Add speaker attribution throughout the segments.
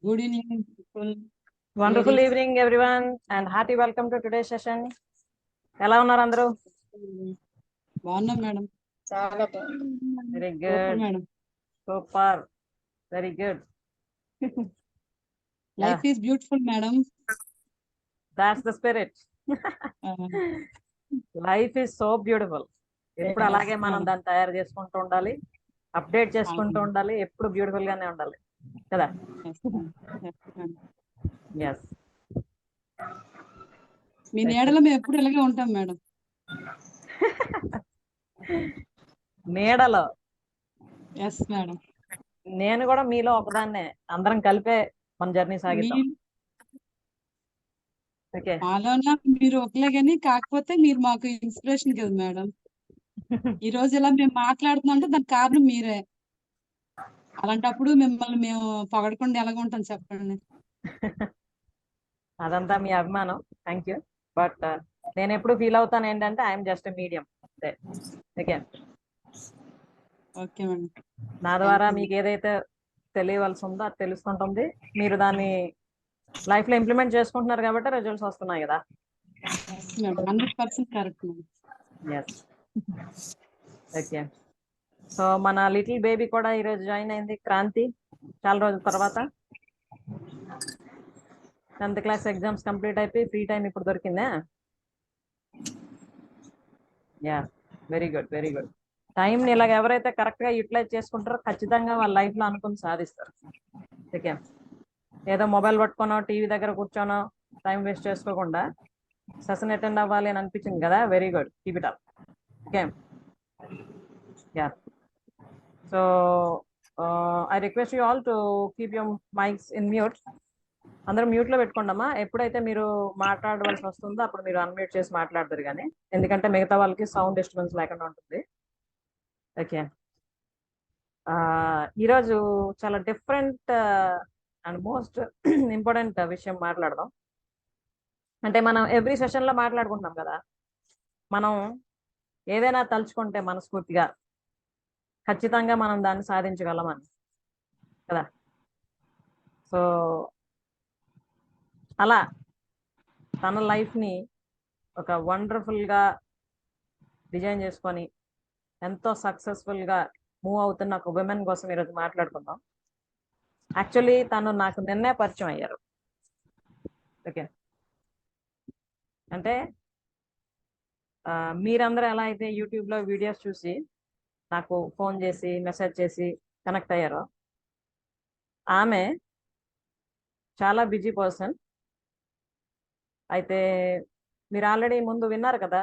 Speaker 1: Good evening, people,
Speaker 2: Wonderful
Speaker 1: ladies.
Speaker 2: evening, everyone, and hearty welcome to today's session. ఎలా ఉన్నారు అందరూ?
Speaker 1: బాగున్నాం madam.
Speaker 3: చాలా బాగుంది.
Speaker 2: Very
Speaker 1: super
Speaker 2: good.
Speaker 1: Madam.
Speaker 2: Super. Very good.
Speaker 1: Life is beautiful, madam.
Speaker 2: That's the spirit. Life is so beautiful. ఎప్పుడు అలాగే మనం దాన్ని తయారు చేసుకుంటూ ఉండాలి, అప్డేట్ చేసుకుంటూ ఉండాలి, ఎప్పుడు బ్యూటిఫుల్ గానే ఉండాలి కదా. Yes.
Speaker 1: మీ నీడలో మేము ఎప్పుడు ఇలాగే ఉంటాం మేడం.
Speaker 2: నీడలో
Speaker 1: ఎస్ మేడం.
Speaker 2: నేను కూడా మీలో ఒకదాన్నే, అందరం కలిపే మన జర్నీ సాగిద్దాం. ఓకే,
Speaker 1: మాలోన మీరు ఒకలే కానీ కాకపోతే మీరు మాకు ఇన్స్పిరేషన్ కదా మేడం. ఈ రోజు ఇలా మేము మాట్లాడుతున్నాం అంటే దానికి కారణం మీరే. అలాంటప్పుడు మిమ్మల్ని మేము పొగడకుండా ఎలాగ ఉంటాం చెప్పండి.
Speaker 2: అదంతా మీ అభిమానం, థ్యాంక్ యూ. బట్ నేను ఎప్పుడు ఫీల్ అవుతాను ఏంటంటే I'm just medium. Okay
Speaker 1: okay madam.
Speaker 2: నా ద్వారా మీకు ఏదైతే తెలియవలసి ఉందో అది తెలుసుకుంటుంది. మీరు దాన్ని లైఫ్ లో ఇంప్లిమెంట్ చేసుకుంటున్నారు కాబట్టి రిజల్ట్స్ వస్తున్నాయి కదా.
Speaker 1: 100% correct madam.
Speaker 2: Yes. Okay, so మన లిటిల్ బేబీ కూడా ఈరోజు జాయిన్ అయింది, క్రాంతి, చాలా రోజుల తర్వాత. 10th క్లాస్ ఎగ్జామ్స్ కంప్లీట్ అయిపోయి ఫ్రీ టైం ఇప్పుడు దొరికిందా? Yeah, very good, very good. టైంని ఇలాగ ఎవరైతే కరెక్ట్గా యూటిలైజ్ చేసుకుంటారో ఖచ్చితంగా వాళ్ళ లైఫ్లో అనుకుని సాధిస్తారు. ఓకే, ఏదో మొబైల్ పట్టుకోనో టీవీ దగ్గర కూర్చోనో టైం వేస్ట్ చేసుకోకుండా సెషన్ అటెండ్ అవ్వాలి అని అనిపించింది కదా. Very good, keep it up. Okay, yeah. So I request you all to keep your mics in mute. అందరూ మ్యూట్లో పెట్టుకోండమ్మా. ఎప్పుడైతే మీరు మాట్లాడవలసి వస్తుందో అప్పుడు మీరు అన్మ్యూట్ చేసి మాట్లాడతారు కానీ, ఎందుకంటే మిగతా వాళ్ళకి సౌండ్ డిస్టర్బెన్స్ లేకుండా ఉంటుంది. ఓకే, ఈరోజు చాలా డిఫరెంట్ అండ్ మోస్ట్ ఇంపార్టెంట్ విషయం మాట్లాడదాం. అంటే మనం ఎవ్రీ సెషన్లో మాట్లాడుకుంటున్నాం కదా, మనం ఏదైనా తలుచుకుంటే మనస్ఫూర్తిగా ఖచ్చితంగా మనం దాన్ని సాధించగలమని కదా. సో అలా తన లైఫ్ని ఒక వండర్ఫుల్గా డిజైన్ చేసుకొని ఎంతో సక్సెస్ఫుల్గా మూవ్ అవుతున్న ఒక ఉమెన్ కోసం ఈరోజు మాట్లాడుకుందాం. యాక్చువల్లీ తను నాకు నిన్నే పరిచయం అయ్యారు. ఓకే, అంటే మీరందరూ ఎలా అయితే యూట్యూబ్లో వీడియోస్ చూసి నాకు ఫోన్ చేసి మెసేజ్ చేసి కనెక్ట్ అయ్యారో, ఆమె చాలా బిజీ పర్సన్. అయితే మీరు ఆల్రెడీ ముందు విన్నారు కదా,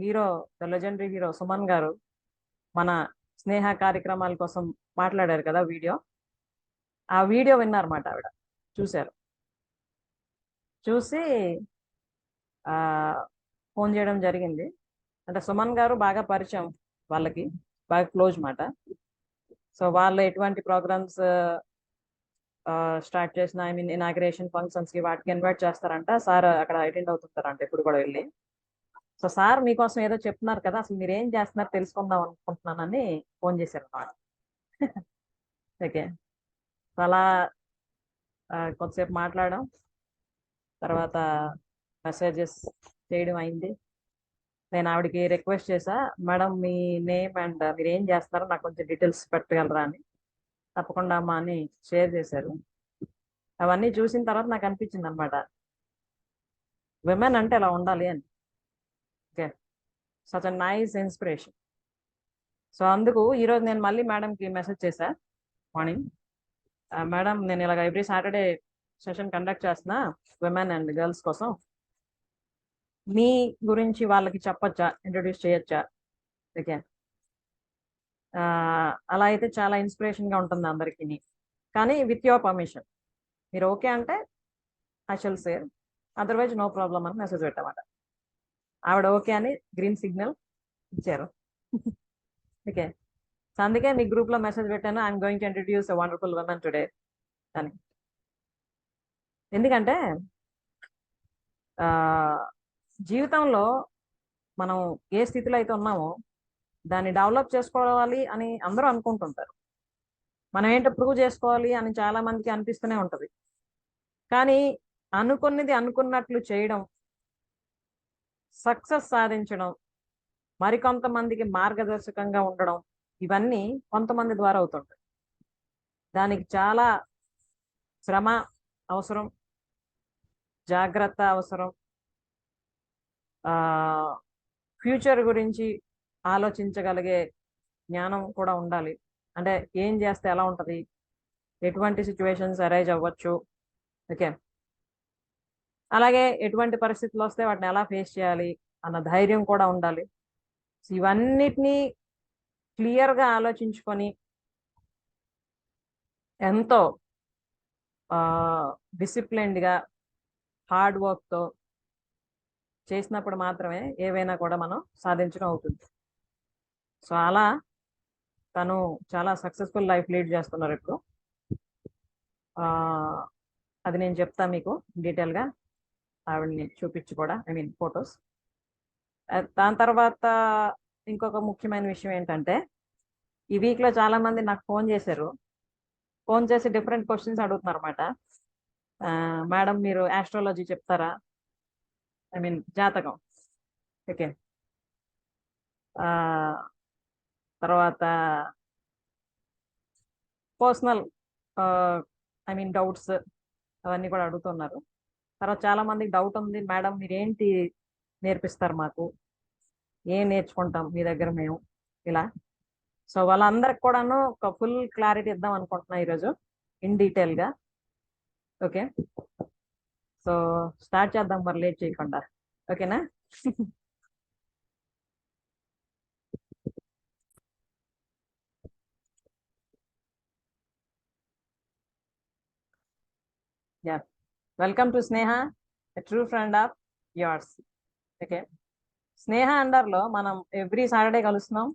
Speaker 2: hero, the legendary hero Suman గారు మన స్నేహ కార్యక్రమాల కోసం మాట్లాడారు కదా వీడియో. ఆ వీడియో విన్నారన్నమాట ఆవిడ, చూశారు. చూసి ఫోన్ చేయడం జరిగింది. అంటే సుమన్ గారు బాగా పరిచయం వాళ్ళకి, బాగా క్లోజ్ మాట. సో వాళ్ళు ఎటువంటి ప్రోగ్రామ్స్ స్టార్ట్ చేసిన, ఐ మీన్ ఇనాగ్రేషన్ ఫంక్షన్స్కి వాటికి ఇన్వైట్ చేస్తారంట. సార్ అక్కడ అటెండ్ అవుతుంటారంట ఎప్పుడు కూడా వెళ్ళి. సో సార్ మీకోసం ఏదో చెప్తున్నారు కదా, అసలు మీరు ఏం చేస్తున్నారు తెలుసుకుందాం అనుకుంటున్నానని ఫోన్ చేశారు అన్నమాట. ఓకే, అలా కొంతసేపు మాట్లాడడం, తర్వాత మెసేజెస్ చేయడం అయింది. నేను ఆవిడకి రిక్వెస్ట్ చేశా, మేడం మీ నేమ్ అండ్ మీరు ఏం చేస్తున్నారో నాకు కొంచెం డీటెయిల్స్ పెట్టగలరా అని. తప్పకుండా అమ్మా అని షేర్ చేశారు. అవన్నీ చూసిన తర్వాత నాకు అనిపించింది అనమాట, విమెన్ అంటే ఇలా ఉండాలి అని. Okay, such a nice inspiration. So అందుకు ఈరోజు నేను మళ్ళీ మేడంకి మెసేజ్ చేశా మార్నింగ్. మేడం, నేను ఇలాగ ఎవ్రీ సాటర్డే సెషన్ కండక్ట్ చేస్తున్నా విమెన్ అండ్ గర్ల్స్ కోసం, మీ గురించి వాళ్ళకి చెప్పచ్చా, ఇంట్రొడ్యూస్ చేయొచ్చా? ఓకే, అలా అయితే చాలా ఇన్స్పిరేషన్గా ఉంటుంది అందరికీ. కానీ విత్ యువర్ పర్మిషన్, మీరు ఓకే అంటే I shall share, otherwise no problem అని మెసేజ్ పెట్టామాట. ఆవిడ ఓకే అని గ్రీన్ సిగ్నల్ ఇచ్చారు. ఓకే, సో అందుకే మీ గ్రూప్లో మెసేజ్ పెట్టాను, I'm going to introduce a wonderful woman today అని. ఎందుకంటే జీవితంలో మనం ఏ స్థితిలో అయితే ఉన్నామో దాన్ని డెవలప్ చేసుకోవాలి అని అందరూ అనుకుంటుంటారు. మనం ఏంటో ప్రూవ్ చేసుకోవాలి అని చాలా మందికి అనిపిస్తూనే ఉంటది. కానీ అనుకున్నది అనుకున్నట్లు చేయడం, సక్సెస్ సాధించడం, మరికొంతమందికి మార్గదర్శకంగా ఉండడం, ఇవన్నీ కొంతమంది ద్వారా అవుతుంటాయి. దానికి చాలా శ్రమ అవసరం, జాగ్రత్త అవసరం, ఫ్యూచర్ గురించి ఆలోచించగలిగే జ్ఞానం కూడా ఉండాలి. అంటే ఏం చేస్తే ఎలా ఉంటుంది, ఎటువంటి సిచ్యువేషన్స్ అరైజ్ అవ్వచ్చు, ఓకే, అలాగే ఎటువంటి పరిస్థితులు వస్తే వాటిని ఎలా ఫేస్ చేయాలి అన్న ధైర్యం కూడా ఉండాలి. ఇవన్నిటినీ క్లియర్గా ఆలోచించుకొని ఎంతో డిసిప్లిన్డ్గా హార్డ్ వర్క్తో చేసినప్పుడు మాత్రమే ఏవైనా కూడా మనం సాధించడం అవుతుంది. సో అలా తను చాలా సక్సెస్ఫుల్ లైఫ్ లీడ్ చేస్తున్నారు ఇప్పుడు. అది నేను చెప్తా మీకు డీటెయిల్గా, ఆవిడని చూపించి కూడా, ఐ మీన్ ఫొటోస్. దాని తర్వాత ఇంకొక ముఖ్యమైన విషయం ఏంటంటే, ఈ వీక్లో చాలామంది నాకు ఫోన్ చేశారు. ఫోన్ చేసి డిఫరెంట్ క్వశ్చన్స్ అడుగుతున్నారు అన్నమాట. మేడం మీరు ఆస్ట్రాలజీ చెప్తారా, ఐ మీన్ జాతకం, ఓకే, తర్వాత పర్సనల్ ఐ మీన్ డౌట్స్ అవన్నీ కూడా అడుగుతున్నారు. తర్వాత చాలా మందికి డౌట్ ఉంది, మేడం మీరేంటి నేర్పిస్తారు మాకు, ఏం నేర్చుకుంటాం మీ దగ్గర మేము, ఇలా. సో వాళ్ళందరికి కూడాను ఒక ఫుల్ క్లారిటీ ఇద్దాం అనుకుంటున్నా ఈరోజు ఇన్ డీటెయిల్గా. ఓకే, సో స్టార్ట్ చేద్దాం మరి లేట్ చేయకుండా, ఓకేనా? Yeah, welcome to Sneha, a true friend of yours. Okay, Sneha అండర్లో మనం ఎవ్రీ సాటర్డే కలుస్తున్నాం.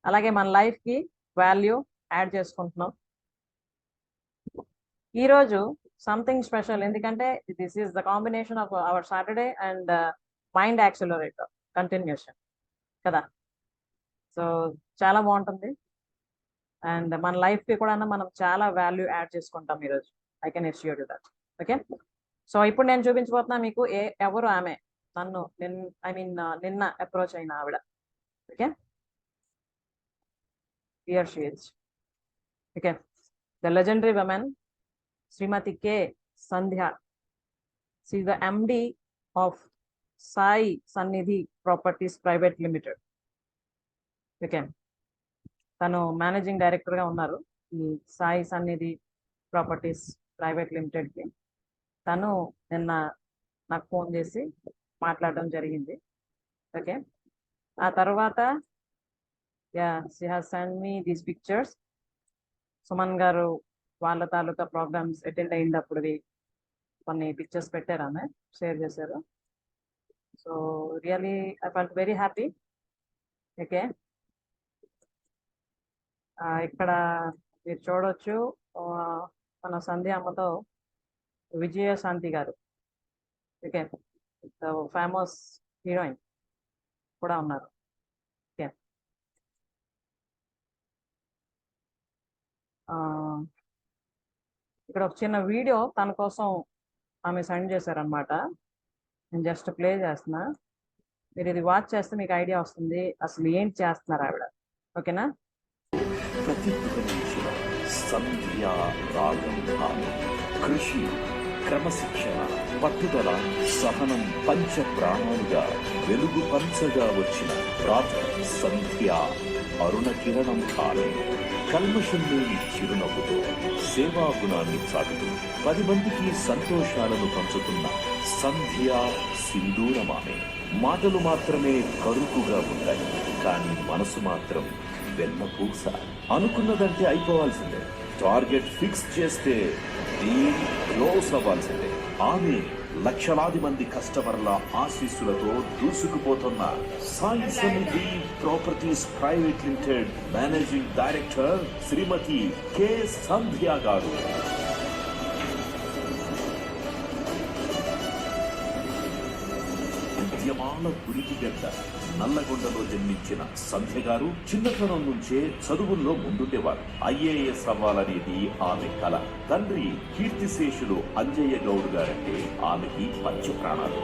Speaker 2: అలాగే మన లైఫ్కి వాల్యూ యాడ్ చేసుకుంటున్నాం. ఈరోజు సంథింగ్ స్పెషల్, ఎందుకంటే this is the combination of our Saturday and mind accelerator continuation కదా. సో చాలా బాగుంటుంది అండ్ మన లైఫ్కి కూడా మనం చాలా వాల్యూ యాడ్ చేసుకుంటాం ఈరోజు. I can assure you that. Okay, so ఇప్పుడు నేను చూపించబోతున్నా మీకు ఎవరు ఆమె, నన్ను నిన్న అప్రోచ్ అయిన ఆవిడ. Okay, here she is. Okay, the legendary woman Srimati K. Sandhya. She is the MD of Sai Sannidhi Properties Private Limited. Okay, తను మేనేజింగ్ డైరెక్టర్గా ఉన్నారు ఈ సాయి సన్నిధి ప్రాపర్టీస్ ప్రైవేట్ లిమిటెడ్కి. తను నిన్న నాకు ఫోన్ చేసి మాట్లాడడం జరిగింది. ఓకే, ఆ తర్వాత she has sent me these pictures. Suman గారు వాళ్ళ తాలూకా ప్రోగ్రామ్స్ అటెండ్ అయినప్పుడు కొన్ని పిక్చర్స్ పెట్టారు, ఆమె షేర్ చేశారు. So really I felt very happy. Okay, ఇక్కడ మీరు చూడవచ్చు మన సంధ్య అమ్మతో విజయశాంతి గారు, ఓకే, ఫేమస్ హీరోయిన్ కూడా ఉన్నారు. ఓకే, ఇక్కడ ఒక చిన్న వీడియో తన కోసం ఆమె సెండ్ చేశారనమాట. నేను జస్ట్ ప్లే చేస్తున్నా, మీరు ఇది వాచ్ చేస్తే మీకు ఐడియా వస్తుంది అసలు ఏంటి చేస్తున్నారు ఆవిడ. ఓకేనా?
Speaker 3: సంధ్యా రాగం కృషి, క్రమశిక్షణ, పట్టుదల, సహనం పంచ ప్రాణాలుగా వెలుగు పంచగా వచ్చిన ప్రాతః సంధ్య అరుణ కిరణం ఆమె. కల్మషం లేని చిరునవ్వుతో సేవా గుణాన్ని చాటుతూ 10 మందికి సంతోషాలను పంచుతున్న సంధ్యా సింధూరమామె. మాటలు మాత్రమే కరుకుగా ఉంటాయి, కానీ మనసు మాత్రం వెన్నపూస. అనుకున్నదంటే అయిపోవాల్సిందే, టార్గెట్ ఫిక్స్ చేస్తే డీల్ క్లోజ్ అవ్వాల్సిందే. ఆమె లక్షలాది మంది కస్టమర్ల ఆశీస్సులతో దూసుకుపోతున్న Sai Sannidhi properties private limited managing director Shrimati K. Sandhya garu. పరిణామాల గురికిగడ్డ నల్లగొండలో జన్మించిన సంధ్య గారు చిన్నతనం నుంచే చదువుల్లో ముందుండేవారు. IAS అవ్వాలనేది ఆమె కల. తండ్రి కీర్తిశేషులు అంజయ్య గౌడ్ గారంటే ఆమెకి పంచ ప్రాణాలు.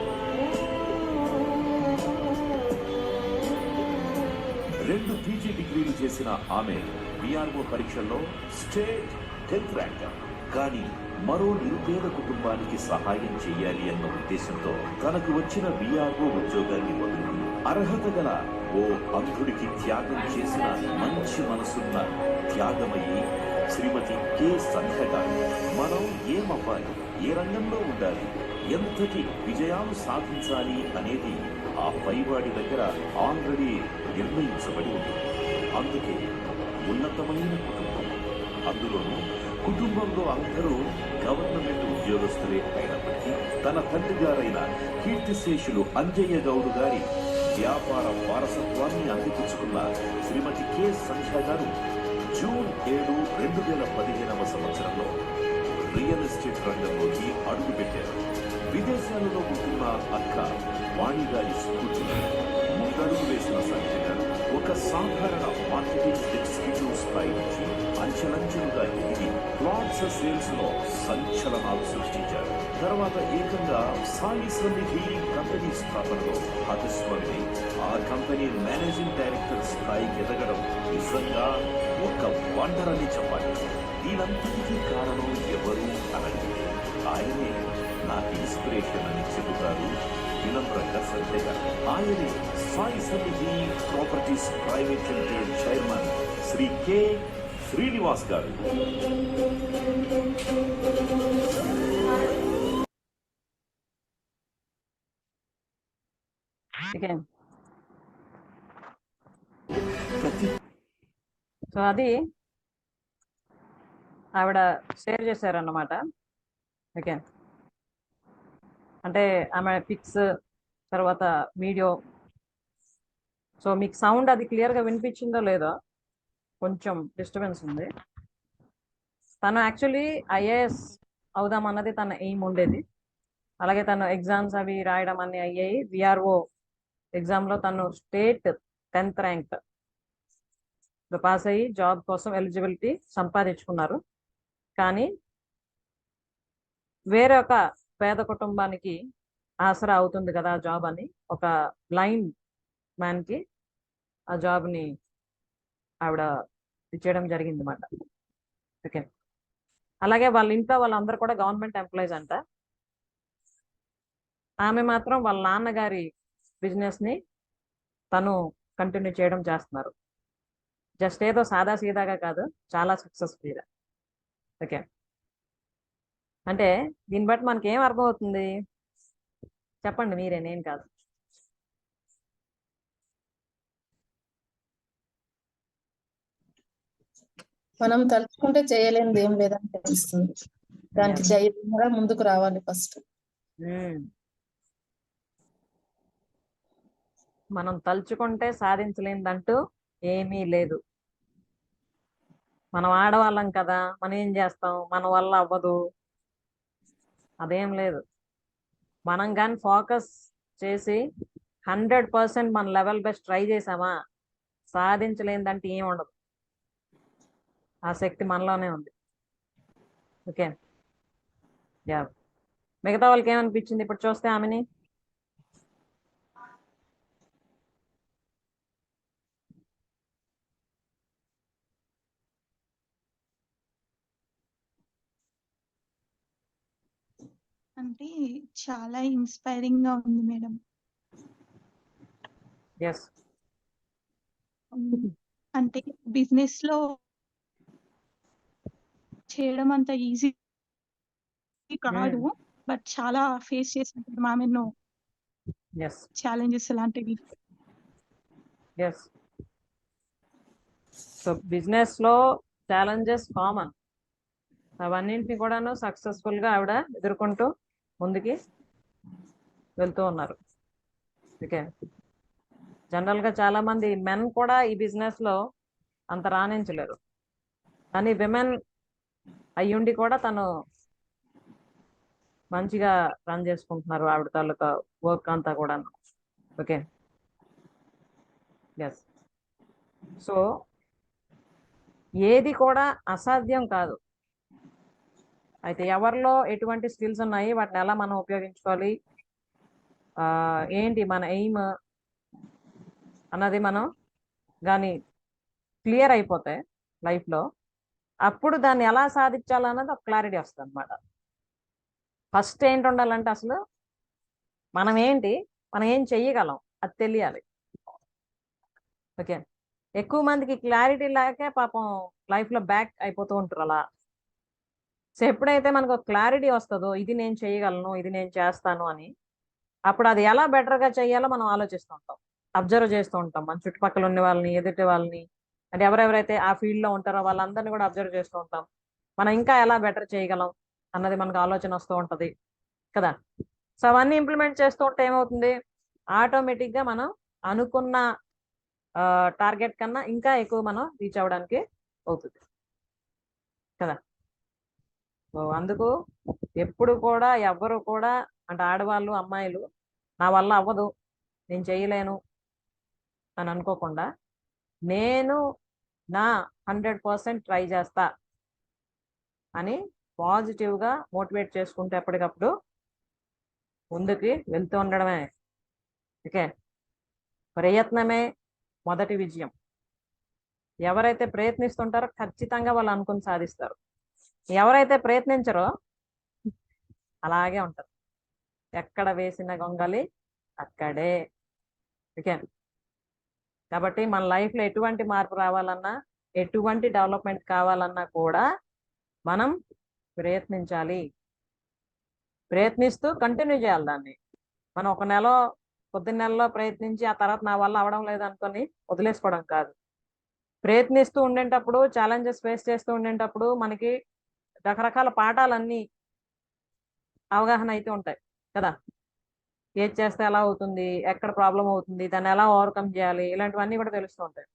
Speaker 3: 2 PG డిగ్రీలు చేసిన ఆమె VRO పరీక్షల్లో స్టేట్ 10th ర్యాంక్. కానీ మరో నిరుపేద కుటుంబానికి సహాయం చేయాలి అన్న ఉద్దేశంతో తనకు వచ్చిన VRO ఉద్యోగాన్ని వదిలి అర్హత గల ఓ అంధుడికి త్యాగం చేసిన మంచి మనసున్న త్యాగమయ్యి శ్రీమతి K. సంధ్య గారు మనం ఏమవ్వాలి, ఏ రంగంలో ఉండాలి, ఎంతటి విజయాలు సాధించాలి అనేది ఆ పైవాడి దగ్గర ఆల్రెడీ నిర్ణయించబడి ఉంది. అందుకే ఉన్నతమైన కుటుంబం, అందులోనూ కుటుంబంలో అందరూ గవర్నమెంట్ ఉద్యోగస్తులే అయినప్పటికీ తన తండ్రి గారైన కీర్తిశేషులు అంజయ్య గౌడ్ గారి వ్యాపార వారసత్వాన్ని అందిపుచ్చుకున్న శ్రీమతి K. సంధ్య గారు జూన్ 7, 2015వ సంవత్సరంలో రియల్ ఎస్టేట్ రంగంలోకి అడుగుపెట్టారు. విదేశాలలో ఉంటున్న అక్క వాణి గారి స్ఫూర్తిని ముందడుగు వేసిన సంధ్య గారు ఒక సాధారణ మార్కెటింగ్ ఎగ్జిక్యూటివ్ స్థాయి నుంచి అంచెలంచెలుగా ఎదిగి ప్లాట్స్ సేల్స్ లో సంచలనాలు సృష్టించారు. తర్వాత ఏకంగా సాయి సన్నిధి కంపెనీ స్థాపనలో భాగస్వామిని ఆ కంపెనీ మేనేజింగ్ డైరెక్టర్ స్థాయికి ఎదగడం నిజంగా ఒక వండర్ అని చెప్పాలి. దీనంతటికీ కారణం ఎవరు అనంటే ఆయనే నాకు ఇన్స్పిరేషన్ అని చెబుతారు వినమ్రంగా సంధ్య గారు. ఆయనే Sai Sannidhi properties private limited chairman Shri K. Srinivas గారు.
Speaker 2: సో అది ఆవిడ షేర్ చేశారన్నమాట. ఓకే, అంటే ఆమె పిక్స్ తర్వాత వీడియో. సో మీకు సౌండ్ అది క్లియర్గా వినిపించిందో లేదో, కొంచెం డిస్టర్బెన్స్ ఉంది. తను యాక్చువల్లీ IAS అవుదామన్నది తన ఎయిమ్ ఉండేది. అలాగే తను ఎగ్జామ్స్ అవి రాయడం అన్ని అయ్యాయి. VRO ఎగ్జామ్లో తను స్టేట్ 10th ర్యాంక్ పాస్ అయ్యి జాబ్ కోసం ఎలిజిబిలిటీ సంపాదించుకున్నారు. కానీ వేరే ఒక పేద కుటుంబానికి ఆసరా అవుతుంది కదా ఆ జాబ్ అని, ఒక బ్లైండ్ మ్యాన్కి ఆ జాబ్ని ఆవిడ ఇచ్చేయడం జరిగింది అన్నమాట. ఓకే, అలాగే వాళ్ళ ఇంట్లో వాళ్ళందరూ కూడా గవర్నమెంట్ ఎంప్లాయీస్ అంట. ఆమె మాత్రం వాళ్ళ నాన్నగారి బిజినెస్ని తను కంటిన్యూ చేయడం చేస్తున్నారు. జస్ట్ ఏదో సాదా సీదాగా కాదు, చాలా సక్సెస్ఫుల్గా. ఓకే, అంటే దీన్ని బట్టి మనకి ఏం అర్థమవుతుంది చెప్పండి మీరే, నేను కాదు.
Speaker 4: మనం తలుచుకుంటే చేయలేనిది ఏం లేదని తెలుస్తుంది. దానికి ధైర్యంగా ముందుకు రావాలి ఫస్ట్.
Speaker 2: మనం తలుచుకుంటే సాధించలేనిదంటూ ఏమీ లేదు. మనం ఆడవాళ్ళం కదా, మనం ఏం చేస్తాం, మన వల్ల అవ్వదు, అదేం లేదు. మనం కానీ ఫోకస్ చేసి 100% మన లెవెల్ బెస్ట్ ట్రై చేసామా, సాధించలేనిదంటే ఏం ఉండదు. ఆ శక్తి మనలోనే ఉంది. Okay, yeah. మిగతా వాళ్ళకి ఏమనిపించింది ఇప్పుడు చూస్తే ఆమెని?
Speaker 5: అంటే చాలా ఇన్స్పైరింగ్ గా ఉంది మేడం.
Speaker 2: ఎస్,
Speaker 5: అంటే బిజినెస్ లో చేయడం అంత ఈజీ కాదు, బట్ చాలా ఫేస్ చేసినప్పుడు ఆమెను
Speaker 2: ఎస్,
Speaker 5: ఛాలెంజెస్ లాంటివి.
Speaker 2: ఎస్. సో బిజినెస్ లో ఛాలెంజెస్ కామన్. అవన్నింటినీ కూడాను సక్సెస్ఫుల్ గా ఆవిడ ఎదుర్కొంటూ ముందుకి వెళ్తూ ఉన్నారు. ఓకే, జనరల్ గా చాలా మంది మెన్ కూడా ఈ బిజినెస్ లో అంత రాణించలేరు, కానీ విమెన్ అయ్యుండి కూడా తను మంచిగా రన్ చేసుకుంటున్నారు ఆవిడ తాలూకా వర్క్ అంతా కూడా. Okay, yes. సో ఏది కూడా అసాధ్యం కాదు. అయితే ఎవరిలో ఎటువంటి స్కిల్స్ ఉన్నాయి, వాటిని ఎలా మనం ఉపయోగించుకోవాలి, ఏంటి మన ఎయిమ్ అన్నది మనం కానీ క్లియర్ అయిపోతే లైఫ్లో, అప్పుడు దాన్ని ఎలా సాధించాలన్నది ఒక క్లారిటీ వస్తుంది అనమాట. ఫస్ట్ ఏంటి ఉండాలంటే అసలు మనం ఏంటి, మనం ఏం చెయ్యగలం అది తెలియాలి. ఓకే, ఎక్కువ మందికి క్లారిటీ లేకే పాపం లైఫ్లో బ్యాక్ అయిపోతూ ఉంటారు అలా. సో ఎప్పుడైతే మనకు క్లారిటీ వస్తుందో ఇది నేను చేయగలను, ఇది నేను చేస్తాను అని, అప్పుడు అది ఎలా బెటర్గా చేయాలో మనం ఆలోచిస్తూ ఉంటాం, అబ్జర్వ్ చేస్తూ ఉంటాం. మన చుట్టుపక్కల ఉన్న వాళ్ళని, ఎదుటి వాళ్ళని, అంటే ఎవరెవరైతే ఆ ఫీల్డ్లో ఉంటారో వాళ్ళందరినీ కూడా అబ్జర్వ్ చేస్తూ ఉంటాం. మనం ఇంకా ఎలా బెటర్ చేయగలం అన్నది మనకు ఆలోచన వస్తూ ఉంటుంది కదా. సో అవన్నీ ఇంప్లిమెంట్ చేస్తూ ఉంటే ఏమవుతుంది, ఆటోమేటిక్గా మనం అనుకున్న టార్గెట్ కన్నా ఇంకా ఎక్కువ మనం రీచ్ అవ్వడానికి అవుతుంది కదా. సో అందుకు ఎప్పుడు కూడా ఎవ్వరు కూడా, అంటే ఆడవాళ్ళు అమ్మాయిలు, నా వల్ల అవ్వదు, నేను చేయలేను అని అనుకోకుండా, నేను నా 100% ట్రై చేస్తా అని పాజిటివ్గా మోటివేట్ చేసుకుంటే ఎప్పటికప్పుడు ముందుకి వెళ్తూ ఉండడమే. ఓకే, ప్రయత్నమే మొదటి విజయం. ఎవరైతే ప్రయత్నిస్తుంటారో ఖచ్చితంగా వాళ్ళు అనుకుని సాధిస్తారు. ఎవరైతే ప్రయత్నించరో అలాగే ఉంటారు, ఎక్కడ వేసిన గొంగలి అక్కడే. ఓకే, కాబట్టి మన లైఫ్లో ఎటువంటి మార్పు రావాలన్నా, ఎటువంటి డెవలప్మెంట్ కావాలన్నా కూడా మనం ప్రయత్నించాలి. ప్రయత్నిస్తూ కంటిన్యూ చేయాలి దాన్ని. మనం ఒక నెల, కొద్ది నెలలో ప్రయత్నించి ఆ తర్వాత నా వల్ల అవడం లేదు అనుకొని వదిలేసుకోవడం కాదు. ప్రయత్నిస్తూ ఉండేటప్పుడు, ఛాలెంజెస్ ఫేస్ చేస్తూ ఉండేటప్పుడు మనకి రకరకాల పాఠాలన్నీ అవగాహన అయితే ఉంటాయి కదా. ఏది చేస్తే ఎలా అవుతుంది, ఎక్కడ ప్రాబ్లం అవుతుంది, దాన్ని ఎలా ఓవర్కమ్ చేయాలి, ఇలాంటివన్నీ కూడా తెలుస్తూ ఉంటాయి.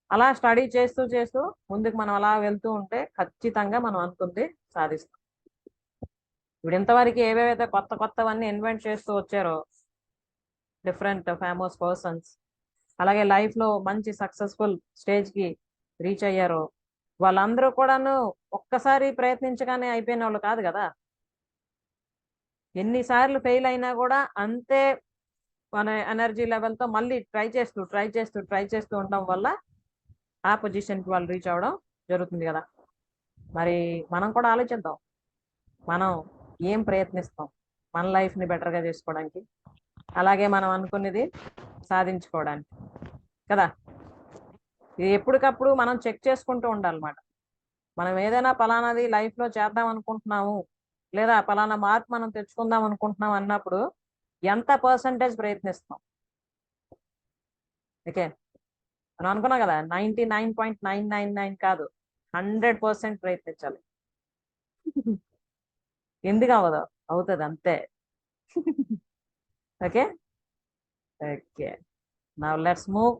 Speaker 2: అలా స్టడీ చేస్తూ చేస్తూ ముందుకు మనం అలా వెళ్తూ ఉంటే ఖచ్చితంగా మనం అనుకుంది సాధిస్తాం. ఇప్పుడు ఇంతవరకు ఏవేవైతే కొత్త కొత్తవన్నీ ఇన్వెంట్ చేస్తూ వచ్చారో డిఫరెంట్ ఫేమస్ పర్సన్స్, అలాగే లైఫ్లో మంచి సక్సెస్ఫుల్ స్టేజ్కి రీచ్ అయ్యారో వాళ్ళందరూ కూడాను ఒక్కసారి ప్రయత్నించగానే అయిపోయిన వాళ్ళు కాదు కదా. ఎన్నిసార్లు ఫెయిల్ అయినా కూడా అంతే మన ఎనర్జీ లెవెల్తో మళ్ళీ ట్రై చేస్తూ ఉండడం వల్ల ఆ పొజిషన్కి వాళ్ళు రీచ్ అవ్వడం జరుగుతుంది కదా. మరి మనం కూడా ఆలోచిద్దాం, మనం ఏం ప్రయత్నిస్తాం మన లైఫ్ని బెటర్గా చేసుకోవడానికి, అలాగే మనం అనుకున్నది సాధించుకోవడానికి కదా. ఇది ఎప్పటికప్పుడు మనం చెక్ చేసుకుంటూ ఉండాలన్నమాట. మనం ఏదైనా పలానాది లైఫ్లో చేద్దాం అనుకుంటున్నాము, లేదా పలానా మార్పు మనం తెచ్చుకుందాం అనుకుంటున్నాం అన్నప్పుడు ఎంత పర్సంటేజ్ ప్రయత్నిస్తాం. ఓకే, మనం అనుకున్నాం కదా 99.999 కాదు, 100% ప్రయత్నించాలి. ఎందుకు అవ్వదు, అవుతుంది అంతే. Okay okay, now let's move.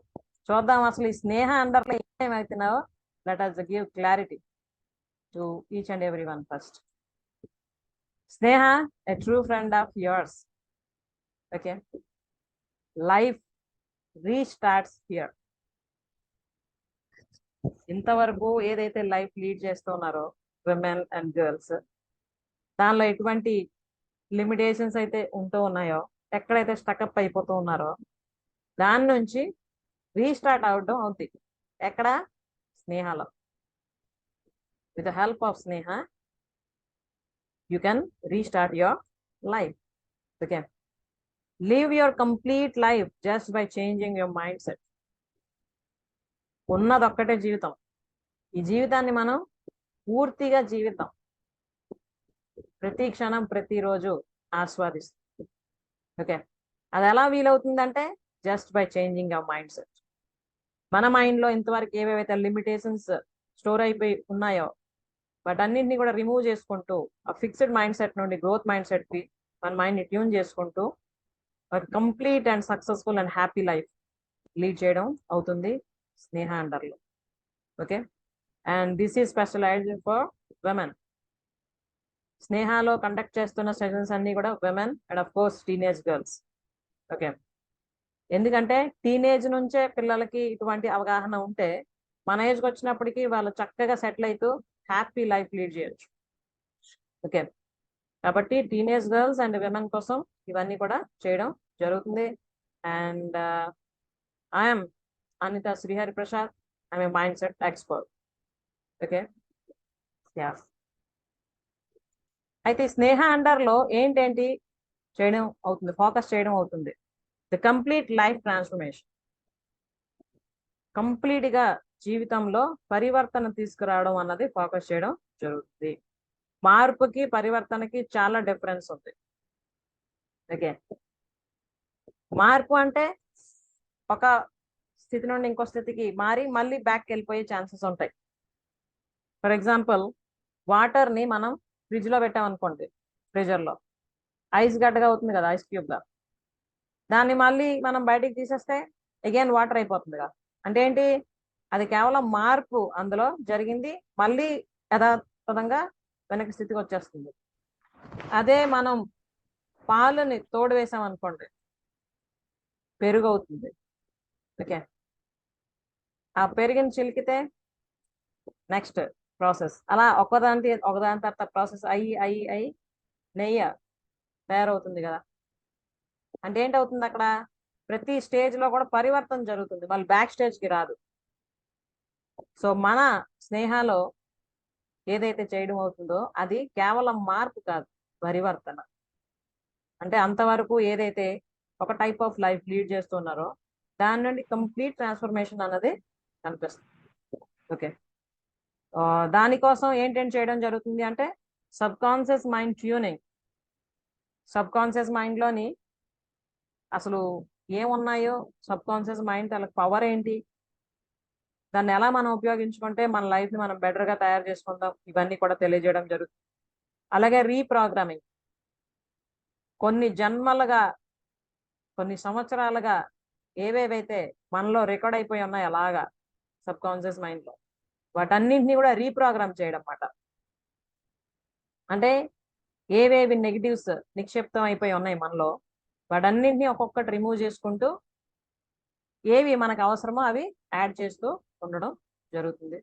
Speaker 2: చూద్దాం అసలు ఈ స్నేహ అందరిలో ఏమవుతున్నావో. Let us give clarity to each and everyone first. Sneha, a true friend of yours. Okay, life restarts here. ఇంతవరకు ఏదైతే లైఫ్ లీడ్ చేస్తున్నారో విమెన్ అండ్ గర్ల్స్, దానిలో ఎటువంటి లిమిటేషన్స్ అయితే ఉంటూ ఉన్నాయో, ఎక్కడైతే స్టకప్ అయిపోతూ ఉన్నారో దాని నుంచి రీస్టార్ట్ అవడం అవుతుంది. ఎక్కడ? స్నేహలో. With the help of Sneha you can restart your life. Okay, live your complete life just by changing your mindset. ఉన్నదొక్కటే జీవితం. ఈ జీవితాన్ని మనం పూర్తిగా జీవితం, ప్రతి క్షణం ప్రతిరోజు ఆస్వాదిస్తాం. ఓకే, అది ఎలా వీలవుతుందంటే just by changing our mindset. మన మైండ్లో ఇంతవరకు ఏవేవైతే లిమిటేషన్స్ స్టోర్ అయిపోయి ఉన్నాయో వాటన్నింటినీ కూడా రిమూవ్ చేసుకుంటూ ఆ ఫిక్స్డ్ మైండ్ సెట్ నుండి గ్రోత్ మైండ్ సెట్కి మన మైండ్ని ట్యూన్ చేసుకుంటూ ఒక complete and successful and happy life lead చేయడం అవుతుంది స్నేహ అండర్లో. Okay, and this is specialised for women. స్నేహాలో కండక్ట్ చేస్తున్న సెషన్స్ అన్ని కూడా women and of course teenage girls. Okay, ఎందుకంటే టీనేజ్ నుంచే పిల్లలకి ఇటువంటి అవగాహన ఉంటే మన ఏజ్కి వచ్చినప్పటికీ వాళ్ళు చక్కగా సెటిల్ అవుతూ హ్యాపీ లైఫ్ లీడ్ చేయొచ్చు. ఓకే, కాబట్టి టీనేజ్ గర్ల్స్ అండ్ విమెన్ కోసం ఇవన్నీ కూడా చేయడం జరుగుతుంది. And I'm Anitha Srihari Prasad, I'm a mindset expert. Okay, అయితే స్నేహ అండర్లో ఏంటేంటి చేయడం అవుతుంది, ఫోకస్ చేయడం అవుతుంది. ది కంప్లీట్ లైఫ్ ట్రాన్స్ఫర్మేషన్, కంప్లీట్గా జీవితంలో పరివర్తన తీసుకురావడం అన్నది ఫోకస్ చేయడం జరుగుతుంది. మార్పుకి పరివర్తనకి చాలా డిఫరెన్స్ ఉంది. ఓకే, మార్పు అంటే ఒక స్థితి నుండి ఇంకో స్థితికి మారి మళ్ళీ బ్యాక్ వెళ్ళిపోయే ఛాన్సెస్ ఉంటాయి. ఫర్ ఎగ్జాంపుల్, వాటర్ని మనం ఫ్రిడ్జ్లో పెట్టామనుకోండి, ఫ్రీజర్లో ఐస్ గడ్డగా అవుతుంది కదా, ఐస్ క్యూబ్గా. దాన్ని మళ్ళీ మనం బయటికి తీసేస్తే అగైన్ వాటర్ అయిపోతుంది కదా. అంటే ఏంటి, అది కేవలం మార్పు అందులో జరిగింది, మళ్ళీ యథాతథంగా వెనక్కి స్థితికి వచ్చేస్తుంది. అదే మనం పాలని తోడు వేసామనుకోండి, పెరుగు అవుతుంది. ఓకే, ఆ పెరుగుని చిలికితే నెక్స్ట్ ప్రాసెస్, అలా ఒకదాని తర్వాత ప్రాసెస్ అయ్యి నెయ్యి తయారవుతుంది కదా. అంటే ఏంటవుతుంది, అక్కడ ప్రతి స్టేజ్ లో కూడా పరివర్తన జరుగుతుంది, మళ్ళీ బ్యాక్ స్టేజ్ కి రాదు. సో మన స్నేహాలో ఏదైతే చేయడం అవుతుందో అది కేవలం మార్పు కాదు, పరివర్తన. అంటే అంతవరకు ఏదైతే ఒక టైప్ ఆఫ్ లైఫ్ లీడ్ చేస్తున్నారో దాని నుండి కంప్లీట్ ట్రాన్స్ఫర్మేషన్ అన్నది కనిపిస్తుంది. ఓకే, దానికోసం ఏంటేంటి చేయడం జరుగుతుంది అంటే subconscious mind tuning. Subconscious మైండ్లోని అసలు ఏమున్నాయో, సబ్ కాన్షియస్ మైండ్ వాళ్ళకి పవర్ ఏంటి, దాన్ని ఎలా మనం ఉపయోగించుకుంటే మన లైఫ్ని మనం బెటర్గా తయారు చేసుకుందాం, ఇవన్నీ కూడా తెలియజేయడం జరుగుతుంది. అలాగే రీప్రోగ్రామింగ్, కొన్ని జన్మలుగా కొన్ని సంవత్సరాలుగా ఏవేవైతే మనలో రికార్డ్ అయిపోయి ఉన్నాయో అలాగా సబ్ కాన్షియస్ మైండ్లో, వాటన్నింటినీ కూడా రీప్రోగ్రామ్ చేయడం అన్నమాట. అంటే ఏవేవి నెగిటివ్స్ నిక్షిప్తం అయిపోయి ఉన్నాయి మనలో, వాటన్నింటినీ ఒక్కొక్కటి రిమూవ్ చేసుకుంటూ ఏవి మనకు అవసరమో అవి యాడ్ చేస్తూ ఉండడం జరుగుతుంది.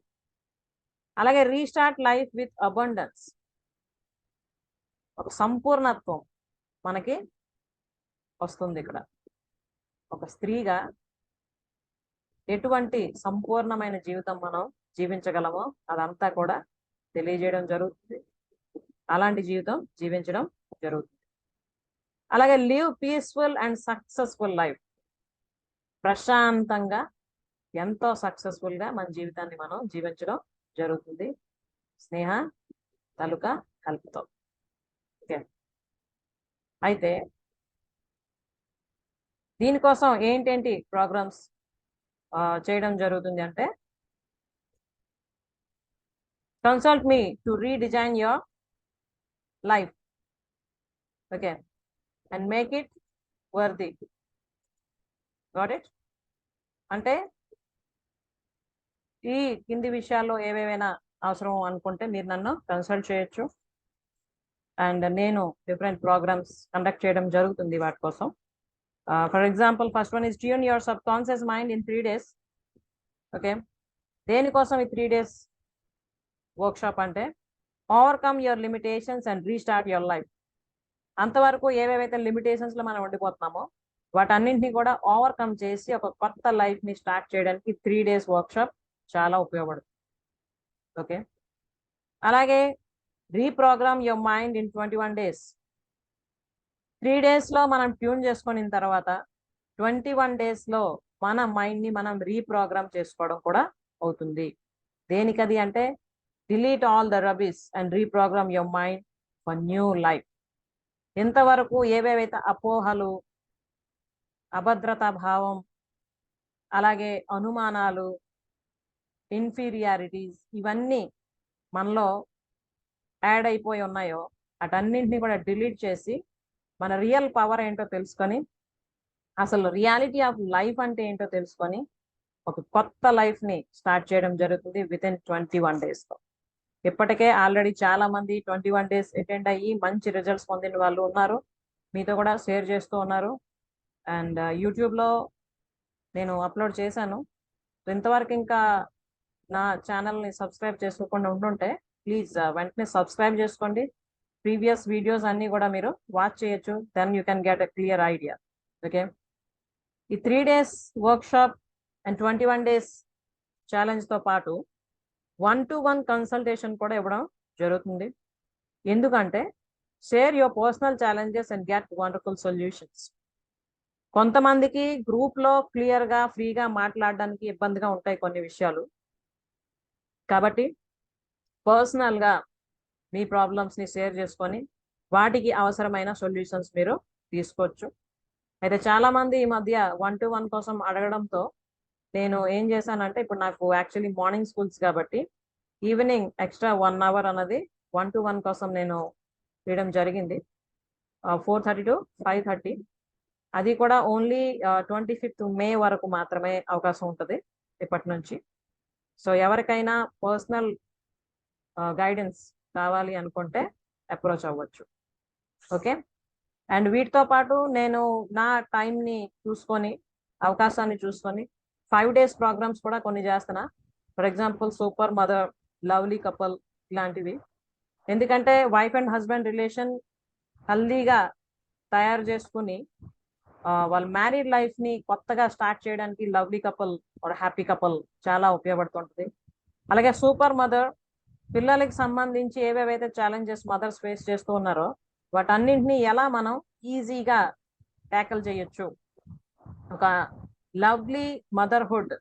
Speaker 2: అలాగే రీస్టార్ట్ లైఫ్ విత్ అబండెన్స్, ఒక సంపూర్ణత్వం మనకి వస్తుంది. ఇక్కడ ఒక స్త్రీగా ఎటువంటి సంపూర్ణమైన జీవితం మనం జీవించగలమో అదంతా కూడా తెలియజేయడం జరుగుతుంది. అలాంటి జీవితం జీవించడం జరుగుతుంది. అలాగే live peaceful and successful life, ప్రశాంతంగా ఎంతో సక్సెస్ఫుల్గా మన జీవితాన్ని మనం జీవించడం జరుగుతుంది స్నేహ తాలూకా హెల్ప్తో. ఓకే, అయితే దీనికోసం ఏంటేంటి ప్రోగ్రామ్స్ చేయడం జరుగుతుంది అంటే consult me to redesign your life. Okay, and make it worthy. Got it? అంటే ఈ కింది విషయాల్లో ఏవేవైనా అవసరం అనుకుంటే మీరు నన్ను కన్సల్ట్ చేయొచ్చు. అండ్ నేను డిఫరెంట్ ప్రోగ్రామ్స్ కండక్ట్ చేయడం జరుగుతుంది వాటి కోసం. For example, first one is tune your sub conscious mind in 3 days. Okay, దేనికోసం ఈ 3 days వర్క్షాప్ అంటే overcome your limitations and restart your life. అంతవరకు ఏవేవైతే లిమిటేషన్స్లో మనం ఉండిపోతున్నామో వాటన్నింటినీ కూడా ఓవర్కమ్ చేసి ఒక కొత్త లైఫ్ని స్టార్ట్ చేయడానికి 3 days వర్క్షాప్ చాలా ఉపయోగపడుతుంది. ఓకే, అలాగే reprogram your mind in 21 days. 3 daysలో మనం ట్యూన్ చేసుకున్న తర్వాత 21 daysలో మన మైండ్ని మనం రీప్రోగ్రామ్ చేసుకోవడం కూడా అవుతుంది. దేనికది అంటే delete all the rubbish and reprogram your mind for new life. ఇంతవరకు ఏవేవైతే అపోహలు, అభద్రతా భావం, అలాగే అనుమానాలు, ఇన్ఫీరియారిటీస్ ఇవన్నీ మనలో యాడ్ అయిపోయి ఉన్నాయో అటన్నింటినీ కూడా డిలీట్ చేసి మన రియల్ పవర్ ఏంటో తెలుసుకొని, అసలు రియాలిటీ ఆఫ్ లైఫ్ అంటే ఏంటో తెలుసుకొని ఒక కొత్త లైఫ్ని స్టార్ట్ చేయడం జరుగుతుంది వితిన్ 21 daysలో. ఇప్పటికే ఆల్రెడీ చాలా మంది 21 days అటెండ్ అయ్యి మంచి రిజల్ట్స్ పొందిన వాళ్ళు ఉన్నారు, మీతో కూడా షేర్ చేస్తూ ఉన్నారు. అండ్ యూట్యూబ్లో నేను అప్లోడ్ చేశాను. ఇంతవరకు ఇంకా నా ఛానల్ని సబ్స్క్రైబ్ చేసుకోకుండా ఉండుంటే ప్లీజ్ వెంటనే సబ్స్క్రైబ్ చేసుకోండి. ప్రీవియస్ వీడియోస్ అన్నీ కూడా మీరు వాచ్ చేయొచ్చు. Then you can get a clear idea. Okay, ఈ 3 days వర్క్షాప్ అండ్ 21 days ఛాలెంజ్తో పాటు 1-to-1 కన్సల్టేషన్ కూడా ఇవ్వడం జరుగుతుంది. ఎందుకంటే share your personal challenges and get wonderful solutions. కొంతమందికి గ్రూప్లో క్లియర్గా ఫ్రీగా మాట్లాడడానికి ఇబ్బందిగా ఉంటాయి కొన్ని విషయాలు. కాబట్టి పర్సనల్గా మీ ప్రాబ్లమ్స్ని షేర్ చేసుకొని వాటికి అవసరమైన సొల్యూషన్స్ మీరు తీసుకోవచ్చు. అయితే చాలామంది ఈ మధ్య 1-to-1 కోసం అడగడంతో నేను ఏం చేశానంటే, ఇప్పుడు నాకు యాక్చువల్లీ మార్నింగ్ స్కూల్స్ కాబట్టి ఈవినింగ్ ఎక్స్ట్రా 1 hour అన్నది 1-to-1 కోసం నేను చేయడం జరిగింది. 4:30 to 5:30. అది కూడా ఓన్లీ 25th May వరకు మాత్రమే అవకాశం ఉంటుంది ఇప్పటి నుంచి. సో ఎవరికైనా పర్సనల్ గైడెన్స్ కావాలి అనుకుంటే అప్రోచ్ అవ్వచ్చు. ఓకే, అండ్ వీటితో పాటు నేను నా టైంని చూసుకొని, అవకాశాన్ని చూసుకొని 5 days ప్రోగ్రామ్స్ కూడా కొన్ని చేస్తున్నా. For example super mother, lovely couple ఇలాంటివి. ఎందుకంటే వైఫ్ అండ్ హస్బెండ్ రిలేషన్ హెల్దీగా తయారు చేసుకుని వాళ్ళ మ్యారీడ్ లైఫ్ని కొత్తగా స్టార్ట్ చేయడానికి lovely couple or happy couple చాలా ఉపయోగపడుతుంటుంది. అలాగే సూపర్ మదర్, పిల్లలకి సంబంధించి ఏవేవైతే ఛాలెంజెస్ మదర్స్ ఫేస్ చేస్తూ ఉన్నారో వాటన్నింటినీ ఎలా మనం ఈజీగా ట్యాకిల్ చేయొచ్చు, ఒక లవ్లీ మదర్హుడ్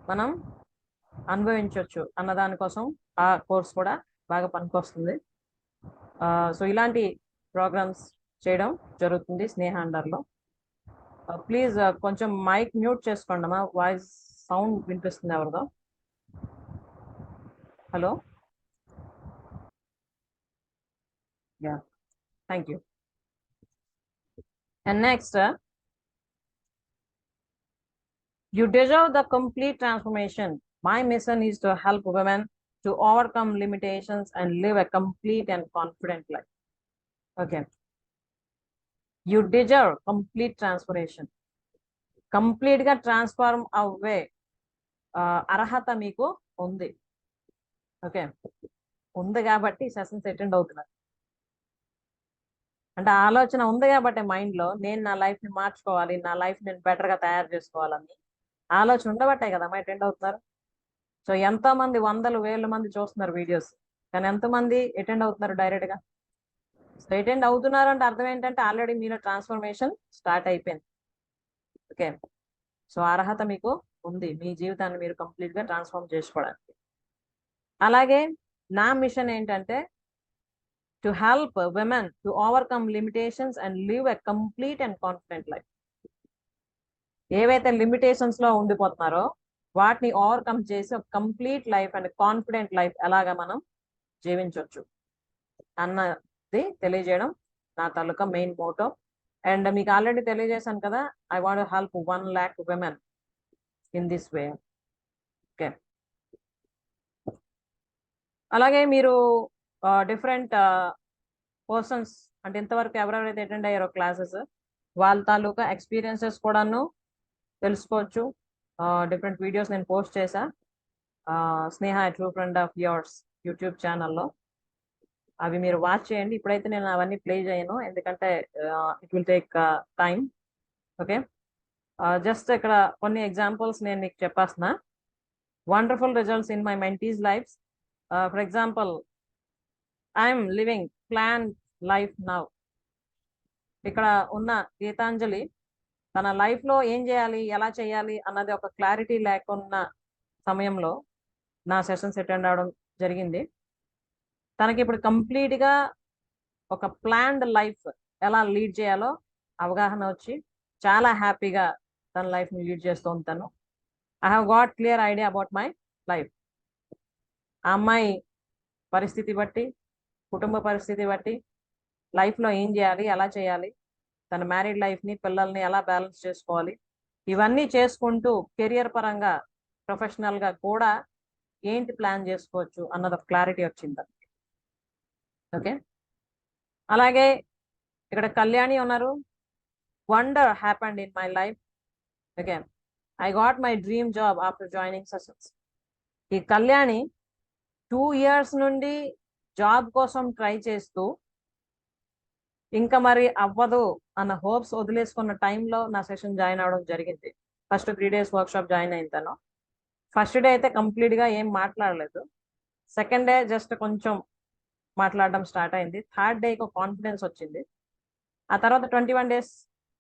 Speaker 2: మనం అనుభవించవచ్చు అన్న దానికోసం ఆ కోర్స్ కూడా బాగా పనికొస్తుంది. సో ఇలాంటి ప్రోగ్రామ్స్ చేయడం జరుగుతుంది స్నేహ అండర్లో. ప్లీజ్ కొంచెం మైక్ మ్యూట్ చేసుకోండి అమ్మా, వాయిస్ సౌండ్ వినిపిస్తుంది ఎవరిదో. Hello, yeah, thank you. And next, you deserve the complete transformation. My mission is to help women to overcome limitations and live a complete and confident life. Okay, you deserve complete transformation. Complete గా transform అవ్వే అర్హత మీకు ఉంది. Okay, ఉంది కాబట్టి sessions attend అవుతున్నారు. అంటే ఆలోచన ఉంది కాబట్టి మైండ్లో నేను నా లైఫ్ని మార్చుకోవాలి, నా లైఫ్ నేను బెటర్గా తయారు చేసుకోవాలని ఆలోచన ఉండబట్టే కదమ్మా అటెండ్ అవుతున్నారు. సో ఎంతోమంది 100,000 మంది చూస్తున్నారు వీడియోస్, కానీ ఎంతమంది అటెండ్ అవుతున్నారు డైరెక్ట్గా? సో అటెండ్ అవుతున్నారు అంటే అర్థం ఏంటంటే ఆల్రెడీ మీలో ట్రాన్స్ఫర్మేషన్ స్టార్ట్ అయిపోయింది. ఓకే, సో అర్హత మీకు ఉంది మీ జీవితాన్ని మీరు కంప్లీట్గా ట్రాన్స్ఫార్మ్ చేసుకోవడానికి. అలాగే నా మిషన్ ఏంటంటే to help women to overcome limitations and live a complete and confident life. ఏవైతే లిమిటేషన్స్ లో ఉండిపోతున్నారో వాటిని ఓవర్కమ్ చేసి ఒక complete life and confident life ఎలాగా మనం జీవించవచ్చు అన్నది తెలియజేయడం నా తాలూకా మెయిన్ మోటో. అండ్ మీకు ఆల్రెడీ తెలియజేశాను కదా, I want help 1 lakh women in this way. Okay, అలాగే మీరు డిఫరెంట్ పర్సన్స్ అంటే ఇంతవరకు ఎవరెవరైతే అటెండ్ అయ్యారో క్లాసెస్ వాళ్ళ తాలూకా ఎక్స్పీరియన్సెస్ కూడాను తెలుసుకోవచ్చు. డిఫరెంట్ వీడియోస్ నేను పోస్ట్ చేశా Sneha true friend of yours YouTube ఛానల్లో. అవి మీరు వాచ్ చేయండి. ఇప్పుడైతే నేను అవన్నీ ప్లే చేయను ఎందుకంటే it will take time. Okay, just ఇక్కడ కొన్ని ఎగ్జాంపుల్స్ నేను మీకు చెప్పేస్తున్నా. Wonderful results in my mentees lives. For example, I'm living plan life now. ఇక్కడ ఉన్న గీతాంజలి తన లైఫ్లో ఏం చేయాలి, ఎలా చేయాలి అన్నది ఒక క్లారిటీ లేకున్న సమయంలో నా సెషన్స్ అటెండ్ అవడం జరిగింది. తనకి ఇప్పుడు కంప్లీట్గా ఒక ప్లాన్డ్ లైఫ్ ఎలా లీడ్ చేయాలో అవగాహన వచ్చి చాలా హ్యాపీగా తన లైఫ్ని లీడ్ చేస్తూ ఉంటాను. I have got clear idea about my life. ఆ అమ్మాయి పరిస్థితి బట్టి, కుటుంబ పరిస్థితి బట్టి లైఫ్లో ఏం చేయాలి, ఎలా చేయాలి, తన మ్యారీడ్ లైఫ్ని పిల్లల్ని ఎలా బ్యాలెన్స్ చేసుకోవాలి, ఇవన్నీ చేసుకుంటూ కెరియర్ పరంగా ప్రొఫెషనల్గా కూడా ఏంటి ప్లాన్ చేసుకోవచ్చు అన్నది ఒక క్లారిటీ వచ్చింది. ఓకే, అలాగే ఇక్కడ కళ్యాణి ఉన్నారు. wonder happened in my life. Again, I got my dream job after joining sessions. ఈ కళ్యాణి 2 years నుండి జాబ్ కోసం ట్రై చేస్తూ ఇంకా మరి అవ్వదు అన్న హోప్స్ వదిలేసుకున్న టైంలో నా సెషన్ జాయిన్ అవడం జరిగింది. ఫస్ట్ 3 days వర్క్షాప్ జాయిన్ అయిన తను. ఫస్ట్ డే అయితే కంప్లీట్ గా ఏం మాట్లాడలేదు. సెకండ్ డే జస్ట్ కొంచెం మాట్లాడడం స్టార్ట్ అయింది. థర్డ్ డే ఒక కాన్ఫిడెన్స్ వచ్చింది. ఆ తర్వాత 21 days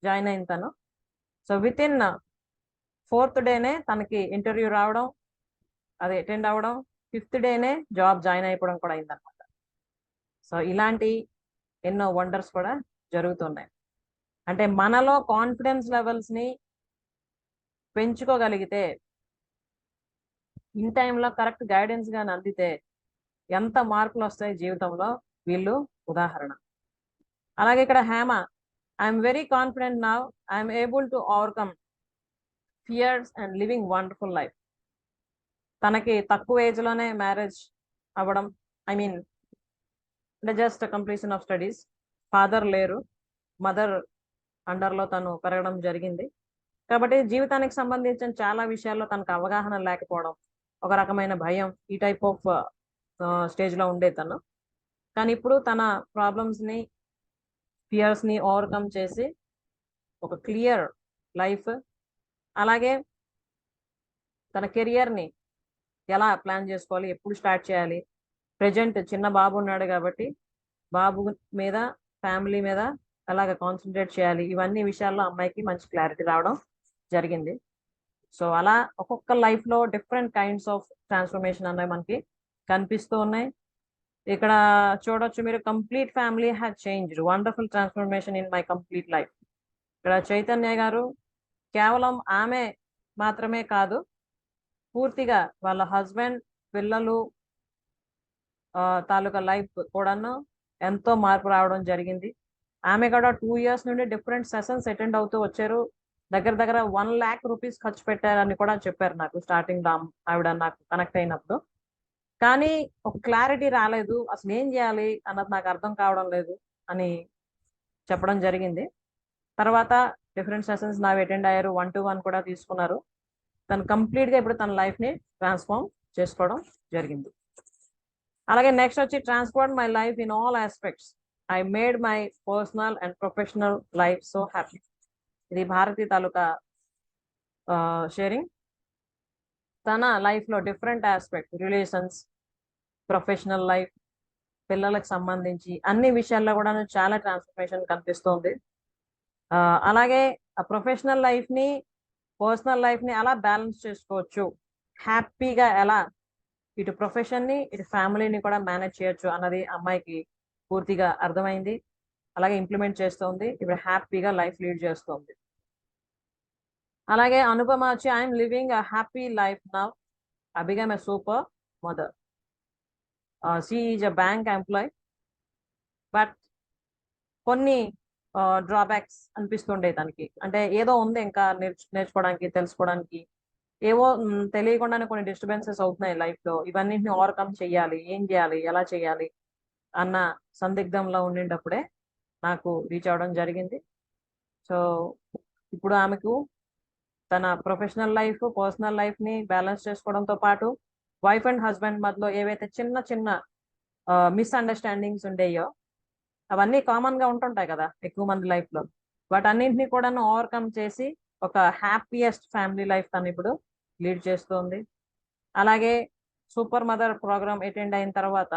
Speaker 2: జాయిన్ అయిన తను. సో విత్ ఇన్ 4th డేనే తనకి ఇంటర్వ్యూ రావడం, అది అటెండ్ అవ్వడం, 5th డేనే జాబ్ జాయిన్ అయిపోవడం కూడా అయిందనమాట. సో ఇలాంటి ఎన్నో వండర్స్ కూడా జరుగుతున్నాయి. అంటే మనలో కాన్ఫిడెన్స్ లెవెల్స్ ని పెంచుకోగలిగితే, ఇన్ టైంలో కరెక్ట్ గైడెన్స్ గా అందితే ఎంత మార్పులు వస్తాయి జీవితంలో, వీళ్ళు ఉదాహరణ. అలాగే ఇక్కడ Hema, I'm very confident now, I'm able to overcome fears and living wonderful life. తనకి తక్కువ ఏజ్ లోనే మ్యారేజ్ అవ్వడం, ఐ మీన్ అంటే just completion of studies, father లేరు, మదర్ అండర్లో తను పెరగడం జరిగింది. కాబట్టి జీవితానికి సంబంధించిన చాలా విషయాల్లో తనకు అవగాహన లేకపోవడం, ఒక రకమైన భయం, ఈ టైప్ ఆఫ్ స్టేజ్లో ఉండే తను. కానీ ఇప్పుడు తన ప్రాబ్లమ్స్ని, ఫియర్స్ని ఓవర్కమ్ చేసి ఒక క్లియర్ లైఫ్, అలాగే తన కెరియర్ని ఎలా ప్లాన్ చేసుకోవాలి, ఎప్పుడు స్టార్ట్ చేయాలి, ప్రజెంట్ చిన్న బాబు ఉన్నాడు కాబట్టి బాబు మీద, ఫ్యామిలీ మీద అలాగే కాన్సన్ట్రేట్ చేయాలి, ఇవన్నీ విషయాల్లో అమ్మాయికి మంచి క్లారిటీ రావడం జరిగింది. సో అలా ఒక్కొక్క లైఫ్లో డిఫరెంట్ కైండ్స్ ఆఫ్ ట్రాన్స్ఫర్మేషన్ అనేవి మనకి కనిపిస్తూ ఉన్నాయి. ఇక్కడ చూడొచ్చు మీరు, complete family had changed, wonderful transformation in my complete life. ఇక్కడ చైతన్య గారు కేవలం ఆమె మాత్రమే కాదు, పూర్తిగా వాళ్ళ హస్బెండ్, పిల్లలు తాలూకా లైఫ్ కూడాను ఎంతో మార్పు రావడం జరిగింది. ఆమె కూడా 2 years నుండి డిఫరెంట్ సెషన్స్ అటెండ్ అవుతూ వచ్చారు. దగ్గర దగ్గర 1 lakh rupees ఖర్చు పెట్టారని కూడా చెప్పారు నాకు స్టార్టింగ్ ఆవిడ నాకు కనెక్ట్ అయినప్పుడు. కానీ ఒక క్లారిటీ రాలేదు, అసలు ఏం చేయాలి అన్నది నాకు అర్థం కావడం లేదు అని చెప్పడం జరిగింది. తర్వాత డిఫరెంట్ సెషన్స్ నావి అటెండ్ అయ్యారు, 1-to-1 కూడా తీసుకున్నారు. తను కంప్లీట్గా ఇప్పుడు తన లైఫ్ని ట్రాన్స్ఫార్మ్ చేసుకోవడం జరిగింది. అలాగే నెక్స్ట్ వచ్చి, transform my life in all aspects, I made my personal and professional life so happy. ఇది భారతి తాలూకా షేరింగ్. తన లైఫ్లో different aspect, relations, professional life, పిల్లలకు సంబంధించి అన్ని విషయాల్లో కూడా చాలా ట్రాన్స్ఫర్మేషన్ కనిపిస్తుంది. అలాగే ఆ ప్రొఫెషనల్ లైఫ్ని, పర్సనల్ లైఫ్ని ఎలా బ్యాలెన్స్ చేసుకోవచ్చు, హ్యాపీగా ఎలా ఇటు ప్రొఫెషన్ని, ఇటు ఫ్యామిలీని కూడా మేనేజ్ చేయొచ్చు అన్నది అమ్మాయికి పూర్తిగా అర్థమైంది. అలాగే ఇంప్లిమెంట్ చేస్తుంది. ఇప్పుడు హ్యాపీగా లైఫ్ లీడ్ చేస్తుంది. అలాగే అనుపమ వచ్చి, I'm living a happy life now, I become a super mother. She is a bank employee, but కొన్ని డ్రాబ్యాక్స్ అనిపిస్తుండే తనకి. అంటే ఏదో ఉంది ఇంకా నేర్చుకోవడానికి, తెలుసుకోవడానికి, ఏవో తెలియకుండానే కొన్ని డిస్టర్బెన్సెస్ అవుతున్నాయి లైఫ్లో. ఇవన్నింటిని ఓవర్కమ్ చేయాలి, ఏం చేయాలి, ఎలా చేయాలి అన్న సందిగ్ధంలో ఉండేటప్పుడే నాకు రీచ్ అవ్వడం జరిగింది. సో ఇప్పుడు ఆమెకు తన ప్రొఫెషనల్ లైఫ్, పర్సనల్ లైఫ్ని బ్యాలెన్స్ చేసుకోవడంతో పాటు వైఫ్ అండ్ హస్బెండ్ మధ్యలో ఏవైతే చిన్న చిన్న మిస్అండర్స్టాండింగ్స్ ఉండేయో, అవన్నీ కామన్గా ఉంటుంటాయి కదా ఎక్కువ మంది లైఫ్లో, వాటన్నింటినీ కూడా ఓవర్కమ్ చేసి ఒక హ్యాపీయెస్ట్ ఫ్యామిలీ లైఫ్ తను ఇప్పుడు లీడ్ చేస్తుంది. అలాగే సూపర్ మదర్ ప్రోగ్రామ్ అటెండ్ అయిన తర్వాత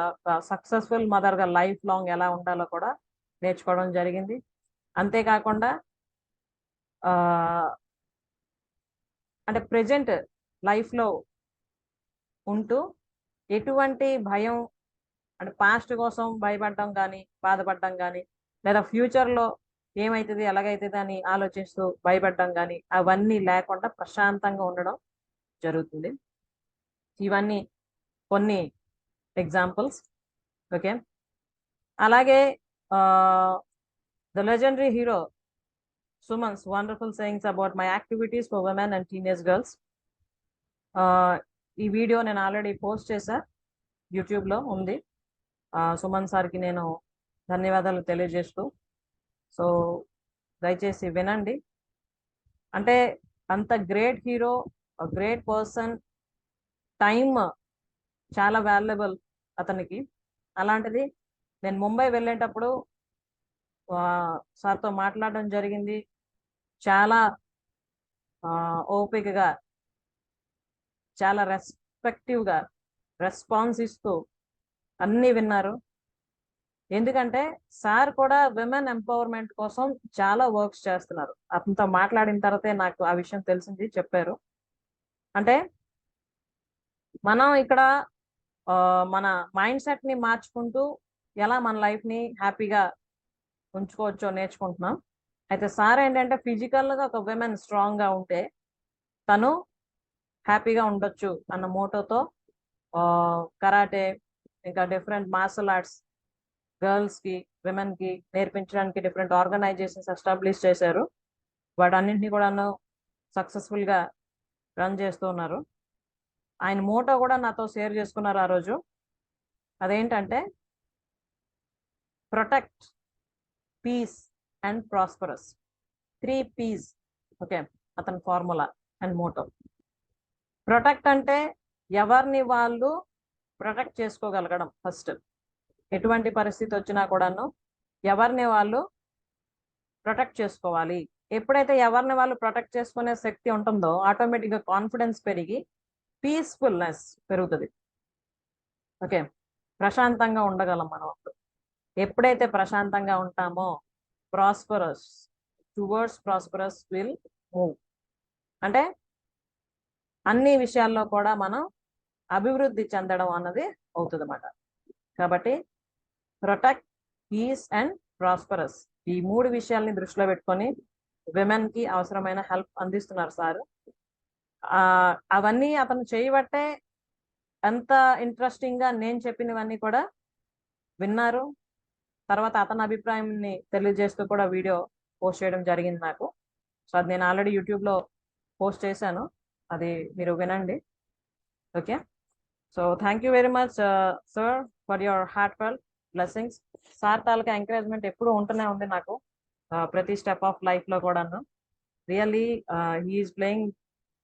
Speaker 2: సక్సెస్ఫుల్ మదర్గా లైఫ్ లాంగ్ ఎలా ఉండాలో కూడా నేర్చుకోవడం జరిగింది. అంతేకాకుండా అంటే ప్రజెంట్ లైఫ్లో ఉంటూ ఎటువంటి భయం, అంటే పాస్ట్ కోసం భయపడడం కానీ, బాధపడడం కానీ, లేదా ఫ్యూచర్లో ఏమవుతుంది, ఎలాగైతుంది అని ఆలోచిస్తూ భయపడడం కానీ, అవన్నీ లేకుండా ప్రశాంతంగా ఉండడం జరుగుతుంది. ఇవన్నీ కొన్ని ఎగ్జాంపుల్స్. ఓకే, అలాగే the legendary hero Suman's wonderful sayings about my activities for women and teenage girls. ఈ వీడియో నేను ఆల్రెడీ పోస్ట్ చేశా, యూట్యూబ్లో ఉంది. సుమన్ సార్కి నేను ధన్యవాదాలు తెలియజేస్తూ, సో దయచేసి వినండి. అంటే అంత great hero, great person, time చాలా వాల్యుబుల్ అతనికి. అలాంటిది నేను ముంబై వెళ్ళేటప్పుడు సార్తో మాట్లాడడం జరిగింది. చాలా ఓపికగా, చాలా రెస్పెక్టివ్గా రెస్పాన్స్ ఇస్తూ అన్నీ విన్నారు. ఎందుకంటే సార్ కూడా విమెన్ ఎంపవర్మెంట్ కోసం చాలా వర్క్స్ చేస్తున్నారు. అతనితో మాట్లాడిన తర్వాతే నాకు ఆ విషయం తెలిసింది, చెప్పారు. అంటే మనం ఇక్కడ మన మైండ్ సెట్ ని మార్చుకుంటూ ఎలా మన లైఫ్ ని హ్యాపీగా ఉంచుకోవచ్చో నేర్చుకుంటున్నాం. అయితే సార్ ఏంటంటే ఫిజికల్ గా ఒక విమెన్ స్ట్రాంగ్ గా ఉంటే తను హ్యాపీగా ఉండొచ్చు అన్న మోటోతో కరాటే, ఇంకా డిఫరెంట్ మార్షల్ ఆర్ట్స్ గర్ల్స్ కి, విమెన్ కి నేర్పించడానికి డిఫరెంట్ ఆర్గనైజేషన్స్ ఎస్టాబ్లిష్ చేశారు. వాటన్నింటినీ కూడాను సక్సెస్ఫుల్ గా రన్ చేస్తూ ఉన్నారు. ఆయన మోటో కూడా నాతో షేర్ చేసుకున్నారు ఆ రోజు. అదేంటంటే protect, peace and prosperous. 3 P's. Okay, అతని ఫార్ములా అండ్ మోటో. ప్రొటెక్ట్ అంటే ఎవరిని వాళ్ళు ప్రొటెక్ట్ చేసుకోగలగడం. ఫస్ట్ ఎటువంటి పరిస్థితి వచ్చినా కూడాను ఎవరిని వాళ్ళు ప్రొటెక్ట్ చేసుకోవాలి. ఎప్పుడైతే ఎవరిని వాళ్ళు ప్రొటెక్ట్ చేసుకునే శక్తి ఉంటుందో ఆటోమేటిక్గా కాన్ఫిడెన్స్ పెరిగి పీస్ఫుల్నెస్ పెరుగుతుంది. ఓకే, ప్రశాంతంగా ఉండగలం మనం. ఎప్పుడైతే ప్రశాంతంగా ఉంటామో prosperous, towards prosperous will move. అంటే అన్ని విషయాల్లో కూడా మనం అభివృద్ధి చెందడం అన్నది అవుతుంది అన్నమాట. కాబట్టి ప్రొటెక్ట్, పీస్ అండ్ ప్రాస్పరస్, ఈ 3 విషయాల్ని దృష్టిలో పెట్టుకొని విమెన్ కి అవసరమైన హెల్ప్ అందిస్తున్నారు సార్. అవన్నీ అతను చేయబట్టే ఎంత ఇంట్రెస్టింగ్ గా నేను చెప్పినవన్నీ కూడా విన్నారు. తర్వాత అతని అభిప్రాయాన్ని తెలియజేస్తూ కూడా వీడియో పోస్ట్ చేయడం జరిగింది నాకు. సో అది నేను ఆల్రెడీ యూట్యూబ్లో పోస్ట్ చేశాను, అది మీరు వినండి. Okay, so thank you very much sir for your heartfelt blessings. Sir taluka encouragement ఎప్పుడు ఉంటూనే ఉంది నాకు ప్రతి స్టెప్ ఆఫ్ లైఫ్ లో కూడాను. Really he's playing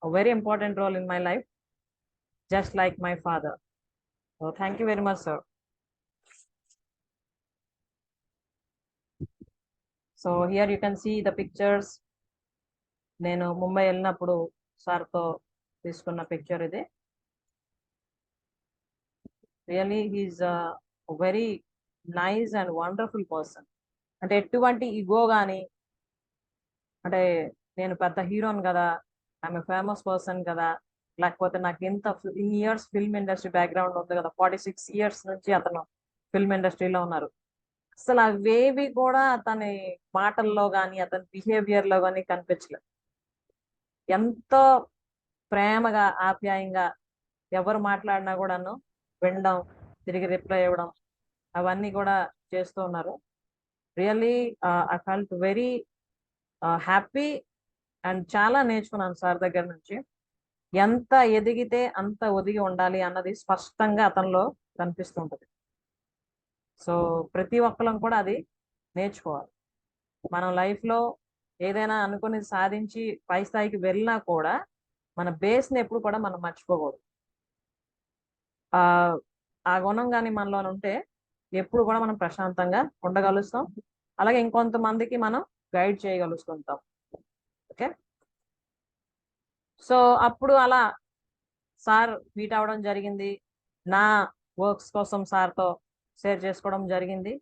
Speaker 2: very important role in my life, just like my father. So thank you very much, sir. So here you can see the pictures. నేను ముంబై వెళ్ళినప్పుడు సార్తో తీసుకున్న పిక్చర్ ఇది. Really he's very nice and wonderful person. అంటే ఎటువంటి ego కానీ, అంటే నేను పెద్ద హీరోని కదా, ఐఎమ్ ఫేమస్ పర్సన్ కదా, లేకపోతే నాకు ఇంత in years film industry background ఉంది కదా, 46 years నుంచి అతను ఫిల్మ్ ఇండస్ట్రీలో ఉన్నారు. అసలు అవేవి కూడా అతని మాటల్లో కానీ అతని బిహేవియర్ లో కానీ కనిపించలేదు. ఎంతో ప్రేమగా, ఆప్యాయంగా ఎవరు మాట్లాడినా కూడాను వినడం, తిరిగి రిప్లై ఇవ్వడం, అవన్నీ కూడా చేస్తూ ఉన్నారు. Really I felt very happy and చాలా నేర్చుకున్నాను సార్ దగ్గర నుంచి. ఎంత ఎదిగితే అంత ఒదిగి ఉండాలి అన్నది స్పష్టంగా అతనిలో కనిపిస్తుంటది. సో ప్రతి ఒక్కరం కూడా అది నేర్చుకోవాలి. మనం లైఫ్లో ఏదైనా అనుకుని సాధించి పై స్థాయికి వెళ్ళినా కూడా మన బేస్ని ఎప్పుడు కూడా మనం మర్చిపోకూడదు. ఆ గుణం కానీ మనలో ఉంటే ఎప్పుడు కూడా మనం ప్రశాంతంగా ఉండగలుగుతాం. అలాగే ఇంకొంతమందికి మనం గైడ్ చేయగలుగుతుంటాం. ఓకే, సో అప్పుడు అలా సార్ మీట్ అవ్వడం జరిగింది. నా వర్క్స్ కోసం సార్తో షేర్ చేసుకోవడం జరిగింది.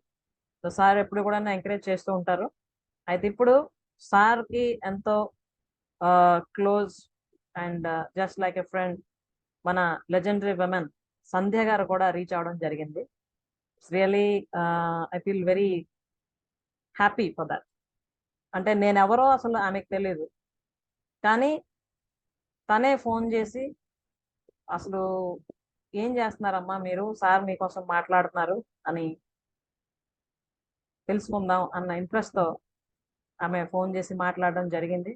Speaker 2: సో సార్ ఎప్పుడు కూడా ఎంకరేజ్ చేస్తూ ఉంటారు. అయితే ఇప్పుడు సార్కి ఎంతో close and just like a friend మన లెజెండరీ విమెన్ సంధ్య గారు కూడా రీచ్ అవ్వడం జరిగింది. Really I feel very happy for that. అంటే నేను ఎవరో అసలు ఆమెకు తెలియదు, కానీ తనే ఫోన్ చేసి అసలు ఏం చేస్తున్నారమ్మా మీరు, సార్ మీకోసం మాట్లాడుతున్నారు అని తెలుసుకుందాం అన్న ఇంట్రెస్ట్తో ఆమె ఫోన్ చేసి మాట్లాడడం జరిగింది.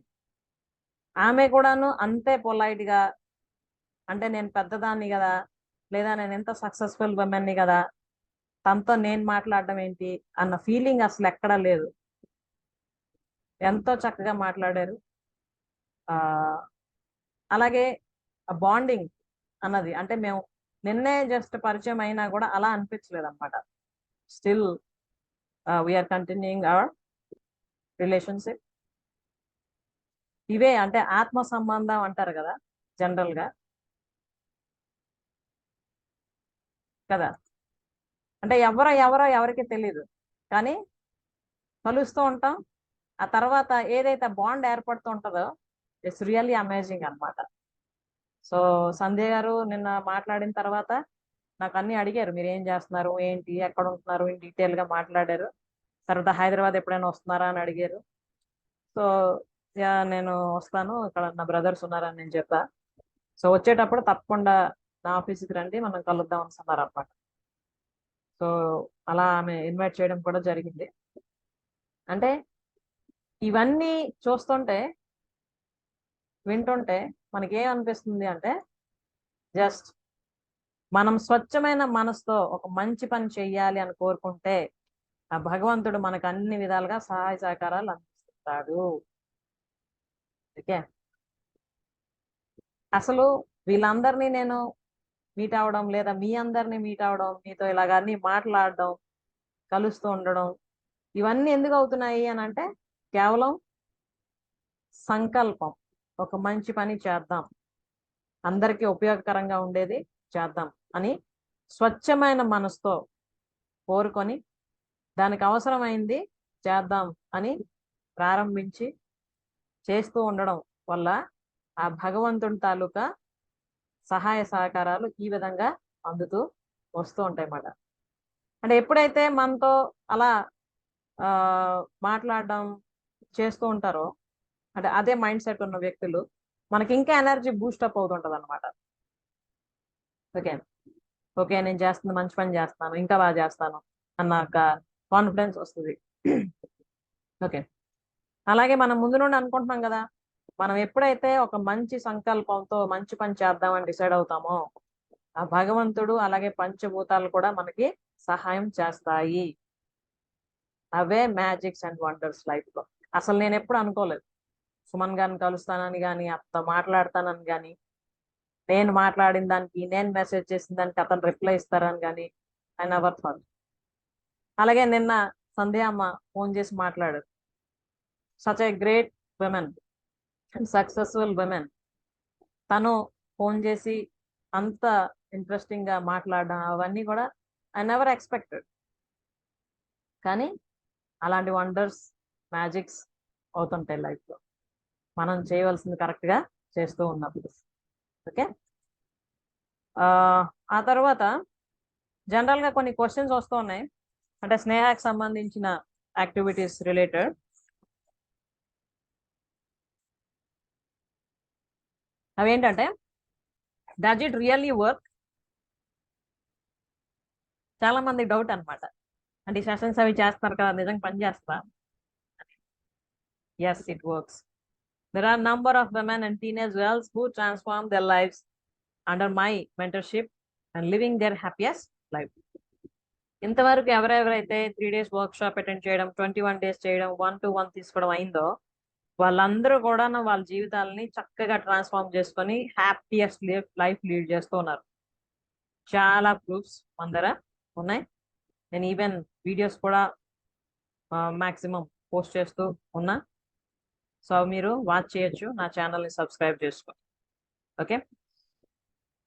Speaker 2: ఆమె కూడాను అంతే పొలైట్గా, అంటే నేను పెద్దదాన్ని కదా, లేదా నేను ఎంత సక్సెస్ఫుల్ విమెన్ని కదా, తనతో నేను మాట్లాడడం ఏంటి అన్న ఫీలింగ్ అసలు ఎక్కడా లేదు. ఎంతో చక్కగా మాట్లాడారు. అలాగే బాండింగ్ అన్నది అంటే మేము నిన్నే జస్ట్ పరిచయం అయినా కూడా అలా అనిపించలేదు అనమాట. Still we're continuing our relationship. ఇవే అంటే ఆత్మ సంబంధం అంటారు కదా జనరల్ గా కదా. అంటే ఎవరికి తెలియదు, కానీ కలుస్తూ ఉంటాం. ఆ తర్వాత ఏదైతే బాండ్ ఏర్పడుతూ ఉంటుందో ఇట్స్ రియల్లీ అమేజింగ్ అనమాట. సో సంధ్య గారు నిన్న మాట్లాడిన తర్వాత నాకు అన్ని అడిగారు, మీరు ఏం చేస్తున్నారు, ఏంటి, ఎక్కడ ఉంటున్నారు, డీటెయిల్ గా మాట్లాడారు. తర్వాత హైదరాబాద్ ఎప్పుడైనా వస్తున్నారా అని అడిగారు. సో నేను వస్తాను, ఇక్కడ నా బ్రదర్స్ ఉన్నారని నేను చెప్పా. సో వచ్చేటప్పుడు తప్పకుండా నా ఆఫీస్కి రండి, మనం కలుద్దాం అనుకున్నారు అనమాట. సో అలా ఆమె ఇన్వైట్ చేయడం కూడా జరిగింది. అంటే ఇవన్నీ చూస్తుంటే వింటుంటే మనకి ఏమనిపిస్తుంది అంటే జస్ట్ మనం స్వచ్ఛమైన మనసుతో ఒక మంచి పని చెయ్యాలి అని కోరుకుంటే ఆ భగవంతుడు మనకు అన్ని విధాలుగా సహాయ సహకారాలు అందిస్తాడు. ఓకే, అసలు వీళ్ళందరినీ నేను మీట్ అవడం లేదా మీ అందరినీ మీట్ అవడం, మీతో ఇలాగ అన్ని మాట్లాడడం, కలుస్తూ ఉండడం, ఇవన్నీ ఎందుకు అవుతున్నాయి అని అంటే కేవలం సంకల్పం, ఒక మంచి పని చేద్దాం, అందరికీ ఉపయోగకరంగా ఉండేది చేద్దాం అని స్వచ్ఛమైన మనసుతో కోరుకొని దానికి అవసరమైంది చేద్దాం అని ప్రారంభించి చేస్తూ ఉండడం వల్ల ఆ భగవంతుడి తాలూకా సహాయ సహకారాలు ఈ విధంగా అందుతూ వస్తూ ఉంటాయి అన్నమాట. అంటే ఎప్పుడైతే మనతో అలా మాట్లాడడం చేస్తూ ఉంటారో అంటే అదే మైండ్ సెట్ ఉన్న వ్యక్తులు మనకి ఇంకా ఎనర్జీ బూస్టప్ అవుతుంటది అనమాట. ఓకే నేను చేస్తుంది మంచి పని చేస్తాను, ఇంకా బాగా చేస్తాను అన్న కాన్ఫిడెన్స్ వస్తుంది. ఓకే, అలాగే మనం ముందు నుండి అనుకుంటున్నాం కదా, మనం ఎప్పుడైతే ఒక మంచి సంకల్పంతో మంచి పని చేద్దామని డిసైడ్ అవుతామో ఆ భగవంతుడు అలాగే పంచభూతాలు కూడా మనకి సహాయం చేస్తాయి. అవే మ్యాజిక్స్ అండ్ వండర్స్ లైఫ్ లో. అసలు నేను ఎప్పుడు అనుకోలేదు సుమన్ గారిని కలుస్తానని కానీ, అతను మాట్లాడతానని కానీ, నేను మాట్లాడిన దానికి, నేను మెసేజ్ చేసిన దానికి అతను రిప్లై ఇస్తారని కానీ ఐ నెవర్ థాట్. అలాగే నిన్న సంధ్య అమ్మ ఫోన్ చేసి మాట్లాడారు. Such a great women, successful women. తను ఫోన్ చేసి అంత ఇంట్రెస్టింగ్ గా మాట్లాడడం అవన్నీ కూడా ఐ నెవర్ ఎక్స్పెక్టెడ్. కానీ అలాంటి వండర్స్, మ్యాజిక్స్ అవుతుంటాయి లైఫ్ లో మనం చేయవలసింది కరెక్ట్ గా చేస్తూ ఉన్నప్పుడు. ఓకే, ఆ తర్వాత జనరల్ గా కొన్ని క్వశ్చన్స్ వస్తూ ఉన్నాయి, అంటే స్నేహాకి సంబంధించిన యాక్టివిటీస్ రిలేటెడ్. అవేంటంటే డస్ ఇట్ రియల్లీ వర్క్? చాలా మంది డౌట్ అనమాట, అంటే ఈ సెషన్స్ అవి చేస్తున్నారు కదా నిజంగా పని చేస్తా? Yes, it works. There are a number of women and teenage girls who transform their lives under my mentorship and living their happiest life. ఇంతవరకు ఎవరెవరైతే 3 days వర్క్ షాప్ అటెండ్ చేయడం, 21 days చేయడం, 1-to-1 తీసుకోవడం అయిందో వాళ్ళందరూ కూడా వాళ్ళ జీవితాలని చక్కగా ట్రాన్స్ఫార్మ్ చేసుకొని హ్యాపీయెస్ట్ లైఫ్ లీడ్ చేస్తూ ఉన్నారు. చాలా ప్రూఫ్స్ మన దగ్గర ఉన్నాయి. నేను ఈవెన్ వీడియోస్ కూడా మాక్సిమం పోస్ట్ చేస్తూ ఉన్నా. సో మీరు వాచ్ చేయొచ్చు, నా ఛానల్ని సబ్స్క్రైబ్ చేసుకో. Okay,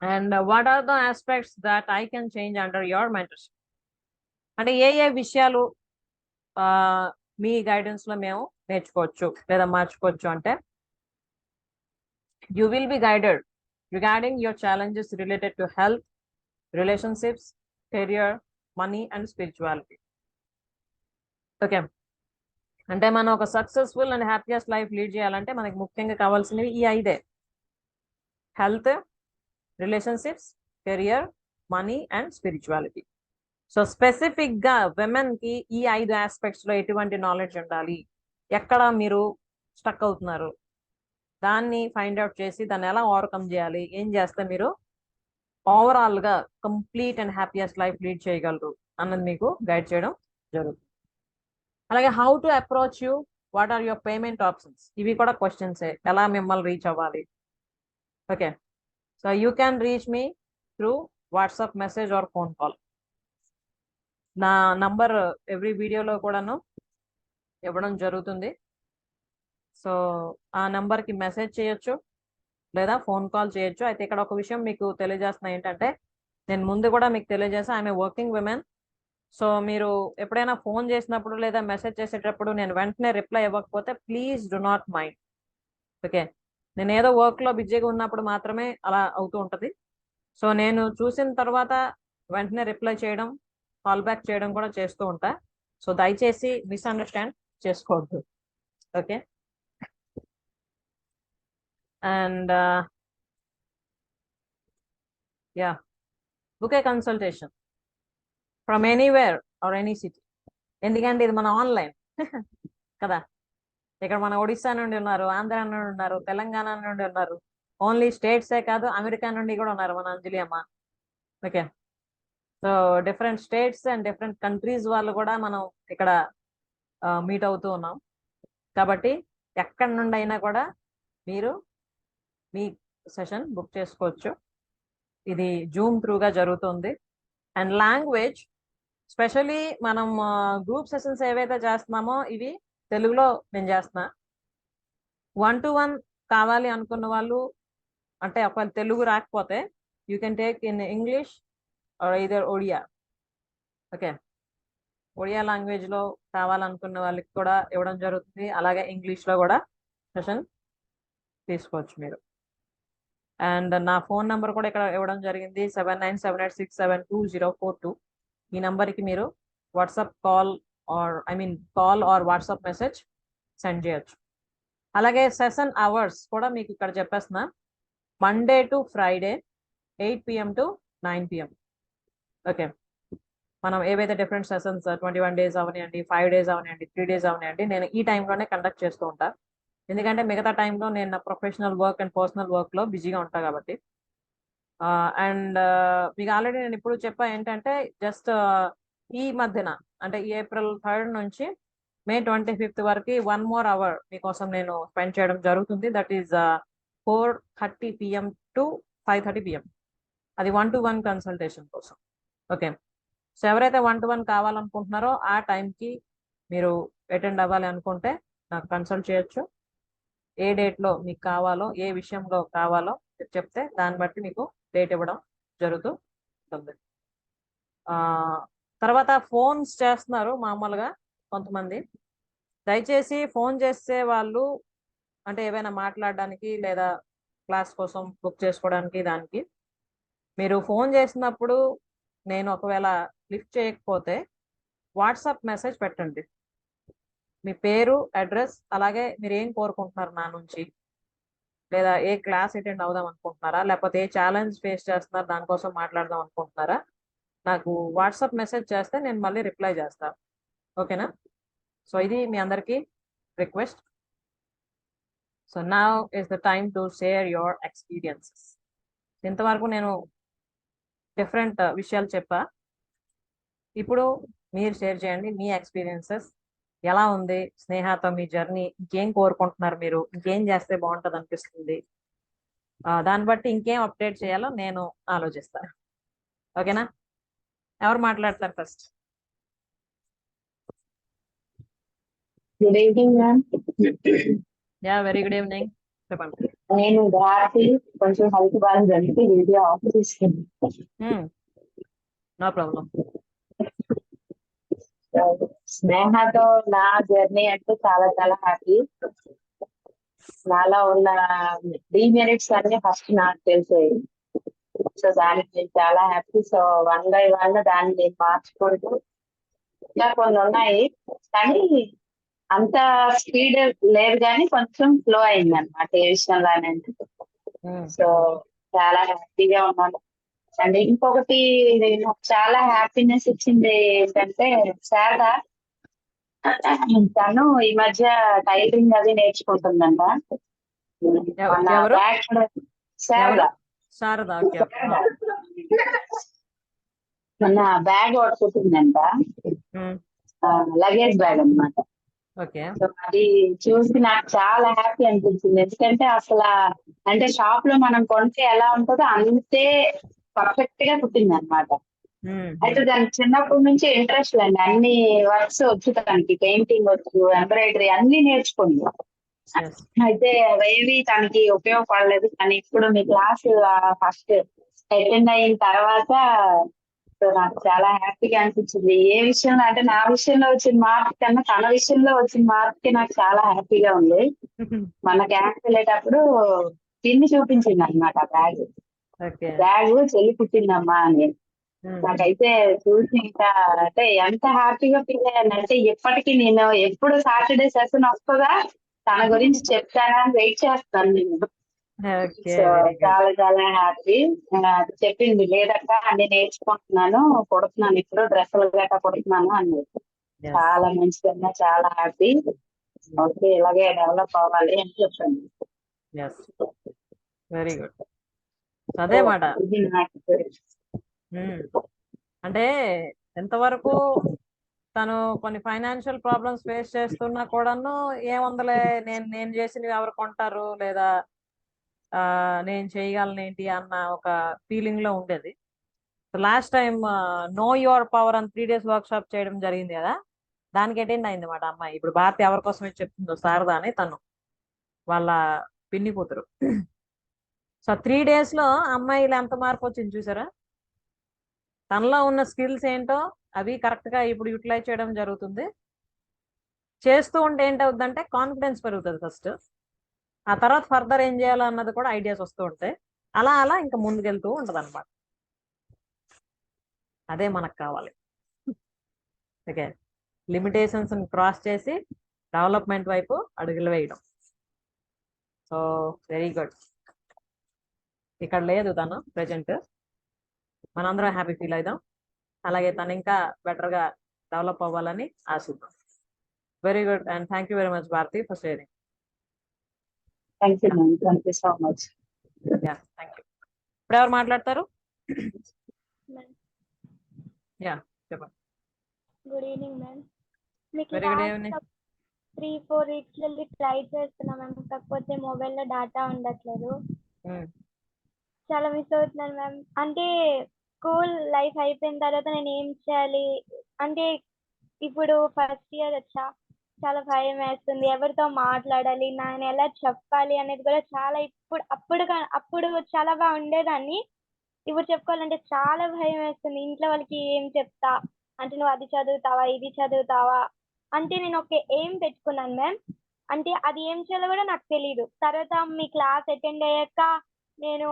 Speaker 2: and what are the aspects that I can change under your mentorship? అంటే ఏ విషయాలు మీ గైడెన్స్ లో మేము నేర్చుకోవచ్చు లేదా మార్చుకోవచ్చు అంటే, you will be guided regarding your challenges related to health, relationships, career, money and spirituality. Okay, అంటే మనం ఒక successful and happiest life lead చేయాలంటే మనకి ముఖ్యంగా కావాల్సినవి ఈ 5: health, relationships, career, money and spirituality. So specific గా విమెన్ కి ఈ 5 ఆస్పెక్ట్స్ లో ఎటువంటి నాలెడ్జ్ ఉండాలి, ఎక్కడ మీరు స్టక్ అవుతున్నారు, దాన్ని ఫైండ్ అవుట్ చేసి దాన్ని ఎలా ఓవర్కమ్ చేయాలి, ఏం చేస్తే మీరు ఓవరాల్ గా complete and happiest life lead చేయగలరు అన్నది మీకు గైడ్ చేయడం జరుగుతుంది. అలాగే how to approach you what are your payment options, ఇవి కూడా క్వశ్చన్సే, ఎలా మిమ్మల్ని రీచ్ అవ్వాలి. Okay, so you can reach me through WhatsApp message or phone call. నా నంబర్ ఎవ్రీ వీడియోలో కూడాను ఇవ్వడం జరుగుతుంది. సో ఆ నంబర్కి మెసేజ్ చేయొచ్చు లేదా ఫోన్ కాల్ చేయొచ్చు. అయితే ఇక్కడ ఒక విషయం మీకు తెలియజేస్తున్నా ఏంటంటే, నేను ముందు కూడా మీకు తెలియజేసా, I'm a working women. So మీరు ఎప్పుడైనా ఫోన్ చేసినప్పుడు లేదా మెసేజ్ చేసేటప్పుడు నేను వెంటనే రిప్లై ఇవ్వకపోతే please do not mind. Okay, నేను ఏదో వర్క్లో బిజీగా ఉన్నప్పుడు మాత్రమే అలా అవుతూ ఉంటుంది. సో నేను చూసిన తర్వాత వెంటనే రిప్లై చేయడం, కాల్ బ్యాక్ చేయడం కూడా చేస్తూ ఉంటా. సో దయచేసి మిస్అండర్స్టాండ్ చేసుకోవద్దు. Okay, and yeah, book A consultation from anywhere or any city. ఎందుకంటే ఇది మన ఆన్లైన్ కదా. ఇక్కడ మన ఒడిస్సా నుండి ఉన్నారు, ఆంధ్ర నుండి ఉన్నారు, తెలంగాణ నుండి ఉన్నారు, ఓన్లీ స్టేట్సే కాదు అమెరికా నుండి కూడా ఉన్నారు మన అంజలి అమ్మ. Okay, so different states and different countries వాళ్ళు కూడా మనం ఇక్కడ మీట్ అవుతూ ఉన్నాం. కాబట్టి ఎక్కడి నుండి అయినా కూడా మీరు మీ సెషన్ బుక్ చేసుకోవచ్చు. ఇది జూమ్ త్రూగా జరుగుతుంది. అండ్ లాంగ్వేజ్ స్పెషలీ మనం గ్రూప్ సెషన్స్ ఏవైతే చేస్తున్నామో ఇవి తెలుగులో నేను చేస్తున్నా. 1-to-1 కావాలి అనుకున్న వాళ్ళు, అంటే ఒకవేళ తెలుగు రాకపోతే you can take in English or either Odia. Okay, Odia లాంగ్వేజ్లో కావాలనుకున్న వాళ్ళకి కూడా ఇవ్వడం జరుగుతుంది. అలాగే ఇంగ్లీష్లో కూడా సెషన్ తీసుకోవచ్చు మీరు. అండ్ నా ఫోన్ నెంబర్ కూడా ఇక్కడ ఇవ్వడం జరిగింది, 7978672042. ఈ నెంబర్కి మీరు WhatsApp call or WhatsApp message send చేయొచ్చు. అలాగే సెషన్ అవర్స్ కూడా మీకు ఇక్కడ చెప్పేస్తున్నా. Monday to Friday 8 PM to 9 PM. Okay, మనం ఏవైతే డిఫరెంట్ సెషన్స్ 21 days అవనివ్వండి, 5 days అవనివ్వండి, 3 days అవనివ్వండి, నేను ఈ టైంలోనే కండక్ట్ చేస్తూ ఉంటా. ఎందుకంటే మిగతా టైంలో నేను నా ప్రొఫెషనల్ వర్క్ అండ్ పర్సనల్ వర్క్లో బిజీగా ఉంటా కాబట్టి. అండ్ మీకు ఆల్రెడీ నేను ఇప్పుడు చెప్పా ఏంటంటే, జస్ట్ ఈ మధ్యన అంటే April 3rd నుంచి May 25th వరకు 1 more hour మీకోసం నేను స్పెండ్ చేయడం జరుగుతుంది. That is 4:30 PM to 5:30 PM. అది 1-to-1 కన్సల్టేషన్ కోసం. ఓకే, సో ఎవరైతే 1-to-1 కావాలనుకుంటున్నారో ఆ టైంకి మీరు అటెండ్ అవ్వాలి అనుకుంటే నాకు కన్సల్ట్ చేయొచ్చు. ఏ డేట్లో మీకు కావాలో, ఏ విషయంలో కావాలో చెప్తే దాన్ని బట్టి మీకు డేట్ ఇవ్వడం జరుగుతూ ఉంటుంది. తర్వాత ఫోన్స్ చేస్తున్నారు మామూలుగా కొంతమంది. దయచేసి ఫోన్ చేసే వాళ్ళు అంటే ఏవైనా మాట్లాడడానికి లేదా క్లాస్ కోసం బుక్ చేసుకోవడానికి దానికి మీరు ఫోన్ చేసినప్పుడు నేను ఒకవేళ లిఫ్ట్ చేయకపోతే వాట్సాప్ మెసేజ్ పెట్టండి. మీ పేరు, అడ్రస్, అలాగే మీరు ఏం కోరుకుంటున్నారు నా నుంచి, లేదా ఏ క్లాస్ అటెండ్ అవుదాం అనుకుంటున్నారా, లేకపోతే ఏ ఛాలెంజ్ ఫేస్ చేస్తున్నారు దానికోసం మాట్లాడదాం అనుకుంటున్నారా, నాకు వాట్సాప్ మెసేజ్ చేస్తే నేను మళ్ళీ రిప్లై చేస్తాను. ఓకేనా? సో ఇది మీ అందరికీ request. So now is the time to share your experiences. ఇంతవరకు నేను డిఫరెంట్ విషయాలు చెప్పా. ఇప్పుడు మీరు షేర్ చేయండి మీ ఎక్స్పీరియన్సెస్. ఎలా ఉంది స్నేహతో మీ జర్నీ? ఇంకేం కోరుకుంటున్నారు మీరు? ఇంకేం చేస్తే బాగుంటుంది అనిపిస్తుంది? దాన్ని బట్టి ఇంకేం అప్డేట్ చేయాలో నేను ఆలోచిస్తాను. ఓకేనా? ఎవరు మాట్లాడతారు first?
Speaker 6: Good evening ma'am.
Speaker 2: Yeah, very good evening. చెప్పండి.
Speaker 6: నేను భారతి, కొంచెం హెల్త్ బాగాలేదంటే వీడియో ఆఫ్ చేసుకుంది.
Speaker 2: No problem.
Speaker 6: స్నేహతో నా జర్నీ అంటే చాలా చాలా హ్యాపీ. నాలో ఉన్న డీమెరిట్స్ అన్ని ఫస్ట్ నాకు తెలిసాయి. సో దానికి నేను చాలా హ్యాపీ. సో 1 by 1 దాన్ని నేను మార్చుకుంటూ ఇంకా కొన్ని ఉన్నాయి, కానీ అంత స్పీడ్ లేదు, కానీ కొంచెం స్లో అయింది అనమాట ఏ విషయంలోనే. సో చాలా హ్యాపీగా ఉన్నాను. అండ్ ఇంకొకటి నాకు చాలా హ్యాపీనెస్ ఇచ్చింది ఏంటంటే, శారద తను ఈ మధ్య టైలరింగ్ అది నేర్చుకుంటుందంట. మన బ్యాగ్
Speaker 2: శారద
Speaker 6: మన బ్యాగ్ ఒకటి కుట్టిందంట, లగేజ్ బ్యాగ్ అన్నమాట.
Speaker 2: ఓకే.
Speaker 6: సో అది చూసి నాకు చాలా హ్యాపీ అనిపించింది. ఎందుకంటే అసలు అంటే షాప్ లో మనం కొంటే ఎలా ఉంటుందో అంతే పర్ఫెక్ట్ గా కుట్టింది అనమాట. అయితే దానికి చిన్నప్పటి నుంచి ఇంట్రెస్ట్ అండి. అన్ని వర్క్స్ వచ్చు, దానికి పెయింటింగ్ వచ్చు, ఎంబ్రాయిడరీ అన్ని నేర్చుకుంది.
Speaker 2: ఎస్.
Speaker 6: అయితే అవేవి తనకి ఉపయోగపడలేదు. కానీ ఇప్పుడు మీ క్లాస్ ఫస్ట్ అటెండ్ అయిన తర్వాత సో నాకు చాలా హ్యాపీగా అనిపించింది. ఏ విషయంలో అంటే నా విషయంలో వచ్చిన మార్క్ కన్నా తన విషయంలో వచ్చిన మార్క్ కి నాకు చాలా హ్యాపీగా ఉంది. మన క్యాంప్ వెళ్ళేటప్పుడు పిన్ని చూపించింది అనమాట బ్యాగ్.
Speaker 2: ఓకే.
Speaker 6: బ్యాగ్ చెల్లి పుట్టిందమ్మా అని. నాకైతే చూసి ఇంకా అంటే ఎంత హ్యాపీగా ఫీల్ అయ్యానంటే ఇప్పటికీ నేను ఎప్పుడు సాటర్డే సెషన్ వస్తుందా తన గురించి చెప్తానా అని వెయిట్ చేస్తాను నేను.
Speaker 2: ఓకే.
Speaker 6: So
Speaker 2: very good.
Speaker 6: చాలా చాలా హ్యాపీ. చెప్పింది లేదక్క అన్ని నేర్చుకుంటున్నాను, కుడుతున్నాను, ఇప్పుడు డ్రెస్సులు గట్రా కుడుతున్నాను అని. చాలా మంచిదన్నా, చాలా హ్యాపీ. ఓకే ఇలాగే డెవలప్ అవ్వాలి అని చెప్పాను.
Speaker 2: ఎస్. Very good. అదే మాట.
Speaker 6: ఇది నాకు
Speaker 2: అంటే ఎంతవరకు తను కొన్ని ఫైనాన్షియల్ ప్రాబ్లమ్స్ ఫేస్ చేస్తున్నా కూడాను ఏముందలే నేను చేసినవి ఎవరు కొంటారు లేదా నేను చేయగలను ఏంటి అన్న ఒక ఫీలింగ్ లో ఉండేది. Last time know your power అని 3 days వర్క్ షాప్ చేయడం జరిగింది కదా, దానికి అటెండ్ అయింది మాట అమ్మాయి. ఇప్పుడు భారతి ఎవరి కోసమే చెప్తుందో శారద అని, తను వాళ్ళ పిన్ని కూతురు. సో 3 days లో అమ్మాయిలు ఎంత మార్పు వచ్చింది చూసారా. తనలో ఉన్న స్కిల్స్ ఏంటో అవి కరెక్ట్ గా ఇప్పుడు యూటిలైజ్ చేయడం జరుగుతుంది. చేస్తూ ఉంటే ఏంటవుతుందంటే కాన్ఫిడెన్స్ పెరుగుతుంది ఫస్ట్, ఆ తర్వాత ఫర్దర్ ఏం చేయాలో అన్నది కూడా ఐడియాస్ వస్తూ ఉంటాయి. అలా అలా ఇంకా ముందుకెళ్తూ ఉంటది అనమాట. అదే మనకు కావాలి. ఓకే, లిమిటేషన్స్ క్రాస్ చేసి డెవలప్మెంట్ వైపు అడుగులు వేయడం. So very good. ఇక్కడ లేదు తను ప్రెజెంట్, మనందరం హ్యాపీ ఫీల్ అవుదాం. అలాగే తను ఇంకా బెటర్గా డెవలప్ అవ్వాలని ఆశిద్దాం. Very good and thank you very much Bharati for sharing.
Speaker 6: Thank you ma'am, thank you so much.
Speaker 2: Thank you. ఇప్పుడు ఎవరు మాట్లాడతారు? యా చెప్పండి.
Speaker 7: Good evening ma'am. మీకు
Speaker 2: వెరీ గుడ్ ఈవినింగ్.
Speaker 7: 3-4 weeks వెళ్ళి ట్రై చేస్తున్నాం మ్యామ్, కాకపోతే మొబైల్లో డేటా ఉండట్లేదు. చాలా మిస్ అవుతున్నాను మ్యామ్. అంటే స్కూల్ లైఫ్ అయిపోయిన తర్వాత నేను ఏం చేయాలి అంటే ఇప్పుడు ఫస్ట్ ఇయర్ వచ్చా, చాలా భయం వేస్తుంది. ఎవరితో మాట్లాడాలి, నేను ఎలా చెప్పాలి అనేది కూడా చాలా అప్పుడు చాలా బాగా ఉండేదాన్ని. ఇప్పుడు చెప్పుకోవాలంటే చాలా భయం వేస్తుంది. ఇంట్లో వాళ్ళకి ఏం చెప్తా అంటే నువ్వు అది చదువుతావా, ఇది చదువుతావా అంటే నేను ఒక ఏం పెట్టుకున్నాను మ్యామ్. అంటే అది ఏం చేయాలో కూడా నాకు తెలియదు. తర్వాత మీ క్లాస్ అటెండ్ అయ్యాక నేను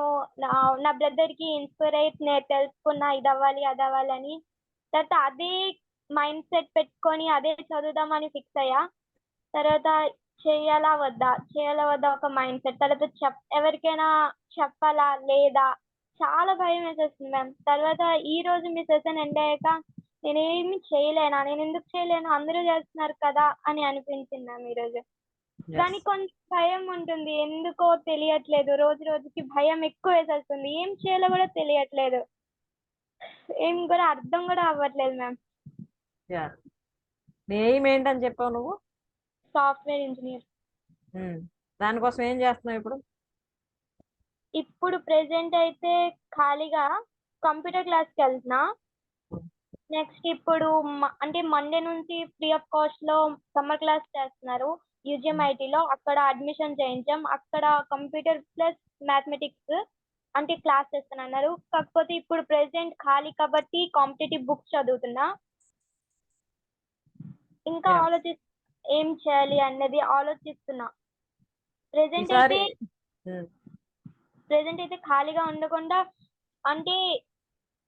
Speaker 7: నా బ్రదర్కి ఇన్స్పైర్ అయ్యి నేను తెలుసుకున్నా ఇది అవ్వాలి అది అవ్వాలని. తర్వాత అదే మైండ్ సెట్ పెట్టుకొని అదే చదువుదామని ఫిక్స్ అయ్యా. తర్వాత చేయాలా వద్దా ఒక మైండ్ సెట్. తర్వాత ఎవరికైనా చెప్పాలా లేదా చాలా భయం వేసేస్తుంది మ్యామ్. తర్వాత ఈ రోజు మీ సెషన్ ఎండ్ అయ్యాక నేనేమి చేయలేనా, నేను ఎందుకు చేయలేను, అందరూ చేస్తున్నారు కదా అని అనిపించింది మ్యామ్ ఈరోజు. కానీ కొంచెం భయం ఉంటుంది, ఎందుకో తెలియట్లేదు. రోజు రోజుకి భయం ఎక్కువ వేసేస్తుంది. ఏం చేయాలో కూడా తెలియట్లేదు, ఏం కూడా అర్థం కూడా అవ్వట్లేదు మ్యామ్.
Speaker 2: నీ ఎయిమ్ ఏంటని చెప్పావు నువ్వు?
Speaker 7: Software engineer.
Speaker 2: దానికోసం ఏం చేస్తున్నావు ఇప్పుడు?
Speaker 7: ఇప్పుడు ప్రెసెంట్ అయితే ఖాళీగా కంప్యూటర్ క్లాస్కి వెళ్తున్నా. నెక్స్ట్ ఇప్పుడు అంటే మండే నుంచి ఫ్రీ ఆఫ్ కాస్ట్ లో సమ్మర్ క్లాస్ చేస్తున్నారు UGMITలో. అక్కడ అడ్మిషన్ చేయించాం. అక్కడ కంప్యూటర్ ప్లస్ మ్యాథమెటిక్స్ అంటే క్లాస్ చేస్తున్నారు. కాకపోతే ఇప్పుడు ప్రెసెంట్ ఖాళీ కాబట్టి కాంపిటేటివ్ బుక్స్ చదువుతున్నా. ఇంకా ఏం చేయాలి అన్నది ఆలోచిస్తున్నా. ప్రెసెంట్ అయితే ఖాళీగా ఉండకుండా అంటే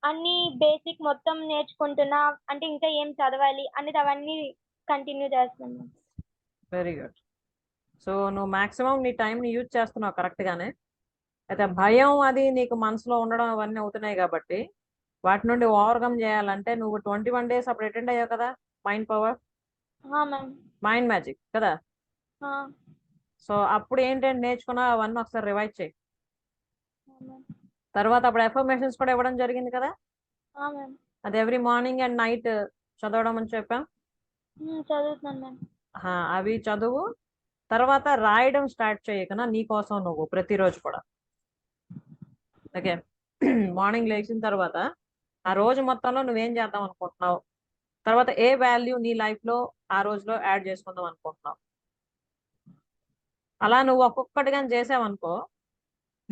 Speaker 7: అన్ని బేసిక్ మొత్తం నేర్చుకుంటున్నా. అంటే ఇంకా ఏం చదవాలి అనేది అవన్నీ కంటిన్యూ చేస్తున్నాను.
Speaker 2: Very good. సో నువ్వు మాక్సిమం నీ టైంని యూజ్ చేస్తున్నావు కరెక్ట్గానే. అయితే భయం అది నీకు మనసులో ఉండడం అవన్నీ అవుతున్నాయి కాబట్టి వాటి నుండి ఓవర్కమ్ చేయాలంటే నువ్వు 21 days అప్పుడు అటెండ్ అయ్యావు కదా మైండ్ పవర్, మైండ్ మ్యాజిక్ కదా. సో అప్పుడు ఏంటంటే నేర్చుకున్నా అవన్నీ ఒకసారి రివైజ్ చేయి. తర్వాత అప్పుడు ఎఫర్మేషన్స్ కూడా ఇవ్వడం జరిగింది కదా, అది ఎవ్రీ మార్నింగ్ అండ్ నైట్ చదవడం అని చెప్పాం.
Speaker 7: చదువుతున్నాను మ్యామ్.
Speaker 2: అవి చదువు. తర్వాత రాయడం స్టార్ట్ చేయకనా నీకోసం నువ్వు ప్రతిరోజు కూడా. ఓకే. మార్నింగ్ లేచిన తర్వాత ఆ రోజు మొత్తంలో నువ్వేం చేద్దాం అనుకుంటున్నావు, తర్వాత ఏ వాల్యూ నీ లైఫ్లో ఆ రోజులో యాడ్ చేసుకుందాం అనుకుంటున్నావు. అలా నువ్వు ఒక్కొక్కటిగా చేసావనుకో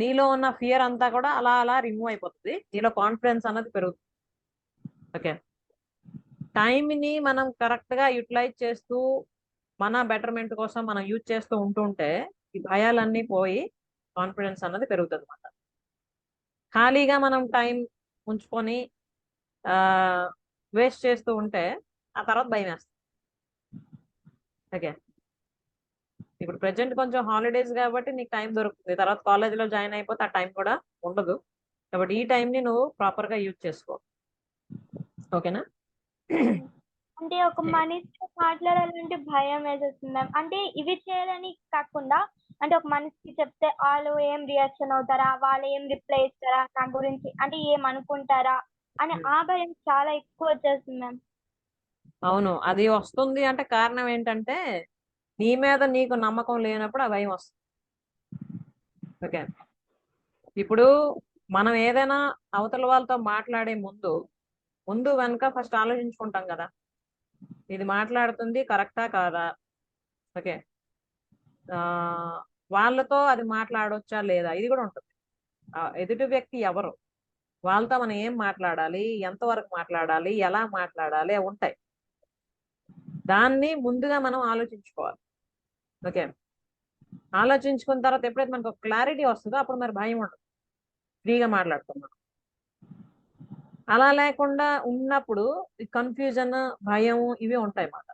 Speaker 2: నీలో ఉన్న ఫియర్ అంతా కూడా అలా అలా రిమూవ్ అయిపోతుంది, నీలో కాన్ఫిడెన్స్ అన్నది పెరుగుతుంది. ఓకే. టైంని మనం కరెక్ట్గా యూటిలైజ్ చేస్తూ మన బెటర్మెంట్ కోసం మనం యూజ్ చేస్తూ ఉంటుంటే ఈ భయాలన్నీ పోయి కాన్ఫిడెన్స్ అన్నది పెరుగుతుంది అన్నమాట. ఖాళీగా మనం టైం ఉంచుకొని వేస్ట్ చేస్తూ ఉంటే ఆ తర్వాత భయం వేస్తుంది. ఓకే. ఇప్పుడు ప్రెజెంట్ కొంచెం హాలిడేస్ కాబట్టి నీకు టైం దొరుకుతుంది, తర్వాత కాలేజీలో జాయిన్ అయిపోతే ఆ టైం కూడా ఉండదు. కాబట్టి ఈ టైంని నువ్వు ప్రాపర్గా యూజ్ చేసుకో. ఓకేనా?
Speaker 7: అంటే ఒక మనిషితో మాట్లాడాలంటే భయం వేసేస్తుంది మ్యామ్. అంటే ఇవి చేయాలని కాకుండా అంటే ఒక మనిషికి చెప్తే వాళ్ళు ఏం రియాక్షన్ అవుతారా, వాళ్ళు ఏం రిప్లై ఇస్తారా నా గురించి, అంటే ఏం అనుకుంటారా అని ఆ భయం చాలా ఎక్కువ వచ్చేస్తుంది మ్యామ్.
Speaker 2: అవును, అది వస్తుంది అంటే కారణం ఏంటంటే నీ మీద నీకు నమ్మకం లేనప్పుడు ఆ భయం వస్తుంది. ఓకే. ఇప్పుడు మనం ఏదైనా అవతల వాళ్ళతో మాట్లాడే ముందు వెనక ఫస్ట్ ఆలోచించుకుంటాం కదా, ఇది మాట్లాడుతుంది కరెక్టా కాదా. ఓకే. వాళ్ళతో అది మాట్లాడొచ్చా లేదా, ఇది కూడా ఉంటుంది. ఎదుటి వ్యక్తి ఎవరు, వాళ్ళతో మనం ఏం మాట్లాడాలి, ఎంతవరకు మాట్లాడాలి, ఎలా మాట్లాడాలి ఉంటాయి. దాన్ని ముందుగా మనం ఆలోచించుకోవాలి. ఓకే. ఆలోచించుకున్న తర్వాత ఎప్పుడైతే మనకు ఒక క్లారిటీ వస్తుందో అప్పుడు మరి భయం ఉండదు, ఫ్రీగా మాట్లాడుతున్నాం. అలా లేకుండా ఉన్నప్పుడు కన్ఫ్యూజన్, భయం ఇవి ఉంటాయి అన్నమాట.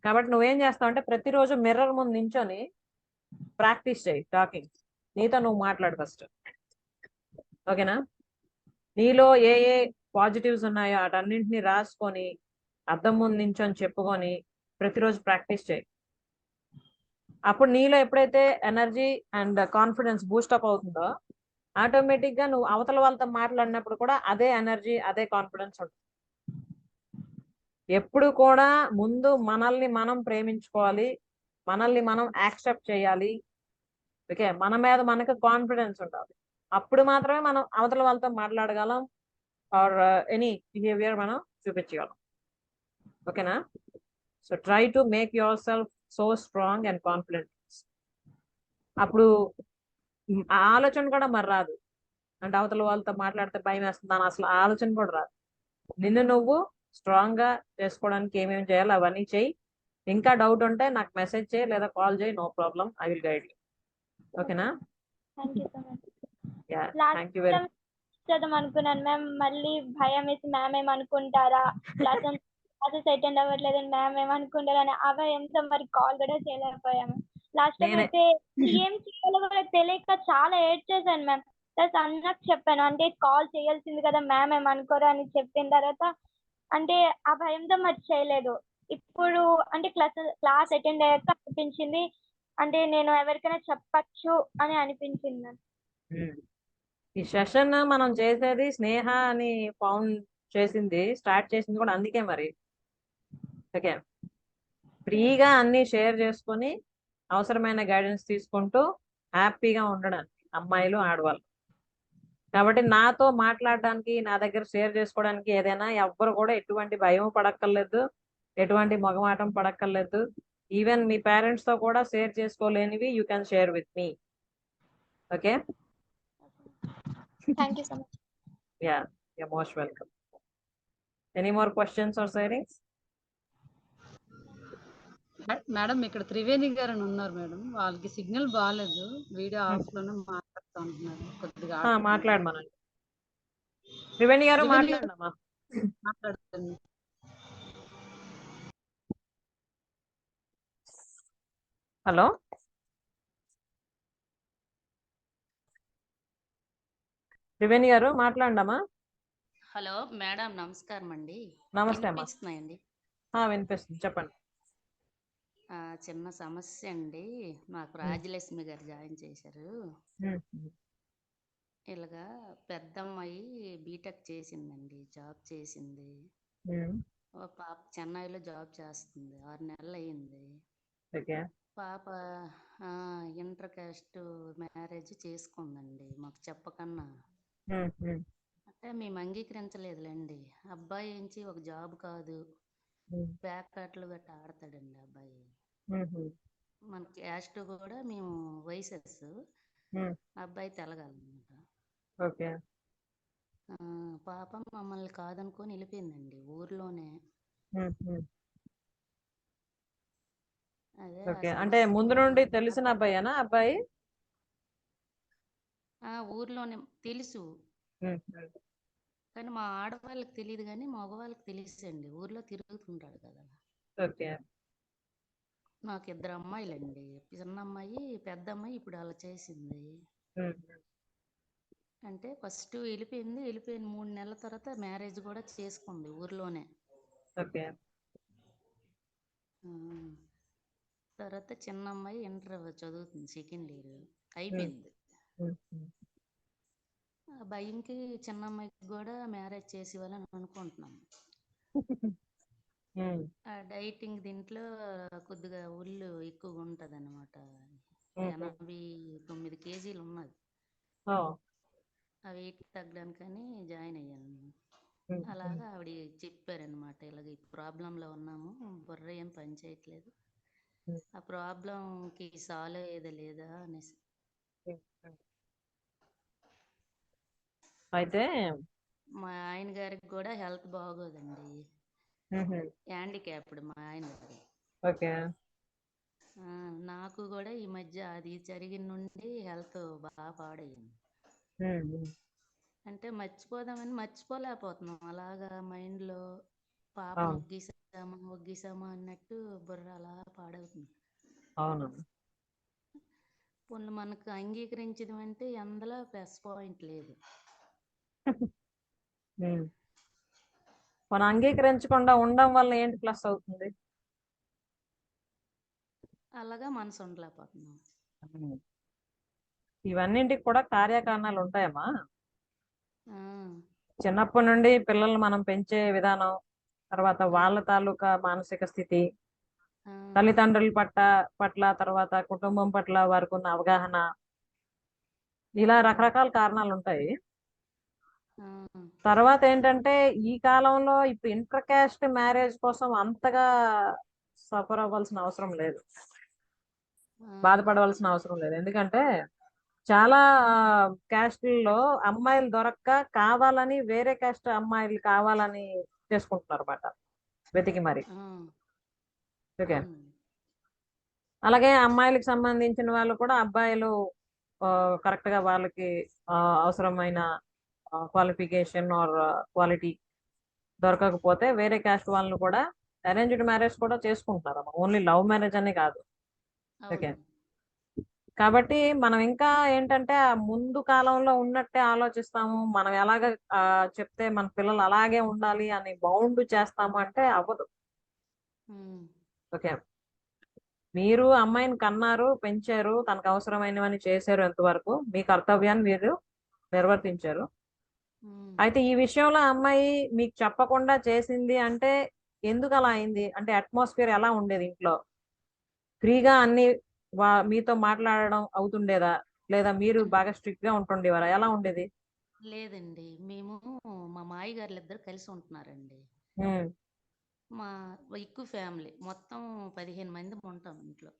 Speaker 2: కాబట్టి నువ్వేం చేస్తావు అంటే ప్రతిరోజు మిర్రర్ ముందు నించొని ప్రాక్టీస్ చేయి టాకింగ్. నీతో నువ్వు మాట్లాడు ఫస్ట్. ఓకేనా? నీలో ఏ ఏ పాజిటివ్స్ ఉన్నాయో అటన్నింటినీ రాసుకొని అద్దం ముందు నించొని చెప్పుకొని ప్రతిరోజు ప్రాక్టీస్ చేయి. అప్పుడు నీలో ఎప్పుడైతే ఎనర్జీ అండ్ కాన్ఫిడెన్స్ బూస్టప్ అవుతుందో ఆటోమేటిక్గా నువ్వు అవతల వాళ్ళతో మాట్లాడినప్పుడు కూడా అదే ఎనర్జీ, అదే కాన్ఫిడెన్స్ ఉంటుంది. ఎప్పుడు కూడా ముందు మనల్ని మనం ప్రేమించుకోవాలి, మనల్ని మనం యాక్సెప్ట్ చేయాలి. ఓకే. మన మీద మనకు కాన్ఫిడెన్స్ ఉండాలి. అప్పుడు మాత్రమే మనం అవతల వాళ్ళతో మాట్లాడగలం ఆర్ ఎనీ బిహేవియర్ మనం చూపించగలం. ఓకేనా? So try to make your self so strong and confident. అప్పుడు ఆ ఆలోచన కూడా మరి రాదు, అంటే అవతల వాళ్ళతో మాట్లాడితే భయం వేస్తుంది అని అసలు ఆలోచన కూడా రాదు. నిన్ను నువ్వు స్ట్రాంగ్ గా చేసుకోవడానికి ఏమేమి చేయాలో అవన్నీ చేయి. ఇంకా డౌట్ ఉంటే నాకు మెసేజ్ చేయి లేదా కాల్ చేయి, no problem, I will guide you. ఓకేనా?
Speaker 7: Thank you so much.
Speaker 2: Thank you very much.
Speaker 7: చేద్దాం అనుకున్నాను మ్యామ్, మళ్ళీ భయం వేసి మ్యామ్ ఏమనుకుంటారా, క్లాసెస్ అటెండ్ అవ్వట్లేదని మ్యామ్ ఏమనుకుంటారా అని ఆ భయంతో మరి కాల్ కూడా చేయలేకపోయాము. లాస్ట్ టైం అయితే ఏం చేయాలో కూడా తెలియక చాలా ఏడ్ చేశాను మ్యామ్. ప్లస్ అన్నకు చెప్పాను, అంటే కాల్ చేయాల్సింది కదా మ్యామ్ ఏమనుకోరా అని చెప్పిన తర్వాత అంటే ఆ భయంతో మరి చేయలేదు. ఇప్పుడు అంటే క్లాస్ అటెండ్ అయ్యాక అనిపించింది, అంటే నేను ఎవరికైనా చెప్పచ్చు అని అనిపించింది మ్యామ్.
Speaker 2: ఈ సెషన్ మనం చేసేది స్నేహ అని స్టార్ట్ చేసింది కూడా అందుకే మరి. ఓకే. ఫ్రీగా అన్ని షేర్ చేసుకొని అవసరమైన గైడెన్స్ తీసుకుంటూ హ్యాపీగా ఉండడానికి అమ్మాయిలు, ఆడవాళ్ళు. కాబట్టి నాతో మాట్లాడడానికి, నా దగ్గర షేర్ చేసుకోవడానికి ఏదైనా ఎవ్వరు కూడా ఎటువంటి భయం పడక్కర్లేదు, ఎటువంటి మొగమాటం పడక్కర్లేదు. ఈవెన్ మీ పేరెంట్స్ తో కూడా షేర్ చేసుకోలేనివి you can share with me. Okay.
Speaker 7: Thank you so much.
Speaker 2: Yeah, you're most welcome. Any more questions or sharings?
Speaker 1: Madam ఇక్కడ త్రివేణి గారు అని ఉన్నారు మేడం, వాళ్ళకి సిగ్నల్ బాగాలేదు, వీడియో ఆఫ్ లోనే మాట్లాడుతూ ఉంటున్నారు కొద్దిగా.
Speaker 2: మాట్లాడమనండి. త్రివేణి గారు మాట్లాడమ్మా.
Speaker 1: మాట్లాడుతుంది.
Speaker 2: హలో. త్రివేణి గారు మాట్లాడమ్మా.
Speaker 8: హలో మేడం, నమస్కారం అండి.
Speaker 2: నమస్తే అమ్మా.
Speaker 8: వినిపిస్తున్నాయండి?
Speaker 2: వినిపిస్తుంది, చెప్పండి.
Speaker 8: చిన్న సమస్య అండి. మాకు రాజలక్ష్మి గారు జాయిన్ చేశారు. ఇలాగా పెద్దమ్మాయి బీటెక్ చేసిందండి, జాబ్ చేసింది. ఓ పాప చెన్నైలో జాబ్ చేస్తుంది, 6 నెలలు అయింది.
Speaker 2: ఓకే.
Speaker 8: పాప ఇంటర్ కాస్ట్ మ్యారేజ్ చేసుకుందండి మాకు చెప్పకన్నా. అంటే మేము అంగీకరించలేదులేండి. అబ్బాయి ఏంచి ఒక జాబ్ కాదు, బ్యాక్ ఆటలు గట్రా ఆడతాడండి అబ్బాయి. మన క్యాస్ట్ కూడా మేము వైసెస్, అబ్బాయి తెలగాలన్నమాట.
Speaker 2: ఓకే.
Speaker 8: పాప మమ్మల్ని కాదనుకొని వెళ్ళిపోయిందండి ఊర్లోనే. అదే
Speaker 2: ఓకే.
Speaker 8: ఆ
Speaker 2: అంటే
Speaker 8: సమస్య
Speaker 2: ముందు నుండి తెలిసిన అబ్బాయేనా అబ్బాయి?
Speaker 8: ఊర్లోనే తెలుసు, కానీ మా ఆడవాళ్ళకి తెలియదు, కానీ మగవాళ్ళకి తెలుసండి, ఊర్లో తిరుగుతుంటాడు కదా.
Speaker 2: ఓకే.
Speaker 8: నాకు 2 అమ్మాయిలండి, చిన్న అమ్మాయి పెద్ద అమ్మాయి ఇప్పుడు అలా చేసింది. అంటే ఫస్ట్ వెళ్ళిపోయిన 3 నెలల తర్వాత మ్యారేజ్ కూడా చేసుకుంది ఊర్లోనే.
Speaker 2: ఓకే.
Speaker 8: తర్వాత చిన్న అమ్మాయి ఇంటర్ చదువుతుంది, సెకండ్ ఇయర్ అయిపోయింది. ఆ భయంకి చిన్న అమ్మాయికి కూడా మ్యారేజ్ చేసేవాళ్ళని అనుకుంటున్నాం. ఆ డైటింగ్ దీంట్లో కొద్దిగా ఒళ్ళు ఎక్కువగా ఉంటది అనమాట. 89 కేజీలు ఉన్నది. ఆ వెయిట్ తగ్గడానికని జాయిన్ అయ్యాను. అలాగా ఆవిడ చెప్పారనమాట, ఇలాగ ఈ ప్రాబ్లంలో ఉన్నాము, బుర్ర ఏం పని చేయట్లేదు, ఆ ప్రాబ్లంకి సాల్వ్ అయ్యేది లేదా అనేసి.
Speaker 2: అయితే
Speaker 8: మా ఆయన గారికి కూడా హెల్త్ బాగోదండి, హ్యాండిక్యాప్డ్ మా ఆయన గారు.
Speaker 2: ఓకే.
Speaker 8: నాకు కూడా ఈ మధ్య అది జరిగిన నుండి హెల్త్ బాగా పాడైంది. అంటే మర్చిపోదామని మర్చిపోలేకపోతున్నాం, అలాగా మైండ్లో పాపను ఒగ్గేసామా అన్నట్టు బుర్ర అలా పాడవుతుంది.
Speaker 2: అవును.
Speaker 8: పొన్ను మనకు అంగీకరించడం అంటే అందులో ప్లస్ పాయింట్ లేదు.
Speaker 2: మనం అంగీకరించకుండా ఉండడం వల్ల ఏంటి ప్లస్ అవుతుంది?
Speaker 8: అలాగా మనసు ఉండలేకపోతున్నాం.
Speaker 2: ఇవన్నింటికి కూడా కార్యకారణాలు ఉంటాయమ్మా.
Speaker 8: ఆ,
Speaker 2: చిన్నప్పటి నుండి పిల్లల్ని మనం పెంచే విధానం, తర్వాత వాళ్ళ తాలూకా మానసిక స్థితి,
Speaker 8: ఆ,
Speaker 2: తల్లిదండ్రుల పట్ల తర్వాత కుటుంబం పట్ల వారికి ఉన్న అవగాహన, ఇలా రకరకాల కారణాలు ఉంటాయి.
Speaker 8: ఆ,
Speaker 2: తర్వాత ఏంటంటే ఈ కాలంలో ఇప్పుడు ఇంటర్ కాస్ట్ మ్యారేజ్ కోసం అంతగా సఫర్ అవ్వాల్సిన అవసరం లేదు, బాధపడవలసిన అవసరం లేదు. ఎందుకంటే చాలా క్యాస్ట్లలో అమ్మాయిలు దొరక్క కావాలని వేరే క్యాస్ట్ అమ్మాయిలు కావాలని చేసుకుంటున్నారు అన్నమాట, వెతికి మరి. ఓకే.
Speaker 8: అవును.
Speaker 2: అలాగే అమ్మాయిలకు సంబంధించిన వాళ్ళు కూడా అబ్బాయిలు కరెక్ట్ గా వాళ్ళకి అవసరమైన క్వాలిఫికేషన్ ఆర్ క్వాలిటీ దొరకకపోతే వేరే క్యాస్ట్ వాళ్ళని కూడా అరేంజ్డ్ మ్యారేజ్ కూడా చేసుకుంటున్నారు, ఓన్లీ లవ్ మ్యారేజ్ అనే కాదు. ఓకే.
Speaker 8: అవును.
Speaker 2: కాబట్టి మనం ఇంకా ఏంటంటే ఆ ముందు కాలంలో ఉన్నట్టే ఆలోచిస్తాము, మనం ఎలాగ చెప్తే మన పిల్లలు అలాగే ఉండాలి అని బౌండ్ చేస్తాము అంటే అవ్వదు. ఓకే. మీరు అమ్మాయిని కన్నారు, పెంచారు, తనకు అవసరమైనవని చేశారు, ఎంతవరకు మీ కర్తవ్యాన్ని మీరు నిర్వర్తించారు. అయితే ఈ విషయంలో అమ్మాయి మీకు చెప్పకుండా చేసింది అంటే ఎందుకు అలా అయింది? అంటే అట్మాస్ఫియర్ ఎలా ఉండేది ఇంట్లో? ఫ్రీగా అన్ని మీతో మాట్లాడడం అవుతుండేదా, లేదా మీరు బాగా స్ట్రిక్ట్ గా ఉంటుండేవారా, ఎలా ఉండేది?
Speaker 8: లేదండి, మేము మా మాయ గారులు ఇద్దరు కలిసి ఉంటున్నారండి. మా ఎక్కువ ఫ్యామిలీ మొత్తం 15 మంది ఉంటాం ఇంట్లో.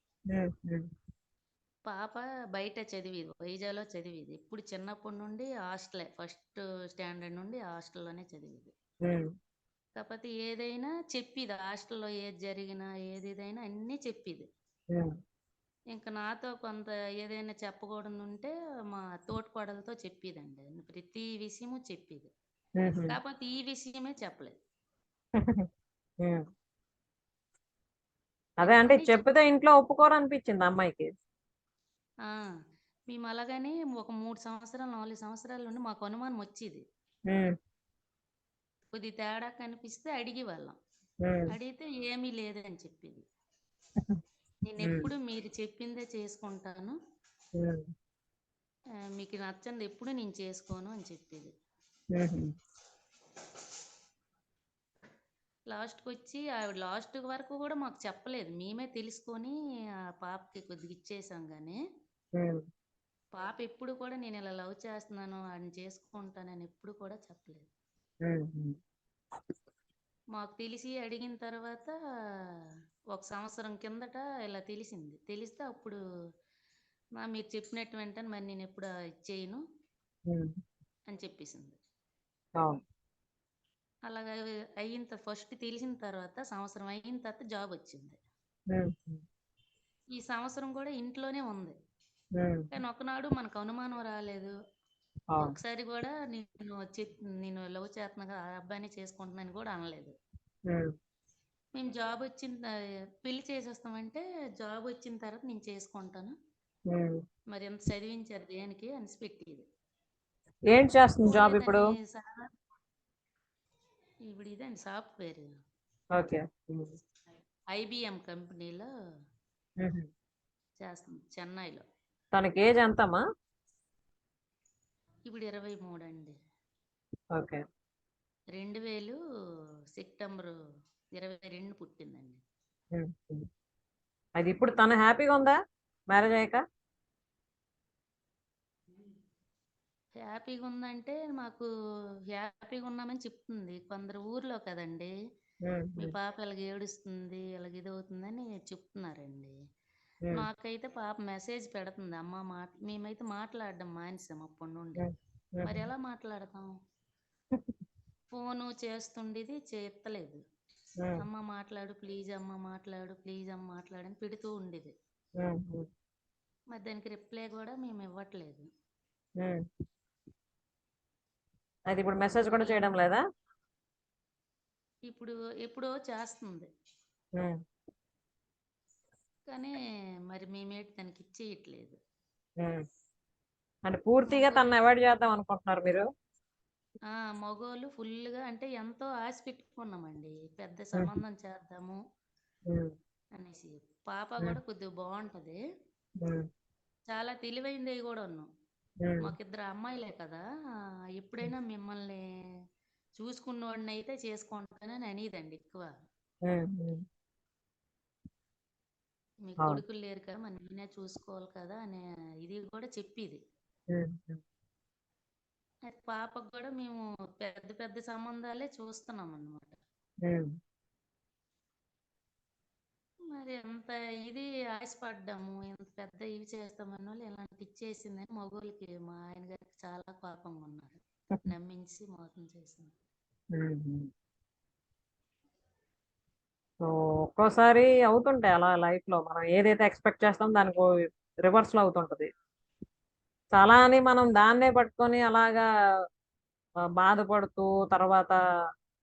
Speaker 8: పాప బయట చదివేది, వైజాగ్లో చదివేది. ఇప్పుడు చిన్నప్పటి నుండి హాస్టలే, ఫస్ట్ స్టాండర్డ్ నుండి హాస్టల్లోనే చదివేది. కాకపోతే ఏదైనా చెప్పేది, హాస్టల్లో ఏది జరిగినా ఏదైనా అన్నీ చెప్పేది. ఇంకా నాతో కొంత ఏదైనా చెప్పకూడదు ఉంటే మా తోటికోడలతో చెప్పేదండి, ప్రతి విషయము చెప్పేది. కాకపోతే ఈ విషయమే చెప్పలేదు.
Speaker 2: అదే అంటే చెప్తే ఇంట్లో ఒప్పుకోరు అనిపించింది అమ్మాయికి.
Speaker 8: మేము అలాగని ఒక 3 సంవత్సరాలు 4 సంవత్సరాల నుండి మాకు అనుమానం వచ్చేది. కొద్ది తేడా కనిపిస్తే అడిగేవాళ్ళం, అడిగితే ఏమీ లేదని చెప్పేది. నేను ఎప్పుడు మీరు చెప్పిందే చేసుకుంటాను, మీకు నచ్చంది ఎప్పుడు నేను చేసుకోను అని చెప్పేది. లాస్ట్కి వచ్చి ఆవిడ లాస్ట్ వరకు కూడా మాకు చెప్పలేదు, మేమే తెలుసుకొని ఆ పాపకి కొద్దిగా ఇచ్చేసాం. కానీ పాప ఎప్పుడు కూడా నేను ఇలా లవ్ చేస్తున్నాను, ఆయన చేసుకుంటానని ఎప్పుడు కూడా చెప్పలేదు. మాకు తెలిసి అడిగిన తర్వాత 1 సంవత్సరం కిందట ఇలా తెలిసింది. తెలిస్తే అప్పుడు మీరు చెప్పినట్టు వెంటనే మరి నేను ఎప్పుడు ఇచ్చేయను అని చెప్పేసింది. అలాగా అయిన ఫస్ట్ తెలిసిన తర్వాత సంవత్సరం అయిన తర్వాత జాబ్ వచ్చింది. ఈ సంవత్సరం కూడా ఇంట్లోనే ఉంది. కానీ ఒకనాడు మనకు అనుమానం రాలేదు. ఒకసారి కూడా నేను లవ్ చేస్తున్నా కదా, ఆ అబ్బాయిని చేసుకుంటున్నాను కూడా అనలేదు. మేము జాబ్ వచ్చిన పెళ్లి చేసేస్తామంటే జాబ్ వచ్చిన తర్వాత నేను చేసుకుంటాను, మరి ఎంత చదివించారు దేనికి అని పెట్టేది.
Speaker 2: ఏం చేస్తుంది జాబ్ ఇప్పుడు?
Speaker 8: ఇప్పుడు ఇదండి సాఫ్ట్వేర్,
Speaker 2: ఓకే,
Speaker 8: IBM కంపెనీలో చేస్తుంది, చెన్నైలో.
Speaker 2: తనకి ఏజ్ ఎంతమ్మా?
Speaker 8: ఇప్పుడు 23 అండి.
Speaker 2: Okay,
Speaker 8: 2000 September 22 పుట్టిందండి.
Speaker 2: అది ఇప్పుడు తను హ్యాపీగా ఉందా మ్యారేజ్ అయ్యాక?
Speaker 8: హ్యాపీగా ఉందంటే మాకు హ్యాపీగా ఉన్నామని చెప్తుంది. కొందరు ఊర్లో కదండి, మీ పాప ఇలాగ ఏడుస్తుంది, ఇలాగ ఇది అవుతుందని చెప్తున్నారండి. నాకైతే పాప మెసేజ్ పెడుతుంది, అమ్మ మేమైతే మాట్లాడడం మానేసాం అప్పటి నుండి. మరి ఎలా మాట్లాడతాం? ఫోను చేస్తుండేది, చేస్తలేదు. అమ్మ మాట్లాడు ప్లీజ్, అమ్మ మాట్లాడు ప్లీజ్, అమ్మ మాట్లాడని పెడుతూ ఉండేది. మరి దానికి రిప్లై కూడా మేము ఇవ్వట్లేదు.
Speaker 2: అది ఇప్పుడు మెసేజ్ కూడా చేయడం లేదా?
Speaker 8: ఇప్పుడు ఎప్పుడో చేస్తుంది, కానీ మరి మేమేంటి దానికి ఇచ్చేయట్లేదు.
Speaker 2: అంటే పూర్తిగా తనని అవాయిడ్ చేద్దాం అనుకుంటున్నారు మీరు?
Speaker 8: మగోళ్ళు ఫుల్గా అంటే ఎంతో ఆశ పెట్టుకున్నామండి, పెద్ద సంబంధం చేద్దాము అనేసి. పాప కూడా కొద్దిగా బాగుంటది, చాలా తెలివైంది కూడా ఉన్నాం. మాకిద్దరు అమ్మాయిలే కదా, ఎప్పుడైనా మిమ్మల్ని చూసుకున్నవాడిని అయితే చేసుకుంటానని అనేదండి ఎక్కువ. మీ కొడుకులు లేరు కదా, మరి నేనే చూసుకోవాలి కదా అనే ఇది కూడా చెప్పేది. పాపకు కూడా మేము పెద్ద పెద్ద సంబంధాలే చూస్తున్నాం అన్నమాట. మరి ఎంత ఇది ఆశపడ్డాము, ఎంత పెద్ద ఇవి చేస్తామన్న వాళ్ళు ఇలాంటి ఇచ్చేసిందని మగోళ్ళకి మా ఆయన గారికి చాలా కోపంగా ఉన్నారు, నమ్మించి మోసం చేసింది.
Speaker 2: ఒక్కోసారి అవుతుంటాయి అలా లైఫ్ లో, మనం ఏదైతే ఎక్స్పెక్ట్ చేస్తామో దానికి రివర్స్ లో అవుతుంటది. చాలా అని మనం దాన్నే పట్టుకొని అలాగా బాధపడుతూ తర్వాత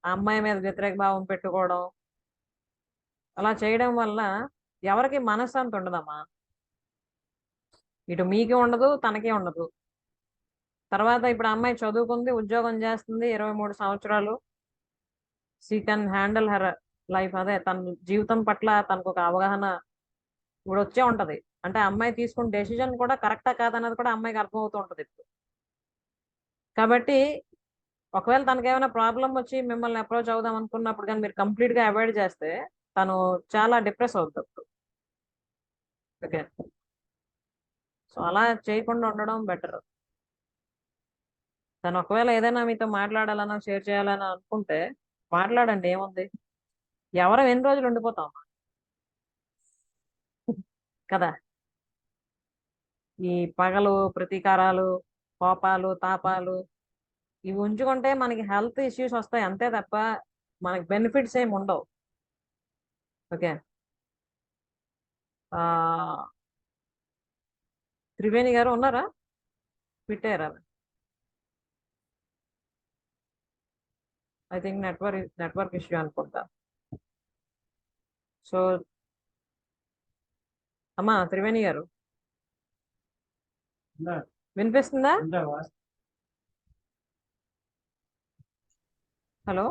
Speaker 2: ఆ అమ్మాయి మీద వ్యతిరేక భావం పెట్టుకోవడం, అలా చేయడం వల్ల ఎవరికి మనశ్శాంతి ఉండదమ్మా. ఇటు మీకే ఉండదు, తనకే ఉండదు. తర్వాత ఇప్పుడు అమ్మాయి చదువుకుంది, ఉద్యోగం చేస్తుంది, 23 సంవత్సరాలు. She can handle her life. అదే తన జీవితం పట్ల తనకు ఒక అవగాహన ఇప్పుడు వచ్చే ఉంటది. అంటే అమ్మాయి తీసుకున్న డెసిజన్ కూడా కరెక్టా కాదన్నది కూడా అమ్మాయికి అర్థమవుతూ ఉంటది ఇప్పుడు. కాబట్టి ఒకవేళ తనకి ఏమైనా ప్రాబ్లం వచ్చి మిమ్మల్ని అప్రోచ్ అవుదాం అనుకున్నప్పుడు కానీ మీరు కంప్లీట్ గా అవాయిడ్ చేస్తే తను చాలా డిప్రెస్ అవుతుంది. ఓకే, సో అలా చేయకుండా ఉండడం బెటర్. తను ఒకవేళ ఏదైనా మీతో మాట్లాడాలన్నా షేర్ చేయాలని అనుకుంటే మాట్లాడండి, ఏముంది. ఎవరం ఎన్ని రోజులు ఉండిపోతాం కదా. ఈ పగలు, ప్రతీకారాలు, కోపాలు, తాపాలు ఇవి ఉంచుకుంటే మనకి హెల్త్ ఇష్యూస్ వస్తాయి అంతే తప్ప మనకి బెనిఫిట్స్ ఏమి ఉండవు. ఓకే, త్రివేణి గారు ఉన్నారా? పెట్టారా? ఐ థింక్ నెట్వర్క్ ఇష్యూ అనుకుంటా. సో అమ్మా త్రివేణి గారు వినిపిస్తుందా? హలో,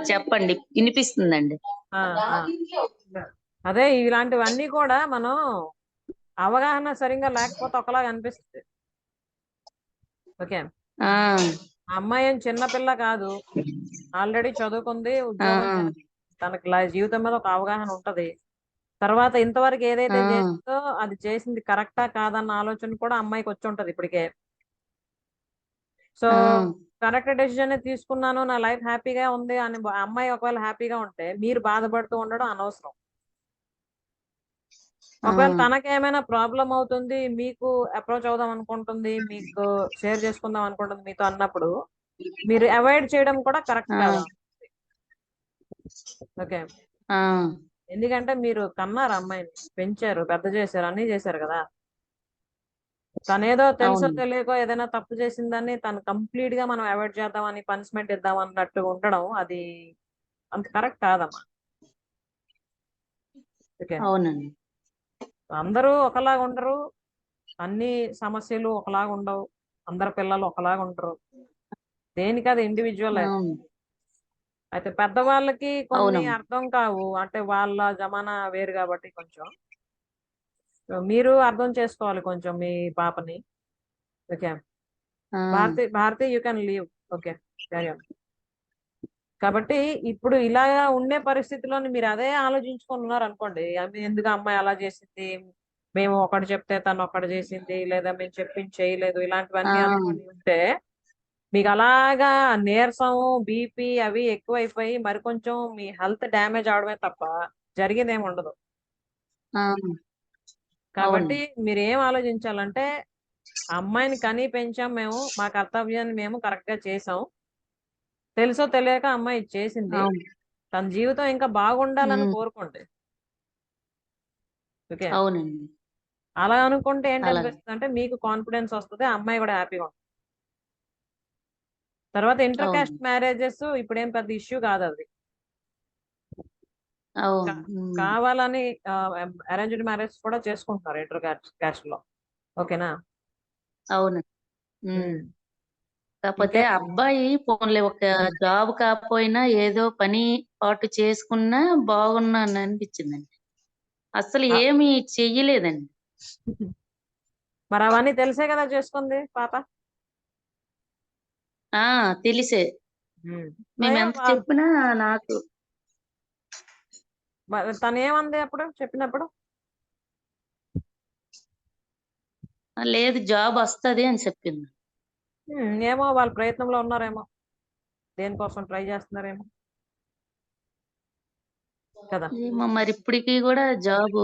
Speaker 8: చెప్పండి, వినిపిస్తుందండి.
Speaker 2: అదే ఇలాంటివన్నీ కూడా మనం అవగాహన సరిగ్గా లేకపోతే ఒకలాగా అనిపిస్తుంది. ఓకే, అమ్మాయి ఏం చిన్నపిల్ల కాదు, ఆల్రెడీ చదువుకుంది,
Speaker 1: ఆ,
Speaker 2: ఉద్యోగం చేస్తుంది, తనకి జీవితం మీద ఒక అవగాహన ఉంటది. తర్వాత ఇంతవరకు
Speaker 1: ఆ,
Speaker 2: ఏదైతే చేసిందో అది చేసింది కరెక్టా కాదన్న ఆలోచన కూడా అమ్మాయికి వచ్చి ఉంటది ఇప్పటికే. సో
Speaker 1: ఆ,
Speaker 2: కరెక్ట్ డెసిషన్ తీసుకున్నాను, నా లైఫ్ హ్యాపీగా ఉంది అని అమ్మాయి ఒకవేళ హ్యాపీగా ఉంటే మీరు బాధపడుతూ ఉండడం అనవసరం.
Speaker 1: ఆ,
Speaker 2: ఒకవేళ తనకేమైనా ప్రాబ్లం అవుతుంది, మీకు అప్రోచ్ అవుదాం అనుకుంటుంది, మీకు షేర్ చేసుకుందాం అనుకుంటుంది మీతో అన్నప్పుడు మీరు అవాయిడ్ చేయడం కూడా కరెక్ట్
Speaker 1: ఆ,
Speaker 2: కాదా? ఓకే.
Speaker 1: ఆ,
Speaker 2: ఎందుకంటే మీరు కన్నారు అమ్మాయిని, పెంచారు, పెద్ద చేశారు, అన్ని చేశారు కదా. తనేదో తెలుసో
Speaker 1: అవును.
Speaker 2: తెలియకో ఏదైనా తప్పు చేసిందని తను కంప్లీట్ గా మనం అవాయిడ్ చేద్దామని పనిష్మెంట్ ఇద్దాం అన్నట్టు ఉండడం అది అంత కరెక్ట్ కాదమ్మా. ఓకే.
Speaker 1: అవునండి.
Speaker 2: అందరూ ఒకలాగా ఉండరు, అన్ని సమస్యలు ఒకలాగా ఉండవు, అందరు పిల్లలు ఒకలాగా ఉండరు, దేనికి అది ఇండివిజువల్.
Speaker 1: అవును.
Speaker 2: అయితే పెద్దవాళ్ళకి కొన్ని
Speaker 1: అవునమ్మా.
Speaker 2: అర్థం కావు, అంటే వాళ్ళ జమానా వేరు కాబట్టి కొంచెం మీరు అర్థం చేసుకోవాలి కొంచెం మీ పాపని. ఓకే.
Speaker 1: ఆ,
Speaker 2: Bharati you can leave. Okay, carry on. కాబట్టి ఇప్పుడు ఇలాగా ఉండే పరిస్థితిలోని మీరు అదే ఆలోచించుకొని ఉన్నారు అనుకోండి, ఎందుకు అమ్మాయి అలా చేసింది, మేము ఒకటి చెప్తే తను ఒకటి చేసింది, లేదా మేము చెప్పింది చేయలేదు,
Speaker 1: ఆ,
Speaker 2: ఇలాంటివన్నీ అనుకొని ఉంటే మీకు అలాగా నీరసం, బీపీ అవి ఎక్కువైపోయి మరి కొంచెం మీ హెల్త్ డ్యామేజ్ అవడమే తప్ప జరిగేది ఏమి ఉండదు.
Speaker 1: ఆ, అవును.
Speaker 2: కాబట్టి మీరు ఏం ఆలోచించాలంటే అమ్మాయిని కని పెంచాం మేము, మా కర్తవ్యాన్ని మేము కరెక్ట్ గా చేసాం, తెలుసో తెలియక అమ్మాయి ఇది చేసింది,
Speaker 1: అవును.
Speaker 2: తన జీవితం ఇంకా బాగుండాలని
Speaker 1: ఉమ్,
Speaker 2: కోరుకోండి. ఓకే.
Speaker 1: అవునండి.
Speaker 2: అలా అనుకుంటే ఏంటి
Speaker 1: అలాగే.
Speaker 2: అనిపిస్తుంది అంటే మీకు కాన్ఫిడెన్స్ వస్తుంది, అమ్మాయి కూడా హ్యాపీగా ఉంటుంది. తర్వాత ఇంటర్
Speaker 1: అవును.
Speaker 2: కాస్ట్ మ్యారేజెస్ ఇప్పుడు ఏం పెద్ద ఇష్యూ కాదు అది.
Speaker 1: అవును.
Speaker 2: కా- కావాలని అరేంజ్డ్ మ్యారేజ్ కూడా చేసుకుంటున్నారు ఇంటర్ కాస్ట్ లో. ఓకేనా.
Speaker 1: అవును.
Speaker 2: ఉమ్.
Speaker 1: కాకపోతే
Speaker 2: ఇంకేం.
Speaker 1: అబ్బాయి పోన్లే ఒక జాబ్ కాకపోయినా ఏదో పని పాటు చేసుకున్నా బాగున్నాను అనిపించిందండి. అసలు
Speaker 2: ఆ,
Speaker 1: ఏమి చెయ్యలేదండి.
Speaker 2: మరి అవన్నీ తెలిసే కదా చేసుకుంది పాప.
Speaker 1: ఆ, తెలిసే.
Speaker 2: ఉమ్.
Speaker 1: మేము
Speaker 2: అయ్యో,
Speaker 1: ఎంత చెప్పినా నాకు
Speaker 2: మరి తను ఏమంది అప్పుడు చెప్పినప్పుడు?
Speaker 1: లేదు జాబ్ వస్తది అని చెప్పింది.
Speaker 2: ఏమో వాళ్ళ ప్రయత్నంలో ఉన్నారేమో, దేనికోసం ట్రై చేస్తున్నారేమో కదా.
Speaker 1: ఏమో మరి ఇప్పటికీ కూడా జాబ్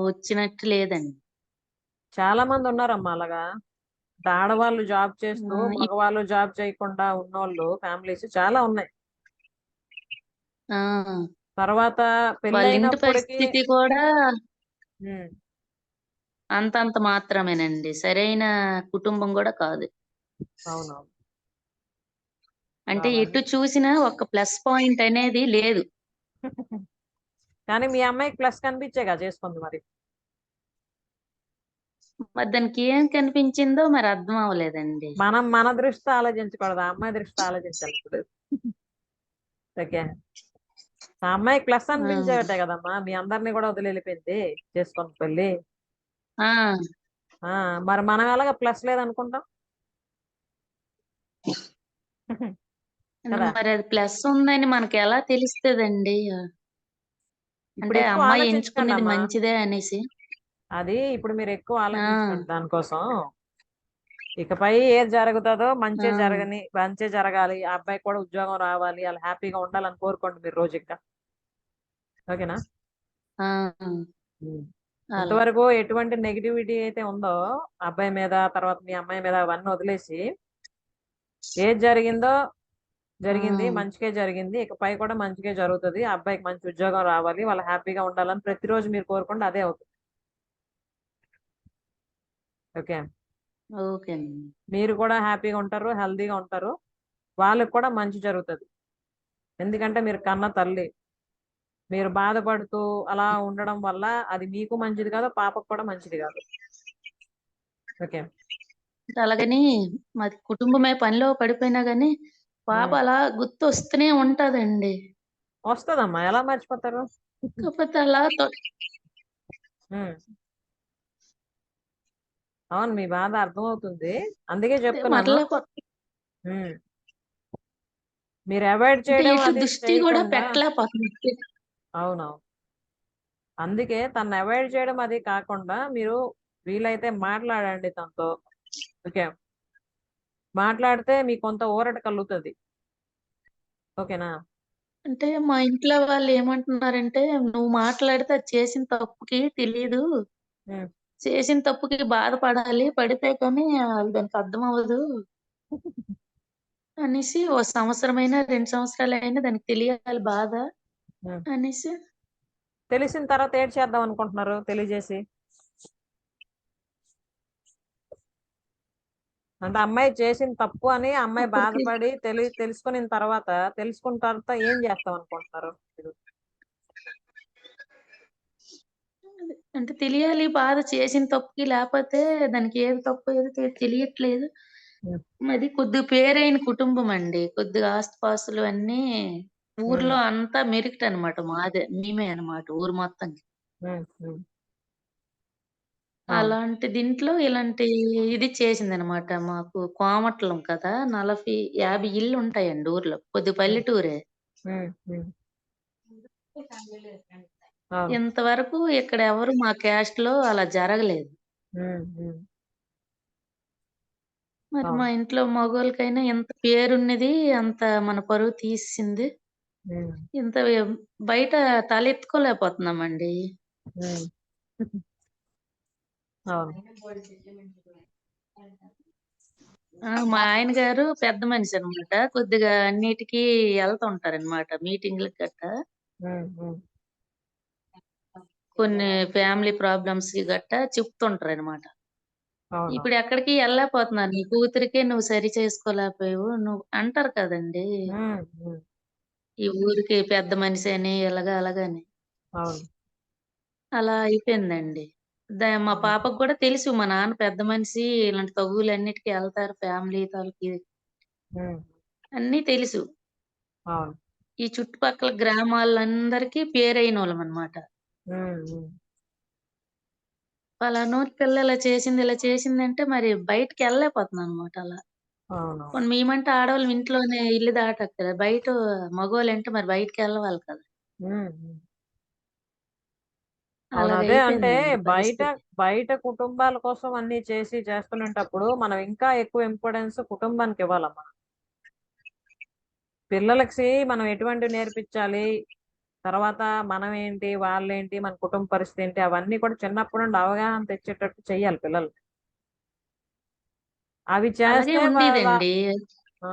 Speaker 1: వచ్చినట్టు లేదండి.
Speaker 2: చాలా మంది ఉన్నారమ్మా అలాగా, ఆడవాళ్ళు జాబ్ చేస్తూ
Speaker 1: ఆ,
Speaker 2: మగవాళ్ళు జాబ్ చేయకుండా ఉన్నోళ్ళు ఫ్యామిలీస్ చాలా ఉన్నాయి.
Speaker 1: ఆ,
Speaker 2: తర్వాత
Speaker 1: వాళ్ళ ఇంటి
Speaker 2: పెళ్ళైనప్పటికీ
Speaker 1: పరిస్థితి కూడా
Speaker 2: ఉమ్,
Speaker 1: అంతంత మాత్రమేనండి. సరైన కుటుంబం కూడా కాదు.
Speaker 2: అవునవును.
Speaker 1: అంటే
Speaker 2: అవన్నీ
Speaker 1: ఎటు చూసినా ఒక ప్లస్ పాయింట్ అనేది లేదు.
Speaker 2: కానీ మీ అమ్మాయికి ప్లస్ కనిపించేగా చేసుకుంది మరి.
Speaker 1: మరి దానికి ఏం కనిపించిందో మరి అర్థం అవ్వలేదండి.
Speaker 2: మన దృష్టితో ఆలోచించకూడదు, ఆ అమ్మాయి దృష్టితో ఆలోచించాలి ఇప్పుడు. ఓకే. ఆ అమ్మాయి ప్లస్
Speaker 1: ఆ,
Speaker 2: అనిపించేటే కదమ్మా మీ అందరినీ కూడా వదిలి వెళ్ళిపోయింది చేసుకుని పెళ్ళి.
Speaker 1: ఆ,
Speaker 2: మరి మనం ఎలాగ ప్లస్ లేదనుకుంటాం కదా.
Speaker 1: మరి అది ప్లస్ ఉందని మనకి ఎలా తెలుస్తుందండి?
Speaker 2: ఇప్పుడు
Speaker 1: అంటే
Speaker 2: ఎక్కువ
Speaker 1: అమ్మాయి
Speaker 2: ఆలోచించకండి
Speaker 1: ఎంచుకునేది
Speaker 2: అమ్మా,
Speaker 1: మంచిదే అనేసి.
Speaker 2: అది ఇప్పుడు మీరు ఎక్కువ
Speaker 1: ఆ,
Speaker 2: ఆలోచించకండి దానికోసం. ఇకపై ఏది జరుగుతుందో
Speaker 1: ఆ,
Speaker 2: మంచి జరగాలి, ఆ అబ్బాయి కూడా ఉద్యోగం రావాలి, వాళ్ళు హ్యాపీగా ఉండాలని కోరుకోండి మీరు రోజు ఇంకా. ఓకేనా.
Speaker 1: ఆ,
Speaker 2: ఉమ్.
Speaker 1: అలా.
Speaker 2: ఇంతవరకు ఎటువంటి నెగిటివిటీ అయితే ఉందో అబ్బాయి మీద, తర్వాత మీ అమ్మాయి మీద, అవన్నీ వదిలేసి ఏది జరిగిందో
Speaker 1: ఆ,
Speaker 2: జరిగింది, మంచిగా జరిగింది, ఇకపై కూడా మంచిగా జరుగుతుంది, ఆ అబ్బాయికి మంచి ఉద్యోగం రావాలి, వాళ్ళు హ్యాపీగా ఉండాలని ప్రతిరోజు మీరు కోరుకోండి, అదే అవుతుంది. ఓకే.
Speaker 1: ఓకే.
Speaker 2: మీరు కూడా హ్యాపీగా ఉంటారు, హెల్తీగా ఉంటారు, వాళ్ళకి కూడా మంచి జరుగుతుంది. ఎందుకంటే మీరు కన్న తల్లి, మీరు బాధపడుతూ అలా ఉండడం వల్ల అది మీకు మంచిది కాదు, పాపకు కూడా మంచిది కాదు. ఓకే.
Speaker 1: అలాగని మాది కుటుంబమే పనిలో పడిపోయినా గానీ పాప అలా గుర్తొస్తూనే ఉంటదండి.
Speaker 2: వస్తుందమ్మా, ఎలా మర్చిపోతారు.
Speaker 1: కాకపోతే అలా
Speaker 2: ఉమ్. అవును, మీ బాధ అర్థమవుతుంది, అందుకే చెప్తున్నాను.
Speaker 1: మరలా
Speaker 2: ఉమ్. మీరు అవాయిడ్
Speaker 8: అంటే
Speaker 2: చేయడం
Speaker 8: ఎటు
Speaker 2: అది
Speaker 8: దృష్టి కూడా
Speaker 2: చేయకుండా
Speaker 8: పెట్టలేకపోతుంది.
Speaker 2: అవునవును. అందుకే తనని అవాయిడ్ చేయడం అది కాకుండా మీరు వీలైతే మాట్లాడండి తనతో. ఓకే, మాట్లాడితే మీకు కొంత ఊరట కలుగుతుంది. ఓకేనా?
Speaker 8: అంటే మా ఇంట్లో వాళ్ళు ఏమంటున్నారంటే, "నువ్వు మాట్లాడితే అది చేసిన తప్పుకి తెలీదు.
Speaker 2: ఉమ్.
Speaker 8: చేసిన తప్పుకి బాధపడాలి. పడితే కానీ దానికి అర్థమవ్వదు" అనేసి ఓ సంవత్సరమైనా, 2 సంవత్సరాలైనా దానికి తెలియాలి బాధ
Speaker 2: ఉమ్.
Speaker 8: అనేసి.
Speaker 2: తెలిసిన తర్వాత ఏడ్ చేద్దాం అనుకుంటున్నారు తెలియజేసి? అంటే అమ్మాయి చేసిన తప్పు అని అమ్మాయి
Speaker 8: అప్పటికి
Speaker 2: బాధపడి తెలుసుకున్న తర్వాత ఏం చేస్తాం అనుకుంటున్నారు మీరు?
Speaker 8: అంటే తెలియాలి బాధ చేసిన తప్పుకి, లేకపోతే దానికి ఏది తప్పు ఏది తెలియట్లేదు.
Speaker 2: ఉమ్.
Speaker 8: మాది కొద్దిగా పేరైన కుటుంబం అండి. కొద్దిగా ఆస్తిపాస్తులు అన్నీ ఊర్లో అంతా మెరిట్ అన్నమాట. మేమే అన్నమాట ఊరు మొత్తానికి.
Speaker 2: ఉమ్. ఉమ్. అవును.
Speaker 8: అలాంటి దీంట్లో ఇలాంటి ఇది చేసిందనమాట. మాకు కోమట్లం కదా! 40, 50 ఇళ్ళు ఉంటాయండి ఊర్లో. కొద్దిగా పల్లెటూరే.
Speaker 2: ఉమ్. ఉమ్. అవును.
Speaker 8: ఇంతవరకు ఇక్కడ ఎవరు మా క్యాస్ట్‌లో అలా జరగలేదు.
Speaker 2: ఉమ్. ఉమ్.
Speaker 8: మరి మా
Speaker 2: అవును.
Speaker 8: ఇంట్లో మగోళ్ళకైనా ఎంత పేరున్నది, అంత మన పరువు తీసేసింది.
Speaker 2: ఉమ్.
Speaker 8: ఇంత బయట తలెత్తుకోలేకపోతున్నామండి.
Speaker 2: ఉమ్. అవును.
Speaker 8: మా ఆయన గారు పెద్ద మనిషి అన్నమాట. కొద్దిగా అన్నిటికి ఎళ్తుంటారన్నమాట మీటింగ్‌లకి గట్టా.
Speaker 2: ఉమ్. ఉమ్.
Speaker 8: కొన్ని ఫ్యామిలీ ప్రాబ్లమ్స్‌కి గట్టా చెప్తుంటారన్నమాట.
Speaker 2: అవును.
Speaker 8: ఇప్పుడు ఎక్కడికి ఎళ్ళలేకపోతున్నారు. "నీ కూతురికే నువ్వు సరి చేసుకోలేకపోయావు" నువ్వు అంటారు కదండీ!
Speaker 2: ఉమ్. ఉమ్.
Speaker 8: ఈ ఊరికి పెద్ద మనిషని ఇలాగ అలాగని.
Speaker 2: అవును.
Speaker 8: అలా అయిపోయిందండి. మా
Speaker 2: ఉమ్.
Speaker 8: పాపకు కూడా తెలుసు మా నాన్న పెద్ద మనిషి, ఇలాంటి తగువులన్నిటికి ఎళ్తారు ఫ్యామిలీ తాలూకు
Speaker 2: ఉమ్.
Speaker 8: అన్నీ తెలుసు.
Speaker 2: అవును.
Speaker 8: ఈ చుట్టుపక్కల గ్రామాలందరికీ పేరైనోళ్ళమనమాట.
Speaker 2: ఉమ్. ఉమ్.
Speaker 8: పలానోరి పిల్ల ఇలా చేసిందంటే మరి బయటికెళ్ళలేకపోతున్నాననమాట అలా.
Speaker 2: అవును.
Speaker 8: పోనీ మేమంటే ఆడోళ్ళం ఇంట్లోనే ఇల్లు దాటక్కర. బయట మగోళ్ళంటే మరి బయటికెళ్ళవాలి కదా!
Speaker 2: ఉమ్. ఉమ్. అవును. అదే అంటే
Speaker 8: అలాగయిపోయిందండి
Speaker 2: బయట
Speaker 8: పరిస్థితి.
Speaker 2: బయట కుటుంబాల కోసం అన్ని చేస్తున్నప్పుడు మనం ఇంకా ఎక్కువ ఇంపార్టెన్స్ కుటుంబానికి ఇవ్వాలమ్మా. పిల్లలకి మనం ఎటువంటి నేర్పించాలి, తర్వాత మనం ఏంటి, వాళ్ళేంటి, మన కుటుంబ పరిస్థితి ఏంటి, అవన్నీ కూడా చిన్నప్పటి నుండి అవగాహన తెచ్చేటట్టు చెయ్యాలి పిల్లలు. అవి
Speaker 8: అలాగే
Speaker 2: చేస్తే వాళ్ళ
Speaker 8: ఉండేదండి.
Speaker 2: ఆ,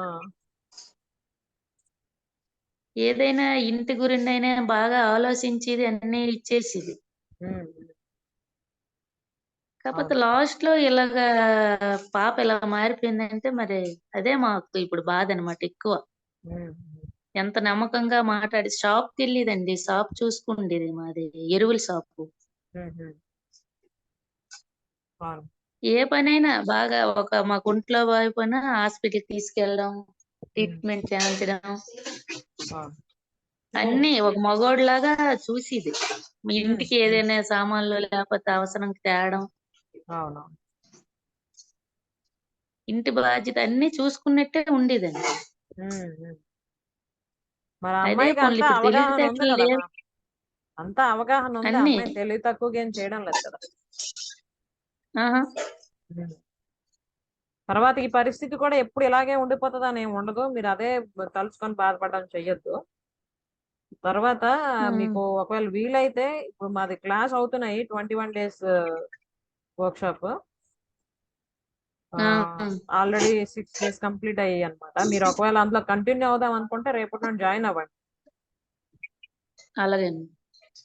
Speaker 8: ఏదైనా ఇంటి గురిండైనా బాగా ఆలోచించేది అన్నీ ఇచ్చేసేది.
Speaker 2: ఉమ్.
Speaker 8: కాపోతే
Speaker 2: అవును.
Speaker 8: లాస్ట్‌లో ఇలాగా పాప ఇలా మారిపోయిందంటే మరి అదే మాకు ఇప్పుడు బాధనమాట ఎక్కువ.
Speaker 2: ఉమ్.
Speaker 8: ఎంత నమ్మకంగా మాట్లాడి షాప్‌కెళ్ళేదండి. షాప్ చూసుకుండేది మాది ఎరువుల షాపు.
Speaker 2: ఉమ్. ఉమ్. అవును.
Speaker 8: ఏ పనైనా బాగా మాకు ఒంట్లో బాగోకపోయినా హాస్పిటల్‌కి తీసుకెళ్ళడం,
Speaker 2: ఉమ్.
Speaker 8: ట్రీట్మెంట్ చేయించడం
Speaker 2: అవును.
Speaker 8: అన్నీ ఒక మగోడిలాగా చూసేది. మీ
Speaker 2: ఉమ్.
Speaker 8: ఇంటికి
Speaker 2: ఉమ్.
Speaker 8: ఏదైనా సామాన్లు లేకపోతే అవసరంకి తేవడం,
Speaker 2: అవును.
Speaker 8: ఇంటి బాధ్యత అన్నీ చూసుకున్నట్టే ఉండేదండి.
Speaker 2: ఉమ్. ఉమ్. మరి
Speaker 8: అదే
Speaker 2: అమ్మాయికి
Speaker 8: పోన్లే
Speaker 2: అంతా
Speaker 8: ఇప్పుడు
Speaker 2: అవగాహన ఉంది
Speaker 8: తెలివితేటలు లేవు
Speaker 2: కదమ్మా. అంతా అవగాహన ఉంది.
Speaker 8: అన్నీ.
Speaker 2: అమ్మాయి తెలివి తక్కువగా ఏం చేయడం లేదు కదా.
Speaker 8: ఆహా!
Speaker 2: ఉమ్. తర్వాత ఈ పరిస్థితి కూడా ఎప్పుడు ఇలాగే ఉండిపోతుందని ఏమి ఉండదు. మీరు అదే తలుచుకొని బాధపడడం చెయ్యొద్దు. తర్వాత
Speaker 8: హ్మ్.
Speaker 2: మీకు ఒకవేళ వీలైతే ఇప్పుడు మాది క్లాస్ అవుతున్నాయి 21 days వర్క్షాప్.
Speaker 8: ఆ!
Speaker 2: ఆల్రెడీ 6 days కంప్లీట్ అయ్యాయి అనమాట. మీరు ఒకవేళ అందులో కంటిన్యూ అవుదాం అనుకుంటే రేపటి నుండి జాయిన్ అవ్వండి.
Speaker 8: అలాగేనండి.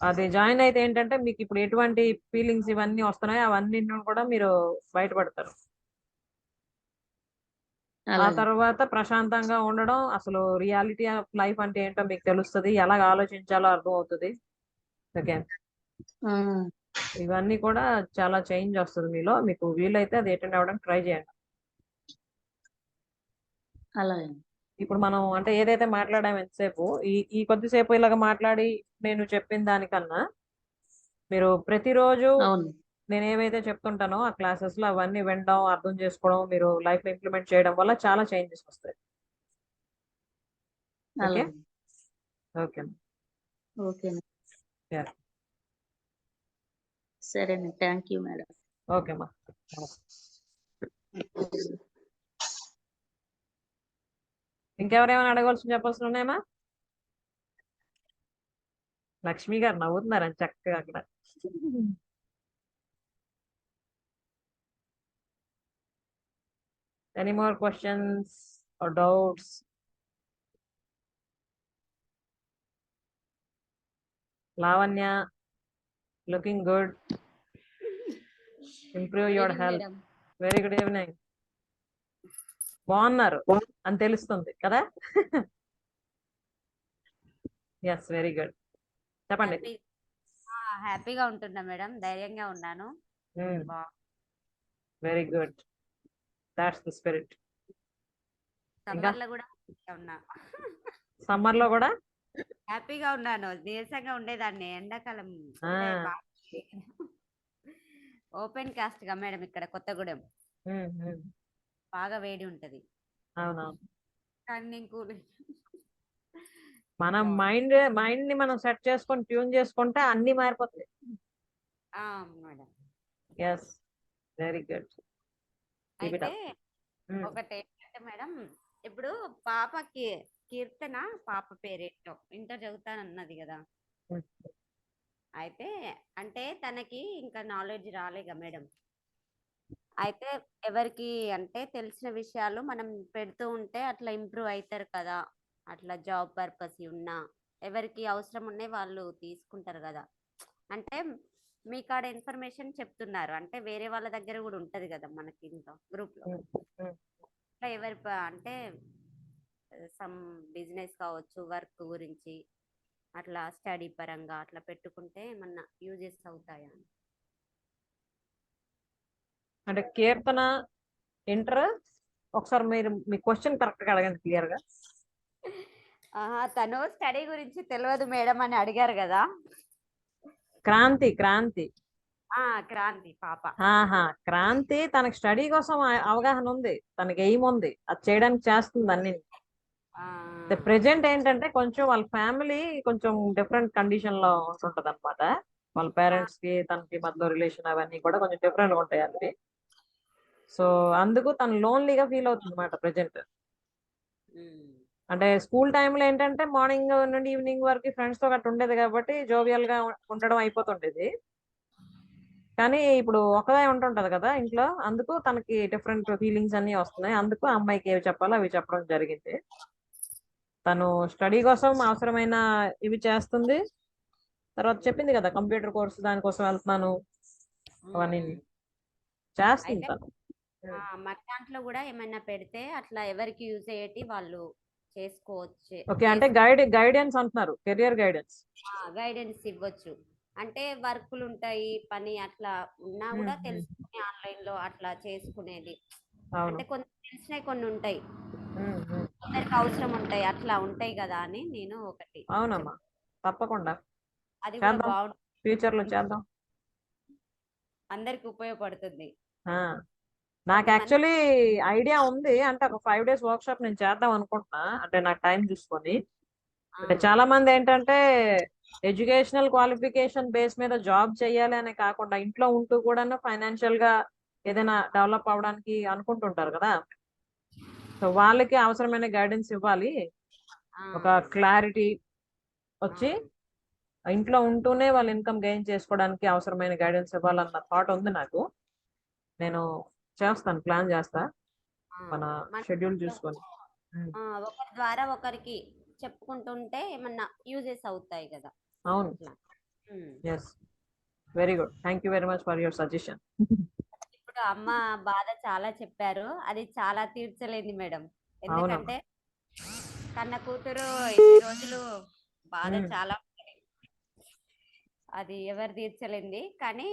Speaker 2: అది జాయిన్ అయితే ఏంటంటే మీకు ఇప్పుడు ఎటువంటి ఫీలింగ్స్ ఇవన్నీ వస్తున్నాయో అవన్నీ కూడా మీరు బయటపడతారు. ఆ
Speaker 8: అలాగే.
Speaker 2: తర్వాత ప్రశాంతంగా ఉండడం, అసలు రియాలిటీ ఆఫ్ లైఫ్ అంటే ఏంటో మీకు తెలుస్తుంది, ఎలాగ ఆలోచించాలో అర్థం అవుతుంది. ఓకే,
Speaker 8: ఆ!
Speaker 2: ఇవన్నీ కూడా చాలా చేంజ్ వస్తుంది మీలో. మీకు వీలైతే అది అటెండ్ అవ్వడానికి ట్రై చేయండి.
Speaker 8: అలాగే.
Speaker 2: ఇప్పుడు మనం అంటే ఏదైతే మాట్లాడాము ఎంతసేపు, ఈ ఈ కొద్దిసేపు ఇలాగ మాట్లాడి నేను చెప్పిన దానికన్నా మీరు ప్రతిరోజు
Speaker 8: అవును.
Speaker 2: నేను ఏవైతే చెప్తుంటానో ఆ క్లాసెస్ లో అవన్నీ వినడం, అర్థం చేసుకోవడం, మీరు లైఫ్ లో ఇంప్లిమెంట్ చేయడం వల్ల చాలా చేంజెస్ వస్తాయి. ఓకే
Speaker 8: అలాగే.
Speaker 2: Okay
Speaker 8: okay
Speaker 2: Yeah.
Speaker 8: సరేనండి. Thank you madam.
Speaker 2: ఓకే అమ్మా. ఇంకెవరేమైనా అడగవలసిన చెప్పాల్సిన ఉన్నాయమ్మా? లక్ష్మి గారు నవ్వుతున్నారని చక్కగా అక్కడ. Any more questions or doubts? Lavanya, looking good, improve your health. Very good evening. బాగున్నారు అని తెలుస్తుంది కదా? Yes, very good. చెప్పండి.
Speaker 9: హ్యాపీగా ఉంటున్నా మేడం, ధైర్యంగా ఉన్నాను.
Speaker 2: Very good, that's the spirit.
Speaker 9: Summer లో కూడా ఉన్నా.
Speaker 2: సమ్మర్ లో కూడా
Speaker 9: హ్యాపీగా ఉన్నాను. నీరసంగా ఉండేదాన్ని ఎండాకాలం. ఓపెన్ కాస్ట్ గా మేడం ఇక్కడ కొత్తగూడెం బాగా వేడి ఉంటది.
Speaker 2: అవునవును.
Speaker 9: కానీ నేను కూల్.
Speaker 2: మనం మైండ్ ని మనం సెట్ చేసుకొని ట్యూన్ చేసుకుంటే అన్ని మారిపోతాయి.
Speaker 9: Madam
Speaker 2: yes, very good.
Speaker 9: అయితే ఒకటి ఏంటంటే మేడం, ఇప్పుడు పాపకి కీర్తన, పాప పేరేంటో ఇంటర్ చదువుతానన్నది కదా. అయితే అంటే తనకి ఇంకా నాలెడ్జ్ రాలేగా మేడం. అయితే ఎవరికి అంటే తెలిసిన విషయాలు మనం పెడుతూ ఉంటే అట్లా ఇంప్రూవ్ అవుతారు కదా. అట్లా జాబ్ పర్పస్ ఉన్నా ఎవరికి అవసరం ఉన్నాయి వాళ్ళు తీసుకుంటారు కదా. అంటే మీ కాడ ఇన్ఫర్మేషన్ చెప్తున్నారు అంటే వేరే వాళ్ళ దగ్గర కూడా ఉంటది కదా మనకి ఇంట్లో గ్రూప్ లో. అట్లా ఎవరి అంటే సమ్ బిజినెస్ కావచ్చు, వర్క్ గురించి అట్లా స్టడీ పరంగా అట్లా పెట్టుకుంటే ఏమన్నా యూజెస్ అవుతాయా?
Speaker 2: అంటే కీర్తన ఇంటర్, ఒకసారి మీరు మీ క్వశ్చన్ కరెక్ట్ గా అడగండి క్లియర్ గా.
Speaker 9: తను స్టడీ గురించి తెలియదు మేడం అని అడిగారు కదా.
Speaker 2: క్రాంతి
Speaker 9: క్రాంతి పాప.
Speaker 2: క్రాంతి తనకి స్టడీ కోసం అవగాహన ఉంది, తనకి ఎయిమ్ ఉంది, అది చేయడానికి చేస్తుంది అన్ని. ప్రెజెంట్ ఏంటంటే కొంచెం వాళ్ళ ఫ్యామిలీ కొంచెం డిఫరెంట్ కండిషన్ లో ఉంటుంటది అనమాట. వాళ్ళ పేరెంట్స్ కి తనకి మధ్యలో రిలేషన్ అవన్నీ కూడా కొంచెం డిఫరెంట్ గా ఉంటాయి అవి. సో అందుకు తను లోన్లీగా ఫీల్ అవుతుంది అనమాట ప్రెజెంట్. అంటే స్కూల్ టైంలో ఏంటంటే మార్నింగ్ నుండి ఈవినింగ్ వరకు ఫ్రెండ్స్ తో గట్రా ఉండేది కాబట్టి జోవియల్ గా ఉండడం అయిపోతుండేది. కానీ ఇప్పుడు ఒకదే ఉంటుంటది కదా ఇంట్లో, అందుకు తనకి డిఫరెంట్ ఫీలింగ్స్ అన్ని వస్తున్నాయి. అందుకు ఆ అమ్మాయికి ఏవి చెప్పాలో అవి చెప్పడం జరిగింది. తను స్టడీ కోసం అవసరమైన ఇవి చేస్తుంది. తర్వాత చెప్పింది కదా కంప్యూటర్ కోర్సు దానికోసం వెళ్తున్నాను అవన్నీ చేస్తుంది తను.
Speaker 9: మన దాంట్లో కూడా ఏమైనా పెడితే అట్లా ఎవరికి యూజ్ అయ్యేటి వాళ్ళు చేసుకోవచ్చు.
Speaker 2: ఓకే, అంటే గైడెన్స్ అంటున్నారు, కెరియర్
Speaker 9: గైడెన్స్ ఇవ్వచ్చు. అంటే వర్కులు ఉంటాయి, పని అట్లా ఉన్నా కూడా తెలుసుకుని ఆన్లైన్ లో అట్లా చేసుకునేది. అంటే కొన్ని తెలిసినవి కొన్ని ఉంటాయి, కొందరికి అవసరం ఉంటాయి, అట్లా ఉంటాయి కదా అని నేను ఒకటి.
Speaker 2: అవునమ్మా, తప్పకుండా
Speaker 9: అది కూడా బాగుంటుంది,
Speaker 2: ఫ్యూచర్ లో చేద్దాం,
Speaker 9: అందరికి ఉపయోగపడుతుంది.
Speaker 2: నాకు యాక్చువల్లీ ఐడియా ఉంది, అంటే ఒక 5 days వర్క్ షాప్ నేను చేద్దాం అనుకుంటున్నా, అంటే నాకు టైం చూసుకొని. అంటే చాలా మంది ఏంటంటే ఎడ్యుకేషనల్ క్వాలిఫికేషన్ బేస్ మీద జాబ్ చేయాలి అనే కాకుండా ఇంట్లో ఉంటూ కూడా ఫైనాన్షియల్ గా ఏదైనా డెవలప్ అవడానికి అనుకుంటుంటారు కదా. సో వాళ్ళకి అవసరమైన గైడెన్స్ ఇవ్వాలి, ఒక క్లారిటీ వచ్చి ఇంట్లో ఉంటూనే వాళ్ళు ఇన్కమ్ గెయిన్ చేసుకోవడానికి అవసరమైన గైడెన్స్ ఇవ్వాలన్న థాట్ ఉంది నాకు. నేను చేస్తాను, ప్లాన్ చేస్తా మన షెడ్యూల్ చూసుకొని.
Speaker 9: ఒకరి ద్వారా ఒకరికి చెప్పుకుంటుంటే ఏమన్నా యూజెస్ అవుతాయి కదా.
Speaker 2: అవును, yes, very good, thank you very much for your suggestion.
Speaker 9: ఇప్పుడు అమ్మ బాధ చాలా చెప్పారు, అది చాలా తీర్చలేంది మేడం. ఎందుకంటే కన్న కూతురు ఇన్ని రోజులు బాధ చాలా అది ఎవరు తీర్చలేంది. కానీ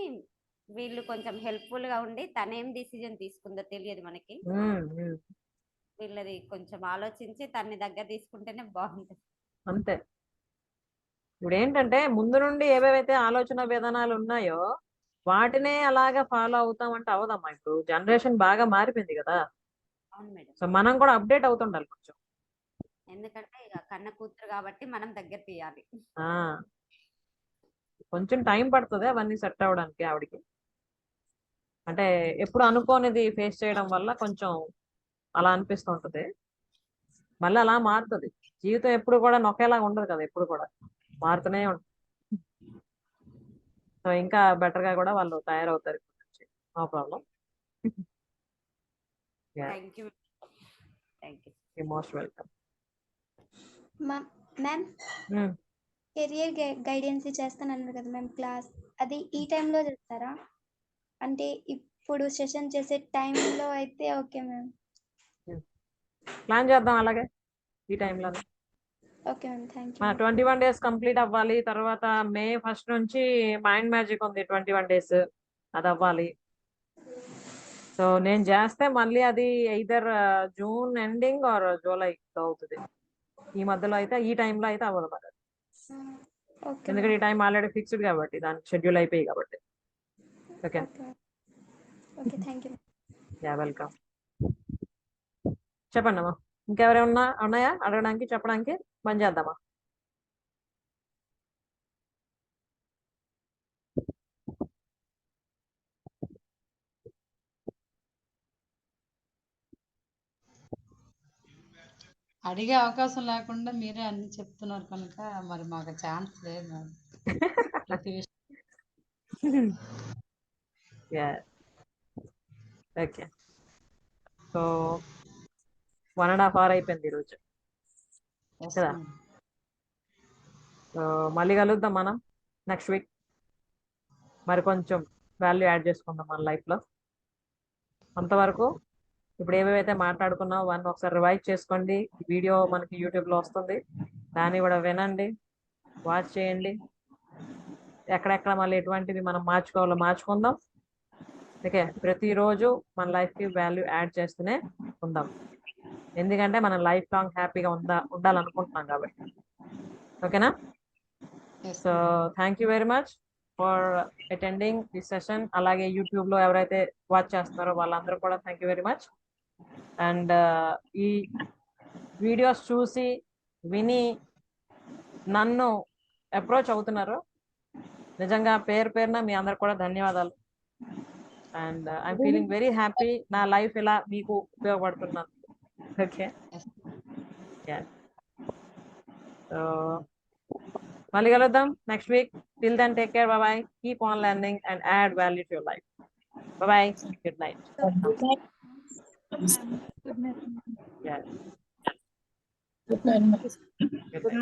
Speaker 9: వీళ్ళు కొంచెం హెల్ప్ఫుల్ గా ఉండి తనేం డిసిజన్ తీసుకుందో తెలియదు మనకి. వీళ్ళది కొంచెం ఆలోచించి తన్ని దగ్గర తీసుకుంటేనే బాగుంటుంది.
Speaker 2: అంతే. ఇప్పుడు ఏంటంటే ముందు నుండి ఏవేవైతే ఆలోచన విధానాలు ఉన్నాయో వాటినే అలాగా ఫాలో అవుతామంటే అవదమ్మా. ఇప్పుడు జనరేషన్ బాగా మారిపోయింది కదా, సో మనం కూడా అప్డేట్ అవుతుండాలి కొంచెం.
Speaker 9: ఎందుకంటే ఇక కన్న కూతురు కాబట్టి మనం దగ్గర తీయాలి.
Speaker 2: ఆ కొంచెం టైం పడుతుంది అవన్నీ సెట్ అవ్వడానికి ఆవిడకి. అంటే ఎప్పుడు అనుకోనిది ఫేస్ చేయడం వల్ల కొంచెం అలా అనిపిస్తుంటది. మళ్ళీ అలా మారుతుంది. జీవితం ఎప్పుడు కూడా ఒకేలాగా ఉండదు కదా, ఎప్పుడు కూడా మారుతూనే ఉంటుంది. సో ఇంకా బెటర్ గా కూడా వాళ్ళు తయారవుతారు. No problem.
Speaker 9: Thank you. Thank you.
Speaker 2: Most welcome.
Speaker 10: Ma'am career guidance చేస్తానన్నారు కదా మ్యామ్, క్లాస్ అది ఈ టైంలో చేస్తారా? అంటే ఇప్పుడు సెషన్ చేసే టైంలో అయితే ఓకే మ్యామ్.
Speaker 2: ప్లాన్ చేద్దాం అలాగే ఈ టైంలో.
Speaker 10: Okay ma'am, thank you.
Speaker 2: మన 21 days కంప్లీట్ అవ్వాలి. తర్వాత May 1st నుంచి మైండ్ మ్యాజిక్ ఉంది 21 days, అది అవ్వాలి. సో నేను చేస్తే మళ్ళీ అది either June ending or July అవుతుంది. ఈ మధ్యలో అయితే ఈ టైంలో అయితే అవ్వదు మరి, ఎందుకంటే ఈ టైం ఆల్రెడీ ఫిక్స్డ్ కాబట్టి, దాని షెడ్యూల్ అయిపోయి కాబట్టి. Okay
Speaker 10: okay, thank you.
Speaker 2: Yeah welcome. చెప్పండి అమ్మా, ఇంకెవరైనా ఉన్నాయా అడగడానికి, చెప్పడానికి? పని చేద్దామా?
Speaker 1: అడిగే అవకాశం లేకుండా మీరే అన్ని చెప్తున్నారు కనుక మరి మాకు ఛాన్స్ లేదు మేడం. ప్రతి విషయం
Speaker 2: ఓకే. సో 1.5 hour అయిపోయింది ఈరోజు కదా. సో మళ్ళీ కలుద్దాం మనం నెక్స్ట్ వీక్. మరి కొంచెం వాల్యూ యాడ్ చేసుకుందాం మన లైఫ్లో. అంతవరకు ఇప్పుడు ఏవేవైతే మాట్లాడుకున్నామో అవన్నీ ఒకసారి రివైజ్ చేసుకోండి. వీడియో మనకి యూట్యూబ్లో వస్తుంది, దాన్ని కూడా వినండి, వాచ్ చేయండి. ఎక్కడెక్కడ మళ్ళీ ఎటువంటివి మనం మార్చుకోవాలో మార్చుకుందాం. ఓకే, ప్రతిరోజు మన లైఫ్కి వాల్యూ యాడ్ చేస్తూనే ఉందాం, ఎందుకంటే మనం లైఫ్ లాంగ్ హ్యాపీగా ఉండాలనుకుంటున్నాం కాబట్టి. ఓకేనా? So thank you very much for attending this session. అలాగే యూట్యూబ్లో ఎవరైతే వాచ్ చేస్తున్నారో వాళ్ళందరూ కూడా thank you very much. And ఈ వీడియోస్ చూసి విని నన్ను అప్రోచ్ అవుతున్నారు, నిజంగా పేరు పేరున మీ అందరు కూడా ధన్యవాదాలు. And I'm feeling very happy, నా లైఫ్ ఇలా మీకు ఉపయోగపడుతున్నాను. ఓకే, సో మళ్ళీ కలుద్దాం next week. Till then take care, bye, keep on learning and add value to your life. Bye, good night.
Speaker 5: Good night.
Speaker 2: Yeah.
Speaker 4: Good night.